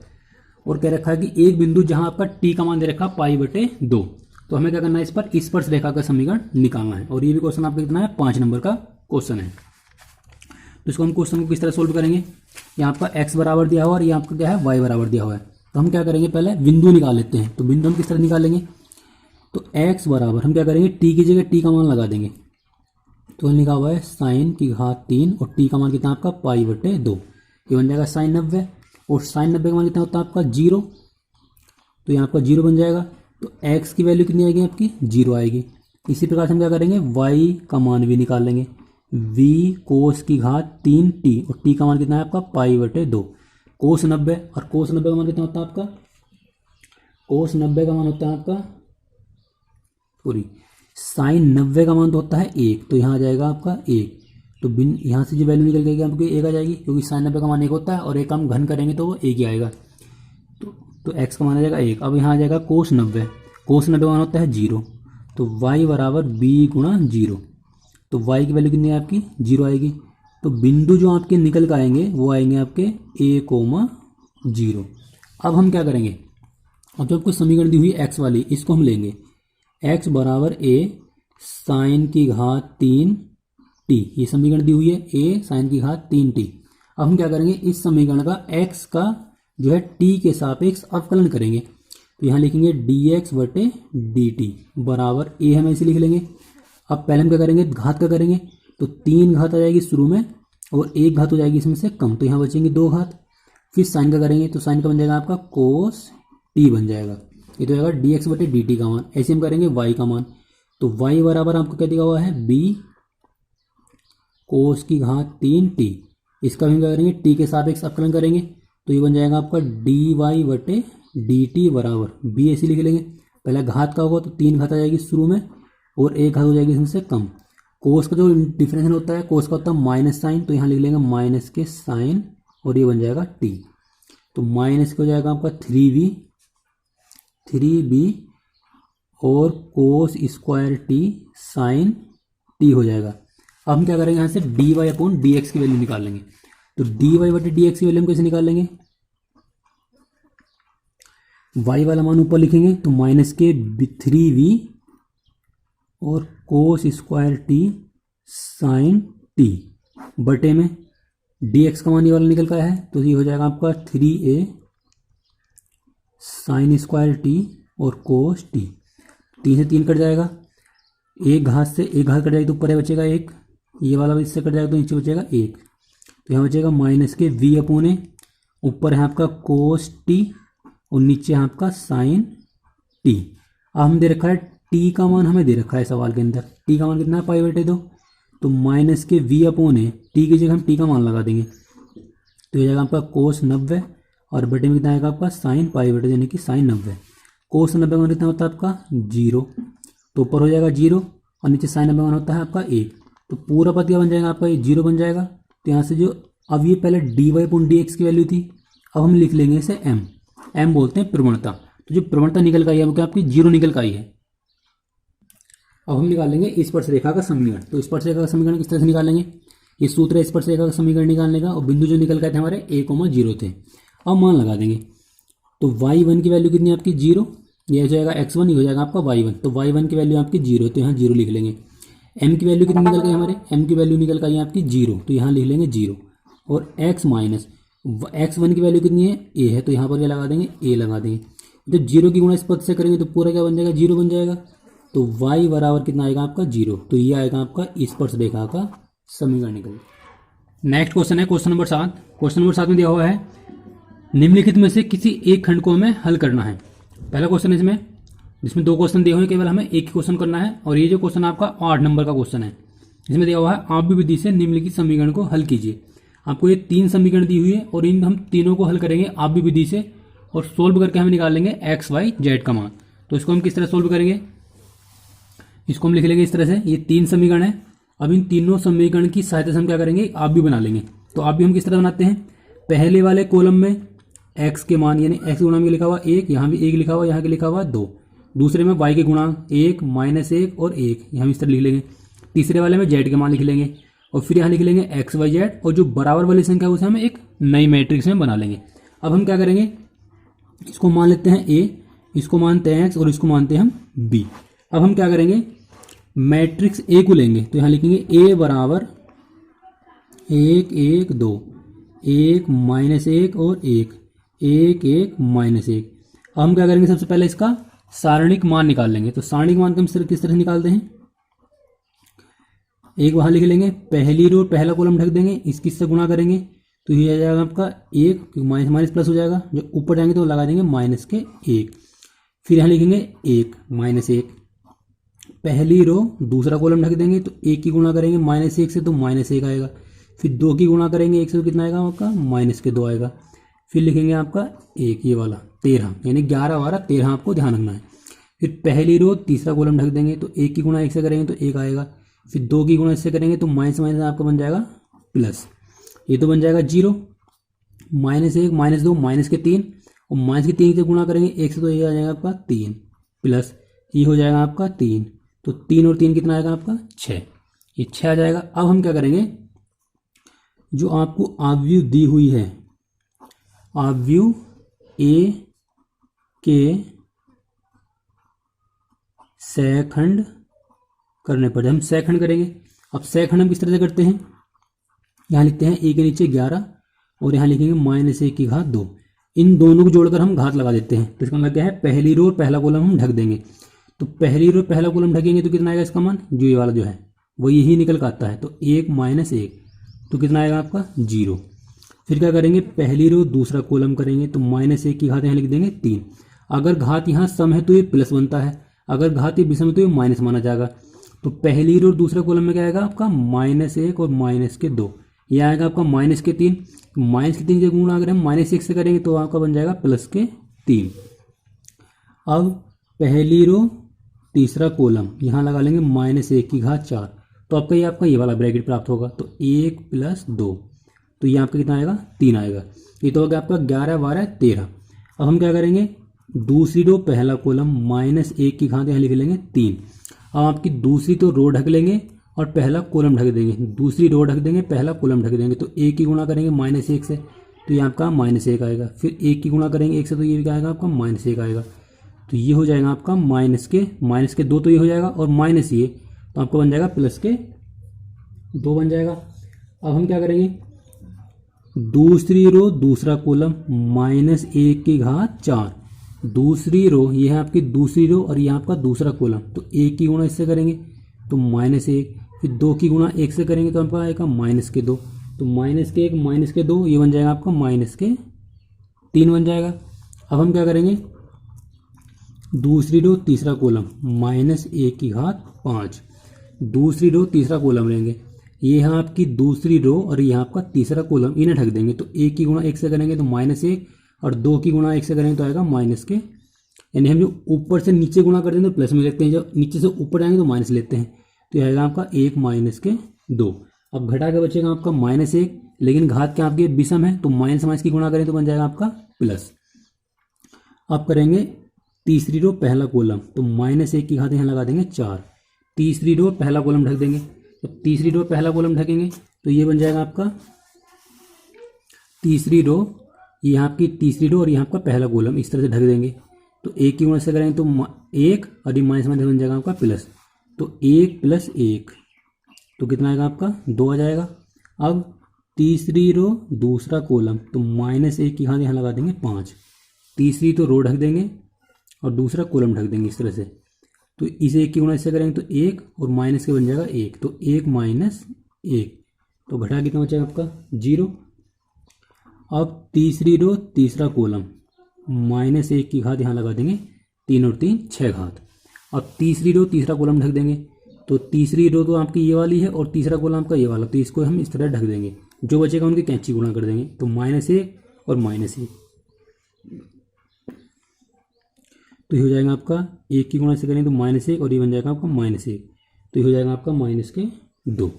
और कह रखा है कि एक बिंदु जहां आपका t का मान दे रखा π/2। तो हमें क्या करना है, इस पर स्पर्श रेखा का समीकरण निकालना है और ये भी क्वेश्चन आपका कितना है 5 नंबर का क्वेश्चन है। तो इसको हम क्वेश्चन को किस तरह सोल्व करेंगे, यहाँ आपका x बराबर दिया हुआ और ये आपका क्या है y बराबर दिया हुआ है। तो हम क्या करेंगे, पहले बिंदु निकाल लेते हैं। तो बिंदु हम किस तरह निकालेंगे, तो x बराबर हम क्या करेंगे, t की जगह t का मान लगा देंगे। तो लिखा हुआ है sin की घात 3 और t का मान कितना आपका π/2, ये बन जाएगा sin 90 और sin 90 का मान कितना होता है आपका 0, तो यहाँ आपका 0 बन जाएगा। तो x की वैल्यू कितनी आएगी आपकी 0 आएगी। इसी प्रकार से हम क्या करेंगे, y का मान भी निकाल लेंगे, v कोस की घात 3t और t का मान कितना है आपका π/2। कोस 90 और कोस 90 का मान कितना होता है आपका, कोस 90 का मान होता है आपका सॉरी साइन 90 का मान तो होता है 1, तो यहाँ आ जाएगा आपका 1। तो बिन यहाँ से जो वैल्यू निकल गई आपको 1 आ जाएगी, क्योंकि साइन 90 का मान 1 होता है और 1 का हम घन करेंगे तो वो 1 ही आएगा। तो x का मान आ जाएगा 1। अब यहाँ आ जाएगा कोस 90, कोस 90 मान होता है 0, तो y बराबर b गुणा 0। तो y की वैल्यू कितनी है आपकी 0 आएगी। तो बिंदु जो आपके निकल कर आएंगे वो आएंगे आपके a,0। अब हम क्या करेंगे, अब जो आपको समीकरण दी हुई x वाली इसको हम लेंगे, x बराबर a साइन की घात 3t, ये समीकरण दी हुई है a साइन की घात 3t। अब हम क्या करेंगे, इस समीकरण का x का जो है t के सापेक्ष अवकलन करेंगे। तो यहाँ लिखेंगे dx बटे dt बराबर a हम ऐसे लिख लेंगे। अब पहले हम क्या करेंगे, घात का करेंगे, तो 3 घात आ जाएगी शुरू में और 1 घात हो जाएगी इसमें से कम, तो यहाँ बचेंगे 2 घात। फिर साइन का करेंगे, तो साइन का बन जाएगा आपका कोस t बन जाएगा, ये तो जाएगा dx बटे dt का मान। ऐसे हम करेंगे y का मान, तो y बराबर आपको क्या दिया हुआ है b कोस की घात 3t। इसका भी हम क्या करेंगे, t के सापेक्ष अवकलन करेंगे, तो ये बन जाएगा आपका dy बटे dt बराबर b ऐसे लिख लेंगे। पहला घात का होगा तो 3 घात आ जाएगी शुरू में और 1 घात हो जाएगी इसमें से कम। कोस का जो डिफरेंशियल होता है, कोस का होता है माइनस साइन, तो यहाँ लिख लेंगे माइनस के साइन और ये बन जाएगा t। तो माइनस का हो जाएगा आपका 3b और cos square t sine t हो जाएगा। अब हम क्या करेंगे, यहाँ से dy अपॉन dx की वैल्यू निकाल लेंगे। तो dy बटे dx की वैल्यू हम कैसे निकाल लेंगे, y वाला मान ऊपर लिखेंगे, तो माइनस के 3v और cos square t sine t बटे में dx का मान ये वाला निकल का है, तो ये हो जाएगा आपका 3a साइन स्क्वायर t और कोस t। 3 से 3 कट जाएगा, एक घात से एक घात कट जाएगी तो ऊपर है बचेगा 1, ये वाला भी इससे कट जाएगा तो नीचे बचेगा 1। तो यहाँ बचेगा माइनस के v अपॉन ए, ऊपर है आपका कोस t और नीचे है आपका साइन t। अब हम दे रखा है t का मान, हमें दे रखा है सवाल के अंदर t का मान कितना है पाई बटे 2, तो माइनस के v अपॉन ए, t की जगह हम t का मान लगा देंगे, तो ये जाएगा आपका कोस 90 और बटे में कितना आएगा आपका साइन पाई बटे यानी कि साइन 90। कोस 90 का मान कितना होता है आपका 0, तो ऊपर हो जाएगा 0 और नीचे साइन 90 मान होता है आपका 1, तो पूरा पद क्या बन जाएगा आपका ये 0 बन जाएगा। तो यहाँ से जो अब ये पहले dy अपॉन dx की वैल्यू थी, अब हम लिख लेंगे इसे m बोलते हैं प्रवणता। तो जो प्रवणता निकल कर आई है वो क्या आपकी 0 निकल कर आई है। अब हम निकालेंगे स्पर्शरेखा का समीकरण। तो स्पर्शरेखा का समीकरण किस तरह से निकालेंगे, ये सूत्र है स्पर्शरेखा का समीकरण निकालने का, और बिंदु जो निकल गए थे हमारे a,0 थे। अब मान लगा देंगे, तो y1 की वैल्यू कितनी है आपकी 0, ये हो जाएगा x1, ये हो जाएगा आपका y1, तो y1 की वैल्यू आपकी 0, तो यहाँ 0 लिख लेंगे। m की वैल्यू कितनी निकल गई हमारे, m की वैल्यू निकल गई आपकी 0, तो यहाँ लिख लेंगे 0। और x माइनस x1 की वैल्यू कितनी है a है, तो यहाँ पर क्या लगा देंगे a लगा देंगे। जब 0 की गुणा इस पद से करेंगे तो पूरा क्या बन जाएगा 0 बन जाएगा, तो y बराबर कितना आएगा आपका 0, तो ये आएगा आपका स्पर्शरेखा का समीकरण निकल। नेक्स्ट क्वेश्चन है क्वेश्चन नंबर 7। क्वेश्चन नंबर 7 में दिया हुआ है निम्नलिखित में से किसी एक खंड को हमें हल करना है। पहला क्वेश्चन है इसमें, जिसमें 2 क्वेश्चन दिए हुए हैं, केवल हमें एक ही क्वेश्चन करना है। और ये जो क्वेश्चन आपका 8 नंबर का क्वेश्चन है, इसमें दिया हुआ है आप भी विधि से निम्नलिखित समीकरण को हल कीजिए। आपको ये 3 समीकरण दी हुई है और इन हम तीनों को हल करेंगे आप भी विधि से, और सोल्व करके हम निकालेंगे x y z का मान। तो इसको हम किस तरह सोल्व करेंगे, इसको हम लिख लेंगे इस तरह से, ये 3 समीकरण है। अब इन तीनों समीकरण की सहायता से हम क्या करेंगे, आप भी बना लेंगे। तो आप भी हम किस तरह बनाते हैं, पहले वाले कॉलम में x के मान यानी x गुणा में लिखा हुआ 1, यहाँ भी 1 लिखा हुआ, यहाँ के लिखा हुआ 2। दूसरे में y के गुणा 1 माइनस 1 और 1, यहाँ इस तरह लिख लेंगे। तीसरे वाले में z के मान लिख लेंगे और फिर यहाँ लिख लेंगे x y z, और जो बराबर वाली संख्या है उसे हम एक नई मैट्रिक्स में बना लेंगे। अब हम क्या करेंगे, इसको मान लेते हैं a, इसको मानते हैं x और इसको मानते हैं हम b। अब हम क्या करेंगे, मैट्रिक्स a को लेंगे, तो यहाँ लिखेंगे a बराबर 1 1 2, 1 माइनस 1 और 1 1 1 माइनस 1। अब हम क्या करेंगे, सबसे पहले इसका सारणिक मान निकाल लेंगे। तो सारणिक मान को हम किस तरह से निकालते हैं, एक वहाँ लिख लेंगे, पहली रो पहला कॉलम ढक देंगे, इसकी से गुणा करेंगे तो ये आ जाएगा आपका 1, माइनस माइनस प्लस हो जाएगा, जो ऊपर जाएंगे तो लगा देंगे माइनस के 1। फिर यहाँ लिखेंगे 1 माइनस 1, पहली रो दूसरा कॉलम ढक देंगे तो 1 की गुणा करेंगे माइनस 1 से तो माइनस 1 आएगा। फिर 2 की गुणा करेंगे 1 से तो कितना आएगा आपका माइनस के 2 आएगा। फिर लिखेंगे आपका 1 ये वाला 13, यानी 11 12 13 आपको ध्यान रखना है। फिर पहली रो तीसरा कॉलम ढक देंगे, तो 1 की गुणा 1 से करेंगे तो 1 आएगा। फिर 2 की गुणा इससे करेंगे तो माइनस माइनस आपका बन जाएगा प्लस, ये तो बन जाएगा 0, -1 -2 -3, और -3 से गुणा करेंगे 1 से तो ये आ जाएगा आपका 3 प्लस ये हो जाएगा आपका 3, तो 3 और 3 कितना आएगा आपका 6, ये 6 आ जाएगा। अब हम क्या करेंगे, जो आपको आव्यूह दी हुई है, आव्यूह ए के सहखंड करने पर हम सहखंड करेंगे। अब सहखंड हम किस तरह से करते हैं, यहाँ लिखते हैं a के नीचे 11 और यहाँ लिखेंगे -1/2, इन दोनों को जोड़कर हम घात लगा देते हैं। तो इसका मतलब क्या है, पहली रो और पहला कॉलम हम ढक देंगे, तो पहली रो पहला कॉलम ढकेंगे तो कितना आएगा इसका मान, जो ये वाला जो है वो यही निकल कर आता है, तो 1 - 1 तो कितना आएगा आपका 0। फिर क्या करेंगे, पहली रो दूसरा कॉलम करेंगे तो -1 की घात यहाँ लिख देंगे 3, अगर घात यहाँ सम है तो ये प्लस बनता है, अगर घात ये विषम है तो ये माइनस माना जाएगा। तो पहली रो दूसरा कॉलम में क्या आएगा आपका -1 और -2, ये आएगा आपका -3, -3 के गुणा अगर हम -1 से करेंगे तो आपका बन जाएगा +3। अब पहली रो तीसरा कॉलम यहाँ लगा लेंगे -1 की घात 4, तो आपका ये वाला ब्रैकेट प्राप्त होगा, तो 1 + 2, तो ये आपका कितना आएगा 3 आएगा। ये तो हो गया आपका 11 12 13। अब हम क्या करेंगे, दूसरी रो पहला कॉलम -1 की घात यहाँ लिख लेंगे 3। अब आपकी दूसरी तो रो ढक लेंगे और पहला कॉलम ढक देंगे, दूसरी रो ढक देंगे पहला कॉलम ढक देंगे, तो 1 की गुणा करेंगे -1 से तो ये आपका -1 आएगा, फिर 1 की गुणा करेंगे 1 से तो ये भी आएगा आपका -1 आएगा, तो ये हो जाएगा आपका -2 तो ये हो जाएगा और माइनस ये तो आपका बन जाएगा +2 बन जाएगा। अब हम क्या करेंगे, दूसरी रो दूसरा कॉलम -1 की घात 4, दूसरी रो ये है आपकी दूसरी रो और ये आपका दूसरा कॉलम, तो 1 की गुणा इससे करेंगे तो -1, फिर 2 की गुणा 1 से करेंगे तो आपका आएगा -2, तो -1 -2 ये बन जाएगा आपका -3 बन जाएगा। अब हम क्या करेंगे, दूसरी रो तीसरा कॉलम -1 की घात 5, दूसरी रो तीसरा कॉलम लेंगे, ये है आपकी दूसरी रो और ये आपका तीसरा कॉलम, इन्हें ढक देंगे, तो 1 की गुणा 1 से करेंगे तो -1 और 2 की गुणा 1 से करेंगे तो आएगा -, यानी हम जो ऊपर से नीचे गुणा करते हैं तो प्लस में लेते हैं, जब नीचे से ऊपर जाएंगे तो माइनस लेते हैं, तो यह आएगा आपका 1 - 2। अब घटा के बचेगा आपका -1, लेकिन घात क्या आपकी विषम है तो माइनस की गुणा करें तो बन जाएगा आपका प्लस। अब करेंगे तीसरी रो पहला कॉलम, तो -1 की घात यहाँ लगा देंगे 4, तीसरी रो पहला कॉलम ढक देंगे, तो तीसरी रो पहला कॉलम ढकेंगे तो ये बन जाएगा आपका तीसरी रो, ये यहाँ आपकी तीसरी रो और यहाँ आपका पहला कॉलम इस तरह से ढक देंगे, तो 1 की गुणा से करेंगे तो 1 और ये माइनस बन जाएगा आपका प्लस, तो 1 + 1 तो कितना आएगा आपका 2 आ जाएगा। अब तीसरी रो दूसरा कॉलम, तो -1 की घात यहाँ लगा देंगे 5, तीसरी तो रो ढक देंगे और दूसरा कॉलम ढक देंगे इस तरह से, तो इसे 1 की गुणा इससे करेंगे तो 1 और माइनस के बन जाएगा 1, तो 1 - 1 तो घटा कितना बचेगा आपका 0। अब तीसरी रो तीसरा कॉलम -1 की घात यहाँ लगा देंगे 3 और 3 6 घात। अब तीसरी रो तीसरा कॉलम ढक देंगे, तो तीसरी रो तो आपकी ये वाली है और तीसरा कॉलम आपका ये वाला, तो इसको हम इस तरह ढक देंगे, जो बचेगा उनकी कैंची गुणा कर देंगे, तो -1 और -1 तो ये हो जाएगा आपका 1 की गुणा से करेंगे तो -1 और ये बन जाएगा आपका -1, तो ये हो जाएगा आपका -2।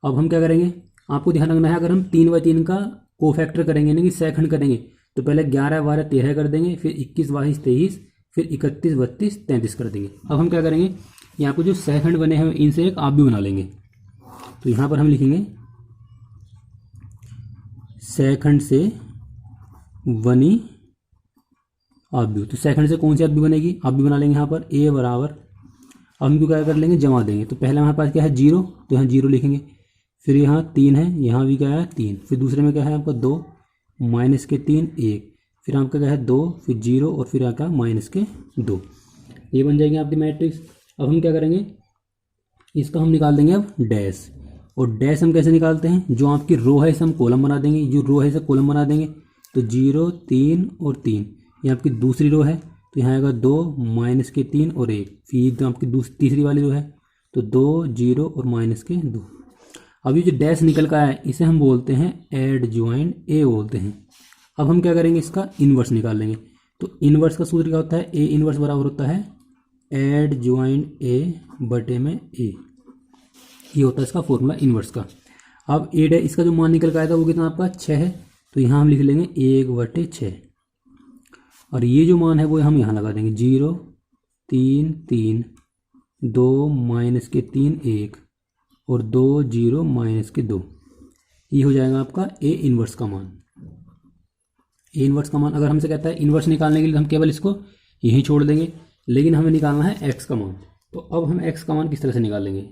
अब हम क्या करेंगे, आपको ध्यान रखना है, अगर हम 3/3 का कोफैक्टर करेंगे यानी कि सहखंड करेंगे तो पहले 11 12 13 कर देंगे, फिर 21 22 23, फिर 31 32 33 कर देंगे। अब हम क्या करेंगे, यहाँ पर जो सहखंड बने हैं इनसे एक आव्यूह बना लेंगे, तो यहाँ पर हम लिखेंगे सहखंड से बनी आव्यूह। तो सहखंड से कौन सी आव्यूह बनेगी, आव्यूह बना लेंगे यहाँ पर a बराबर, अब हम क्या कर लेंगे जमा देंगे, तो पहले हमारे पास क्या है 0, तो यहाँ 0 लिखेंगे, फिर यहाँ 3 है, यहाँ भी क्या है 3, फिर दूसरे में क्या है आपका 2 -3 1, फिर आपका क्या है 2, फिर 0 और फिर आपका -2, ये बन जाएगी आपकी मैट्रिक्स। अब हम क्या करेंगे, इसका हम निकाल देंगे अब डैश, और डैश हम कैसे निकालते हैं, जो आपकी रो है इसे हम कॉलम बना देंगे, जो रो है इसे कॉलम बना देंगे, तो 0 3 और 3 ये आपकी दूसरी रो है, तो यहाँ आएगा 2 -3 और 1, फिर तो आपकी तीसरी वाली रो है, तो 2 0 और -2। अब ये जो डैश निकल का है इसे हम बोलते हैं एडजॉइंट ए बोलते हैं। अब हम क्या करेंगे, इसका इन्वर्स निकाल लेंगे, तो इन्वर्स का सूत्र क्या होता है, ए इन्वर्स बराबर होता है एड ज्वाइंट ए बटे में ए, ये होता है इसका फॉर्मूला इन्वर्स का। अब ए डैश इसका जो मान निकल के आया था वो कितना आपका 6 है, तो यहाँ हम लिख लेंगे 1/6 और ये जो मान है वो हम यहाँ लगा देंगे 0 3 3 2 -3 1 और 2 0 -2, ये हो जाएगा आपका ए इन्वर्स का मान। ए इन्वर्स का मान अगर हमसे कहता है इन्वर्स निकालने के लिए हम केवल इसको यहीं छोड़ देंगे, लेकिन हमें निकालना है एक्स का मान। तो अब हम एक्स का मान किस तरह से निकालेंगे,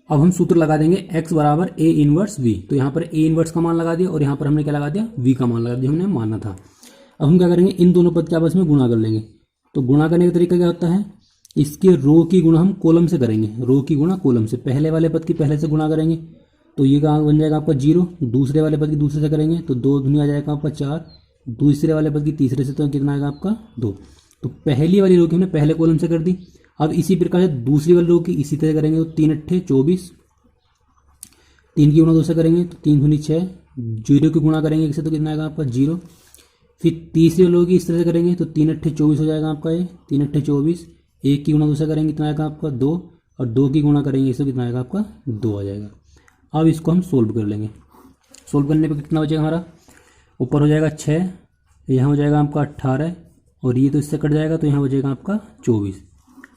अब हम सूत्र लगा देंगे x बराबर ए इन्वर्स वी। तो यहाँ पर ए इन्वर्स का मान लगा दिया और यहाँ पर हमने क्या लगा दिया v का मान लगा दिया, हमने माना था। अब हम क्या करेंगे, इन दोनों पद के आपस में गुणा कर लेंगे। तो गुणा करने का तरीका क्या होता है, इसके रो की गुणा हम कॉलम से करेंगे, रो की गुणा कॉलम से। पहले वाले पद की पहले से गुणा करेंगे तो ये कहाँ बन जाएगा आपका 0, दूसरे वाले पद की दूसरे से करेंगे तो 2 दूनी आ जाएगा आपका 4, दूसरे वाले पद की तीसरे से तो कितना आएगा आपका 2। तो पहली वाली रो की हमने पहले कॉलम से कर दी। अब इसी प्रकार से दूसरी वाली रो की इसी तरह करेंगे, तो 3 8 24, 3 की गुणा 2 से करेंगे तो 3 दूनी 6, 0 की गुणा करेंगे इससे तो कितना आएगा आपका 0। फिर तीसरी वाली रो की इस तरह से करेंगे तो 3 8 24 हो जाएगा आपका, ये 3 8 24, 1 की गुणा 2 से करेंगे कितना आएगा आपका 2 और 2 की गुणा करेंगे इससे कितना आएगा आपका 2 आ जाएगा। अब इसको हम सोल्व कर लेंगे। सोल्व करने पर कितना बचेगा हमारा, ऊपर हो जाएगा 6, यहाँ हो जाएगा आपका 18 और ये तो इससे कट जाएगा तो यहाँ हो जाएगा आपका 24।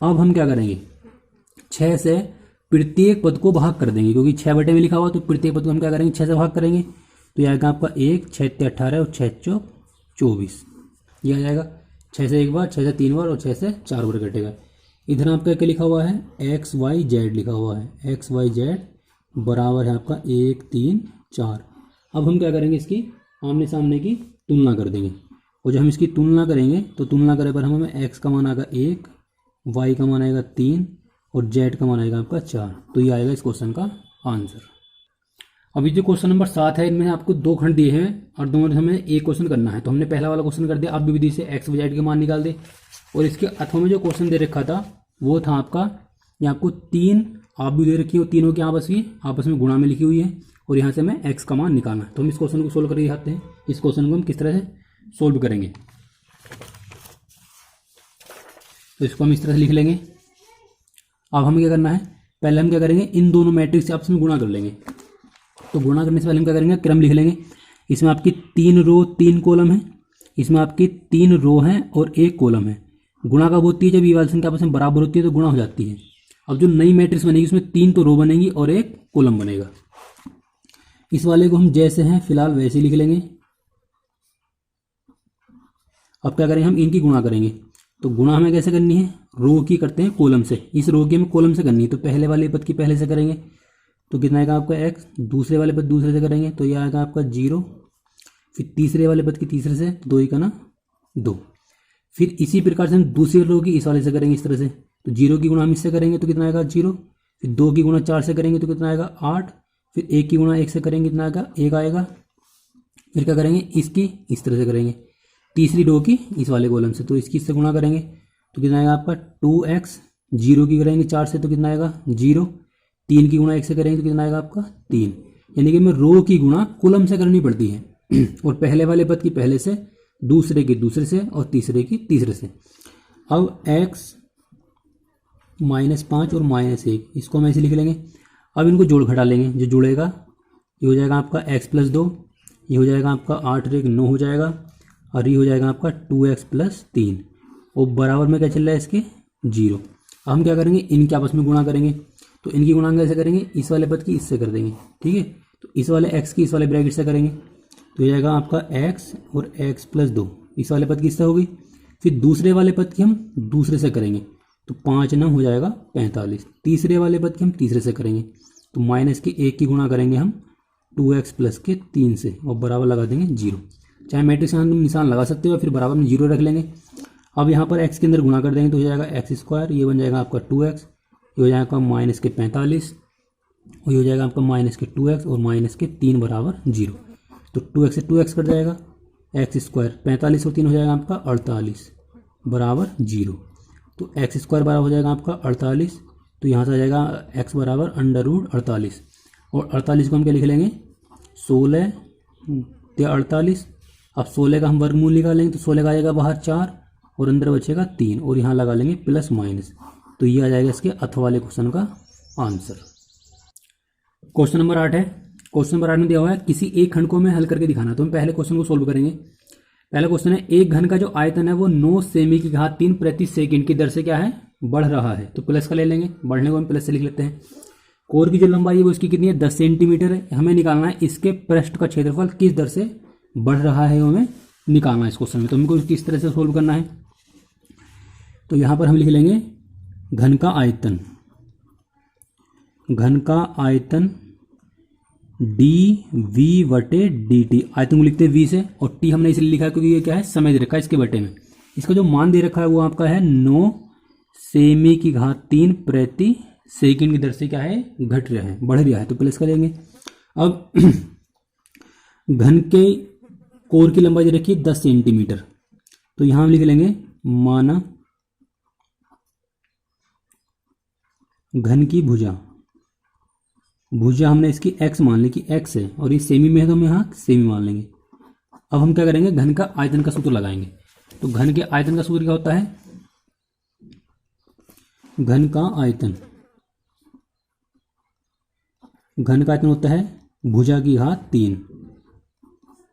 अब हम क्या करेंगे, 6 से प्रत्येक पद को भाग कर देंगे, क्योंकि 6 बटे में लिखा हुआ तो प्रत्येक पद को हम क्या करेंगे 6 से भाग करेंगे। तो यह आएगा आपका 1 6 × 18 और 6 × 24, ये आ जाएगा 6 से एक बार, 6 से 3 बार और 6 से 4 बार कटेगा। इधर आपका क्या लिखा हुआ है, XYZ लिखा हुआ है, XYZ बराबर है आपका 1 3 4। अब हम क्या करेंगे, इसकी आमने सामने की तुलना कर देंगे और जब हम इसकी तुलना करेंगे तो तुलना करे पर हमें x का मान आएगा 1, y का मान आएगा 3 और z का मान आएगा आपका 4। तो ये आएगा इस क्वेश्चन का आंसर। अभी जो क्वेश्चन नंबर 7 है, इनमें आपको 2 खंड दिए हैं और दोनों में हमें एक क्वेश्चन करना है। तो हमने पहला वाला क्वेश्चन कर दिया, अब भी विधि से x y z के मान निकाल दे। और इसके अथवा में जो क्वेश्चन दे रखा था वो था आपका, ये आपको 3 आप भी दे रखी हो, तीनों की आपस में गुणा में लिखी हुई है और यहाँ से हमें x का मान निकालना है। तो हम इस क्वेश्चन को सोल्व करके दिखाते हैं। इस क्वेश्चन को हम किस तरह से सोल्व करेंगे, तो इसको हम इस तरह से लिख लेंगे। अब हमें क्या करना है, पहले हम क्या करेंगे, इन दोनों मैट्रिक्स से आपस में गुणा कर लेंगे। तो गुणा करने से पहले हम क्या करेंगे, क्रम लिख लेंगे। इसमें आपकी 3 रो 3 कॉलम है, इसमें आपकी 3 रो हैं और 1 कॉलम है। गुणा कब होती है, जब ये वाली संख्या आपस में बराबर होती है तो गुणा हो जाती है। अब जो नई मैट्रिक्स बनेगी उसमें 3 तो रो बनेगी और 1 कॉलम बनेगा। इस वाले को हम जैसे हैं फिलहाल वैसे लिख लेंगे। अब क्या करेंगे, हम इनकी गुणा करेंगे। तो गुणा हमें कैसे करनी है, रो की करते हैं कॉलम से, इस रो की हमें कॉलम से करनी है। तो पहले वाले पद की पहले से करेंगे तो कितना आएगा आपका x, दूसरे वाले पद दूसरे से करेंगे तो यह आएगा आपका 0, फिर तीसरे वाले पद की तीसरे से 2 का ना 2। फिर इसी प्रकार से हम दूसरी रो की इस वाले से करेंगे इस तरह से। तो 0 की गुणा हम इससे करेंगे तो कितना आएगा 0, फिर 2 की गुणा 4 से करेंगे तो कितना आएगा 8, फिर 1 की गुणा 1 से करेंगे कितना आएगा 1 आएगा। फिर क्या करेंगे, इसकी इस तरह से करेंगे, तीसरी रो की इस वाले कॉलम से, तो इसकी इससे गुणा करेंगे तो कितना आएगा आपका 2x, 0 की करेंगे 4 से तो कितना आएगा 0, 3 की गुणा 1 से करेंगे तो कितना आएगा आपका 3। यानी कि हमें रो की गुणा कॉलम से करनी पड़ती है और पहले वाले पद की पहले से, दूसरे की दूसरे से और तीसरे की तीसरे से। अब x -5 और -1 इसको हम ऐसे लिख लेंगे। अब इनको जोड़ घटा लेंगे, जो जुड़ेगा ये हो जाएगा आपका x + 2, ये हो जाएगा आपका 8 और 1 9 हो जाएगा और ये हो जाएगा आपका 2x + 3 और बराबर में क्या चल रहा है इसके 0। अब हम क्या करेंगे, इनके आपस में गुणा करेंगे। तो इनकी गुणा कैसे करेंगे, इस वाले पद की इससे कर देंगे, ठीक है। तो इस वाले x की इस वाले ब्रैकेट से करेंगे तो ये जाएगा आपका x और x + 2, इस वाले पद की इससे होगी। फिर दूसरे वाले पद की हम दूसरे से करेंगे तो 5 9 हो जाएगा 45, तीसरे वाले पद की हम तीसरे से करेंगे तो -1 की गुणा करेंगे हम 2x + 3 से और बराबर लगा देंगे 0। चाहे मैट्रिक्स का निशान लगा सकते हो फिर बराबर में 0 रख लेंगे। अब यहाँ पर x के अंदर गुणा कर देंगे तो हो जाएगा x², ये बन जाएगा आपका 2x, ये हो जाएगा -45 और ये हो जाएगा आपका -2x और -3 बराबर 0। तो 2x से 2x कट जाएगा, x², 45 और 3 हो जाएगा आपका 48 बराबर 0। तो x² बराबर हो जाएगा आपका 48, तो यहाँ से आ जाएगा x बराबर √48 और 48 को हम क्या लिख लेंगे 16 या 48। अब 16 का हम वर्गमूल निकालेंगे तो 16 का आ जाएगा बाहर 4 और अंदर बचेगा 3 और यहाँ लगा लेंगे प्लस माइनस। तो ये आ जाएगा इसके अथ वाले क्वेश्चन का आंसर। क्वेश्चन नंबर 8 है। क्वेश्चन नंबर 8 में दिया हुआ है किसी एक खंड को हमें हल करके दिखाना। तो हम पहले क्वेश्चन को सोल्व करेंगे। पहला क्वेश्चन है एक घन का जो आयतन है वो 9 सेमी की घात 3 प्रति सेकंड की दर से क्या है, बढ़ रहा है। तो प्लस का ले लेंगे, बढ़ने को हम प्लस से लिख लेते हैं। कोर की जो लंबाई है वो इसकी कितनी है, 10 सेंटीमीटर है। हमें निकालना है इसके पृष्ठ का क्षेत्रफल किस दर से बढ़ रहा है, हमें निकालना है इस क्वेश्चन में। तो हमको किस तरह से सोल्व करना है, तो यहां पर हम लिख लेंगे घन का आयतन, घन का आयतन डी वी बटे डी टी। आयतन को लिखते हैं वी से, और टी हमने इसलिए लिखा है क्योंकि ये क्या है, समय दे रखा है इसके बटे में। इसका जो मान दे रखा है वो आपका है 9 सेमी की घात 3 प्रति सेकंड की दर से क्या है, घट रहा है, बढ़ रहा है। तो प्लस करेंगे। अब घन के कोर की लंबाई दे रखी है 10 सेंटीमीटर। तो यहां हम लिख लेंगे माना घन की भुजा, भुजा हमने इसकी x मान ली कि x है, और ये सेमी में है तो हम यहाँ सेमी मान लेंगे। अब हम क्या करेंगे, घन का आयतन का सूत्र लगाएंगे। तो घन के आयतन का सूत्र क्या होता है, घन का आयतन, घन का आयतन होता है भुजा की घात 3।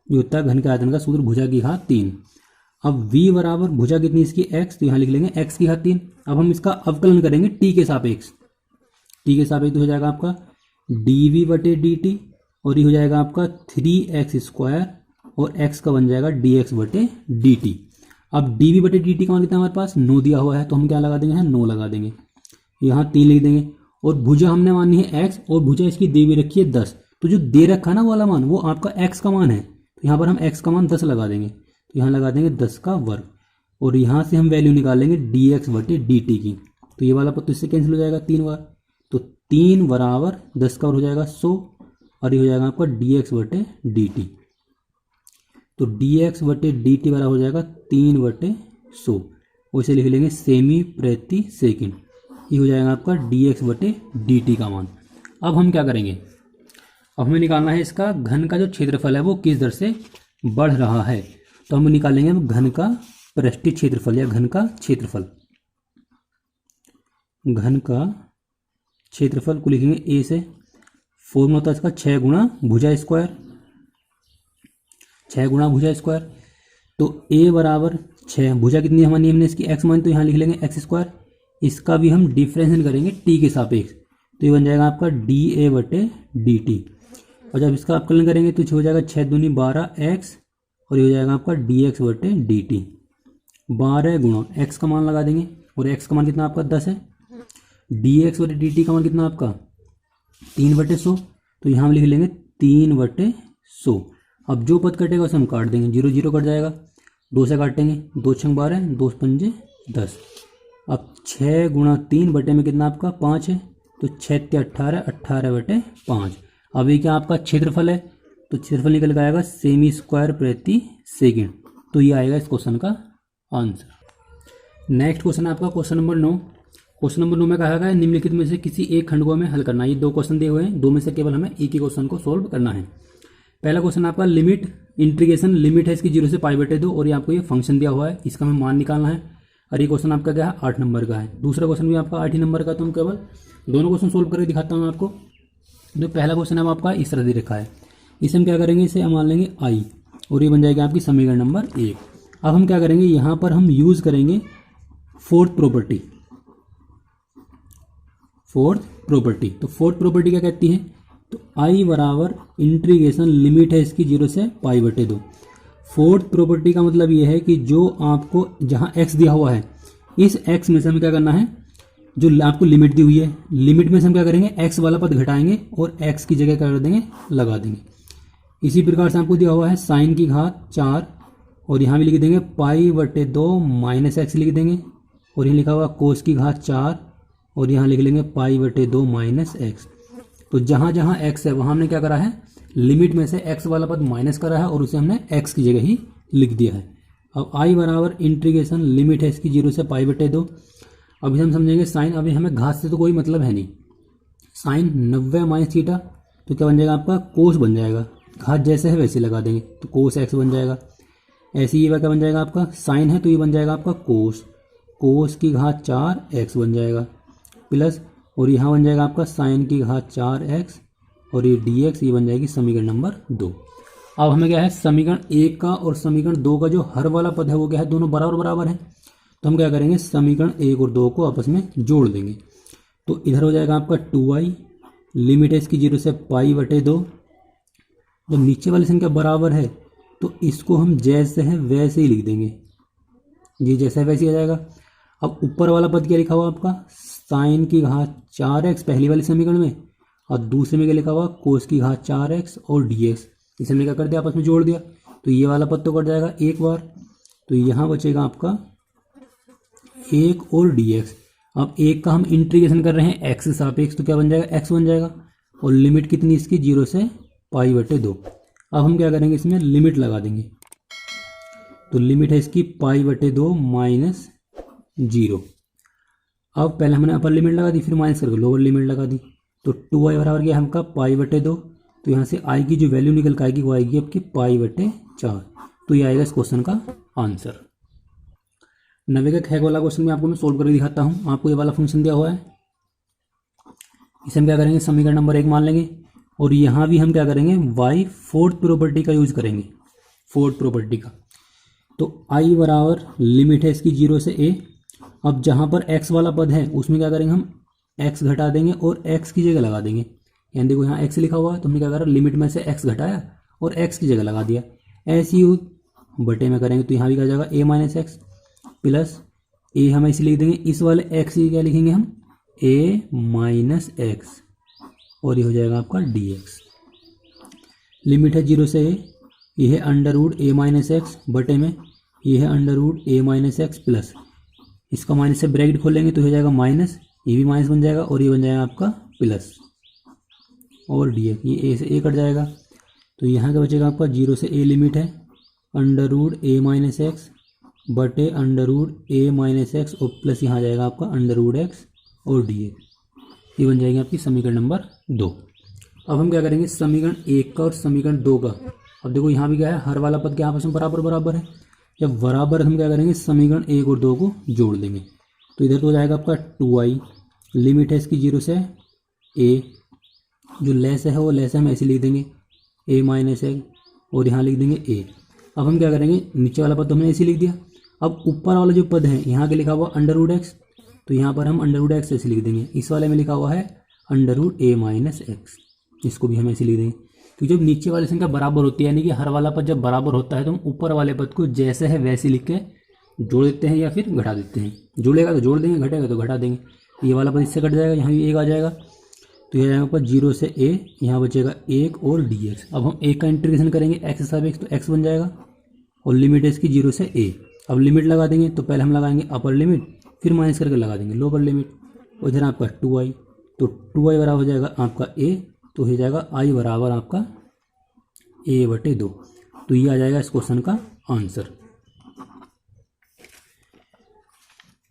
ये होता है घन के आयतन का सूत्र, भुजा की घात 3। अब v बराबर भुजा कितनी इसकी x, तो यहाँ लिख लेंगे x की घात 3। अब हम इसका अवकलन करेंगे t के सापेक्ष, t के सापेक्ष तो हो जाएगा आपका dv बटे dt, और ये हो जाएगा आपका 3x स्क्वायर, और x का बन जाएगा dx बटे dt। अब dv बटे dt का मान कितना हमारे पास 9 दिया हुआ है, तो हम क्या लगा देंगे, यहाँ 9 लगा देंगे, यहाँ 3 लिख देंगे। और भुजा हमने मानी है x, और भुजा इसकी दे भी रखी है 10। तो जो दे रखा है ना वाला मान वो आपका x का मान है, तो यहाँ पर हम x का मान 10 लगा देंगे। तो यहाँ लगा देंगे 10 का वर्ग, और यहाँ से हम वैल्यू निकालेंगे dx बटे dt की। तो ये वाला पद तो इससे कैंसिल हो जाएगा 3 बार, तो 3 बराबर 10 का हो जाएगा 100, और ये हो जाएगा आपका dx बटे dt। तो dx बटे dt बराबर हो जाएगा 3 बटे 100, और इसे लिख लेंगे सेमी प्रति सेकंड। ये हो जाएगा आपका dx बटे dt का मान। अब हम क्या करेंगे, अब हमें निकालना है इसका घन का जो क्षेत्रफल है वो किस दर से बढ़ रहा है। तो हम निकालेंगे घन का पृष्ठीय क्षेत्रफल या घन का क्षेत्रफल। घन का क्षेत्रफल को लिखेंगे ए से, फॉर्मूला होता है इसका 6 गुणा भुजा स्क्वायर, 6 गुणा भुजा स्क्वायर। तो a बराबर 6, भुजा कितनी हमारी हमने इसकी x मानी, तो यहाँ लिख लेंगे x स्क्वायर। इसका भी हम डिफरेंशिएट करेंगे t के सापेक्ष, तो ये बन जाएगा आपका dA बटे dt। और जब इसका अवकलन करेंगे तो हो जाएगा 6 दूनी 12x, और ये हो जाएगा आपका dx बटे dt। 12 गुणा x का मान लगा देंगे, और x का मान कितना आपका 10 है, dx बटे dt का मान कितना आपका 3 बटे 100। तो यहाँ हम लिख लेंगे 3 बटे 100। अब जो पद कटेगा उसे हम काट देंगे, 0 0 कट जाएगा, 2 से काटेंगे, 2 छंग 12, 2 पंजे 10। अब 6 गुणा 3 बटे में कितना आपका 5 है, तो 6 ते 18, 18 बटे 5। अब ये क्या आपका क्षेत्रफल है, तो क्षेत्रफल निकल के आएगा सेमी स्क्वायर प्रति सेकंड। तो ये आएगा इस क्वेश्चन का आंसर। नेक्स्ट क्वेश्चन है आपका क्वेश्चन नंबर 9। क्वेश्चन नंबर 9 में कहा गया है निम्नलिखित में से किसी एक खंड को हमें हल करना है। ये 2 क्वेश्चन दिए हुए हैं, 2 में से केवल हमें एक ही क्वेश्चन को सोल्व करना है। पहला क्वेश्चन आपका लिमिट इंटीग्रेशन, लिमिट है इसकी 0 से पाई बटे 2, और ये आपको ये फंक्शन दिया हुआ है, इसका हमें मान निकालना है। और ये क्वेश्चन आपका क्या है 8 नंबर का है। दूसरा क्वेश्चन भी आपका 8 ही नंबर का, तो हम केवल दोनों क्वेश्चन सोल्व करके दिखाता हूँ आपको। जो पहला क्वेश्चन है आपका इस तरह दे रखा है, इसे हम क्या करेंगे, इसे हम मान लेंगे i, और ये बन जाएगी आपकी समीकरण नंबर 1। अब हम क्या करेंगे, यहाँ पर हम यूज करेंगे फोर्थ प्रॉपर्टी। फोर्थ प्रॉपर्टी, तो फोर्थ प्रॉपर्टी क्या कहती है, तो i बराबर इंटीग्रेशन, लिमिट है इसकी 0 से पाई बटे 2। फोर्थ प्रॉपर्टी का मतलब ये है कि जो आपको जहाँ x दिया हुआ है, इस x में से हमें क्या करना है, जो आपको लिमिट दी हुई है, लिमिट में से हम क्या करेंगे, x वाला पद घटाएंगे और x की जगह क्या कर देंगे, लगा देंगे। इसी प्रकार से आपको दिया हुआ है साइन की घात 4, और यहाँ भी लिख देंगे पाई बटे 2 माइनस x लिख देंगे, और यहाँ लिखा हुआ कोस की घात 4, और यहाँ लिख लेंगे पाई बटे 2 माइनस x। तो जहाँ जहाँ x है वहाँ हमने क्या करा है, लिमिट में से x वाला पद माइनस करा है और उसे हमने x की जगह ही लिख दिया है। अब i बराबर इंटीग्रेशन, लिमिट है इसकी 0 से पाई बटे 2। अभी हम समझेंगे साइन, अभी हमें घात से तो कोई मतलब है नहीं, साइन 90 माइनस थीटा, तो क्या बन जाएगा आपका कोस बन जाएगा, घात जैसे है वैसे लगा देंगे, तो कोस x बन जाएगा। ऐसे ये क्या बन जाएगा आपका साइन है तो ये बन जाएगा आपका कोस, कोस की घात 4x बन जाएगा प्लस, और यहाँ बन जाएगा आपका साइन की घात 4x और ये dx, ये बन जाएगी समीकरण नंबर 2। अब हमें क्या है समीकरण 1 का और समीकरण 2 का जो हर वाला पद है वो क्या है दोनों बराबर बराबर है, तो हम क्या करेंगे समीकरण 1 और 2 को आपस में जोड़ देंगे। तो इधर हो जाएगा आपका 2i, लिमिट है इसकी 0 से π/2। जब नीचे वाली संख्या बराबर है तो इसको हम जैसे है वैसे ही लिख देंगे, ये जैसे है वैसे ही आ जाएगा। अब ऊपर वाला पद क्या लिखा हुआ आपका साइन की घात 4x पहली वाली समीकरण में, और दूसरे में क्या लिखा हुआ कोस की घात 4x और dx, इसे हमने क्या कर दिया आपस में जोड़ दिया, तो ये वाला पद तो कट जाएगा एक बार, तो यहाँ बचेगा आपका 1 और dx। अब एक का हम इंटीग्रेशन कर रहे हैं x सापेक्ष, तो क्या बन जाएगा x बन जाएगा, और लिमिट कितनी इसकी 0 से π/2। अब हम क्या करेंगे इसमें लिमिट लगा देंगे, तो लिमिट है इसकी π/2 माइनस 0। अब पहले हमने अपर लिमिट लगा दी, फिर माइनस करके लोअर लिमिट लगा दी, तो 2i बराबर गया हमका π/2, तो यहाँ से i की जो वैल्यू निकल के आएगी वो आएगी आपकी π/4। तो ये आएगा इस क्वेश्चन का आंसर। 90 का खैक वाला क्वेश्चन में आपको मैं सोल्व करके दिखाता हूँ। आपको ये वाला फंक्शन दिया हुआ है, इसे हम क्या करेंगे समीकरण नंबर 1 मान लेंगे, और यहाँ भी हम क्या करेंगे y फोर्थ प्रॉपर्टी का यूज करेंगे, फोर्थ प्रॉपर्टी का। तो i बराबर लिमिट है इसकी 0 से a। अब जहाँ पर x वाला पद है उसमें क्या करेंगे हम x घटा देंगे और x की जगह लगा देंगे, यानी देखो यहाँ x लिखा हुआ है तो हमने क्या करा लिमिट में से x घटाया और x की जगह लगा दिया, ऐसे ही बटे में करेंगे तो यहाँ भी क्या जाएगा a minus x plus a हम ऐसे लिख देंगे, इस वाले x की क्या लिखेंगे हम a माइनस एक्स, और ये हो जाएगा आपका dx। लिमिट है 0 से a, ये है under root a minus x बटे में ये है under root a minus x plus, इसका माइनस से ब्रैकेट खोलेंगे तो हो जाएगा माइनस, ये भी माइनस बन जाएगा और ये बन जाएगा आपका प्लस, और dx ये a से a कट जाएगा, तो यहाँ क्या बचेगा आपका 0 से a लिमिट है under root a minus x बटे under root a minus x और प्लस यहाँ आ जाएगा आपका अंडर रूट एक्स और dx, ये बन जाएगी आपकी समीकरण नंबर 2। अब हम क्या करेंगे समीकरण 1 का और समीकरण 2 का। अब देखो यहाँ भी क्या है हर वाला पद क्या आपस में बराबर बराबर है, जब बराबर हम क्या करेंगे समीकरण 1 और 2 को जोड़ देंगे, तो इधर तो हो जाएगा आपका 2i, लिमिट है इसकी 0 से a, जो लेस है वो लेस है हम ऐसे लिख देंगे a माइनस एक्स और यहाँ लिख देंगे a। अब हम क्या करेंगे नीचे वाला पद तो हमने ऐसे लिख दिया, अब ऊपर वाला जो पद है यहाँ के लिखा हुआ अंडर रूट एक्स, तो यहाँ पर हम अंडर रूट एक्स ऐसे लिख देंगे, इस वाले में लिखा हुआ है under root a minus x, इसको भी हम ऐसे लिख देंगे। तो जब नीचे वाली संख्या बराबर होती है यानी कि हर वाला पद जब बराबर होता है तो हम ऊपर वाले पद को जैसे है वैसे लिख के जोड़ देते हैं या फिर घटा देते हैं, जुड़ेगा तो जोड़ देंगे घटेगा तो घटा देंगे, ये वाला पद इससे कट जाएगा, यहाँ भी 1 आ जाएगा, तो यह जाएगा 0 से a, यहाँ बचेगा 1 और dx। अब हम 1 का इंटीग्रेशन करेंगे x सापेक्ष तो x बन जाएगा और लिमिट है इसकी 0 से a। अब लिमिट लगा देंगे तो पहले हम लगाएंगे अपर लिमिट फिर माइनस करके लगा देंगे लोअर लिमिट, और इधर आपका 2i, तो 2i बराबर हो जाएगा आपका a, तो हो जाएगा i बराबर आपका a/2, तो ये आ जाएगा इस क्वेश्चन का आंसर।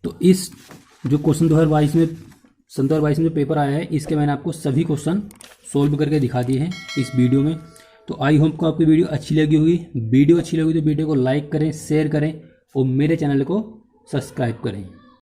तो इस जो क्वेश्चन 2022 में सन 2022 में जो पेपर आया है इसके मैंने आपको सभी क्वेश्चन सोल्व करके दिखा दिए हैं इस वीडियो में। तो आई होप को आपकी वीडियो अच्छी लगी होगी। वीडियो अच्छी लगी तो वीडियो को लाइक करें, शेयर करें और मेरे चैनल को सब्सक्राइब करें।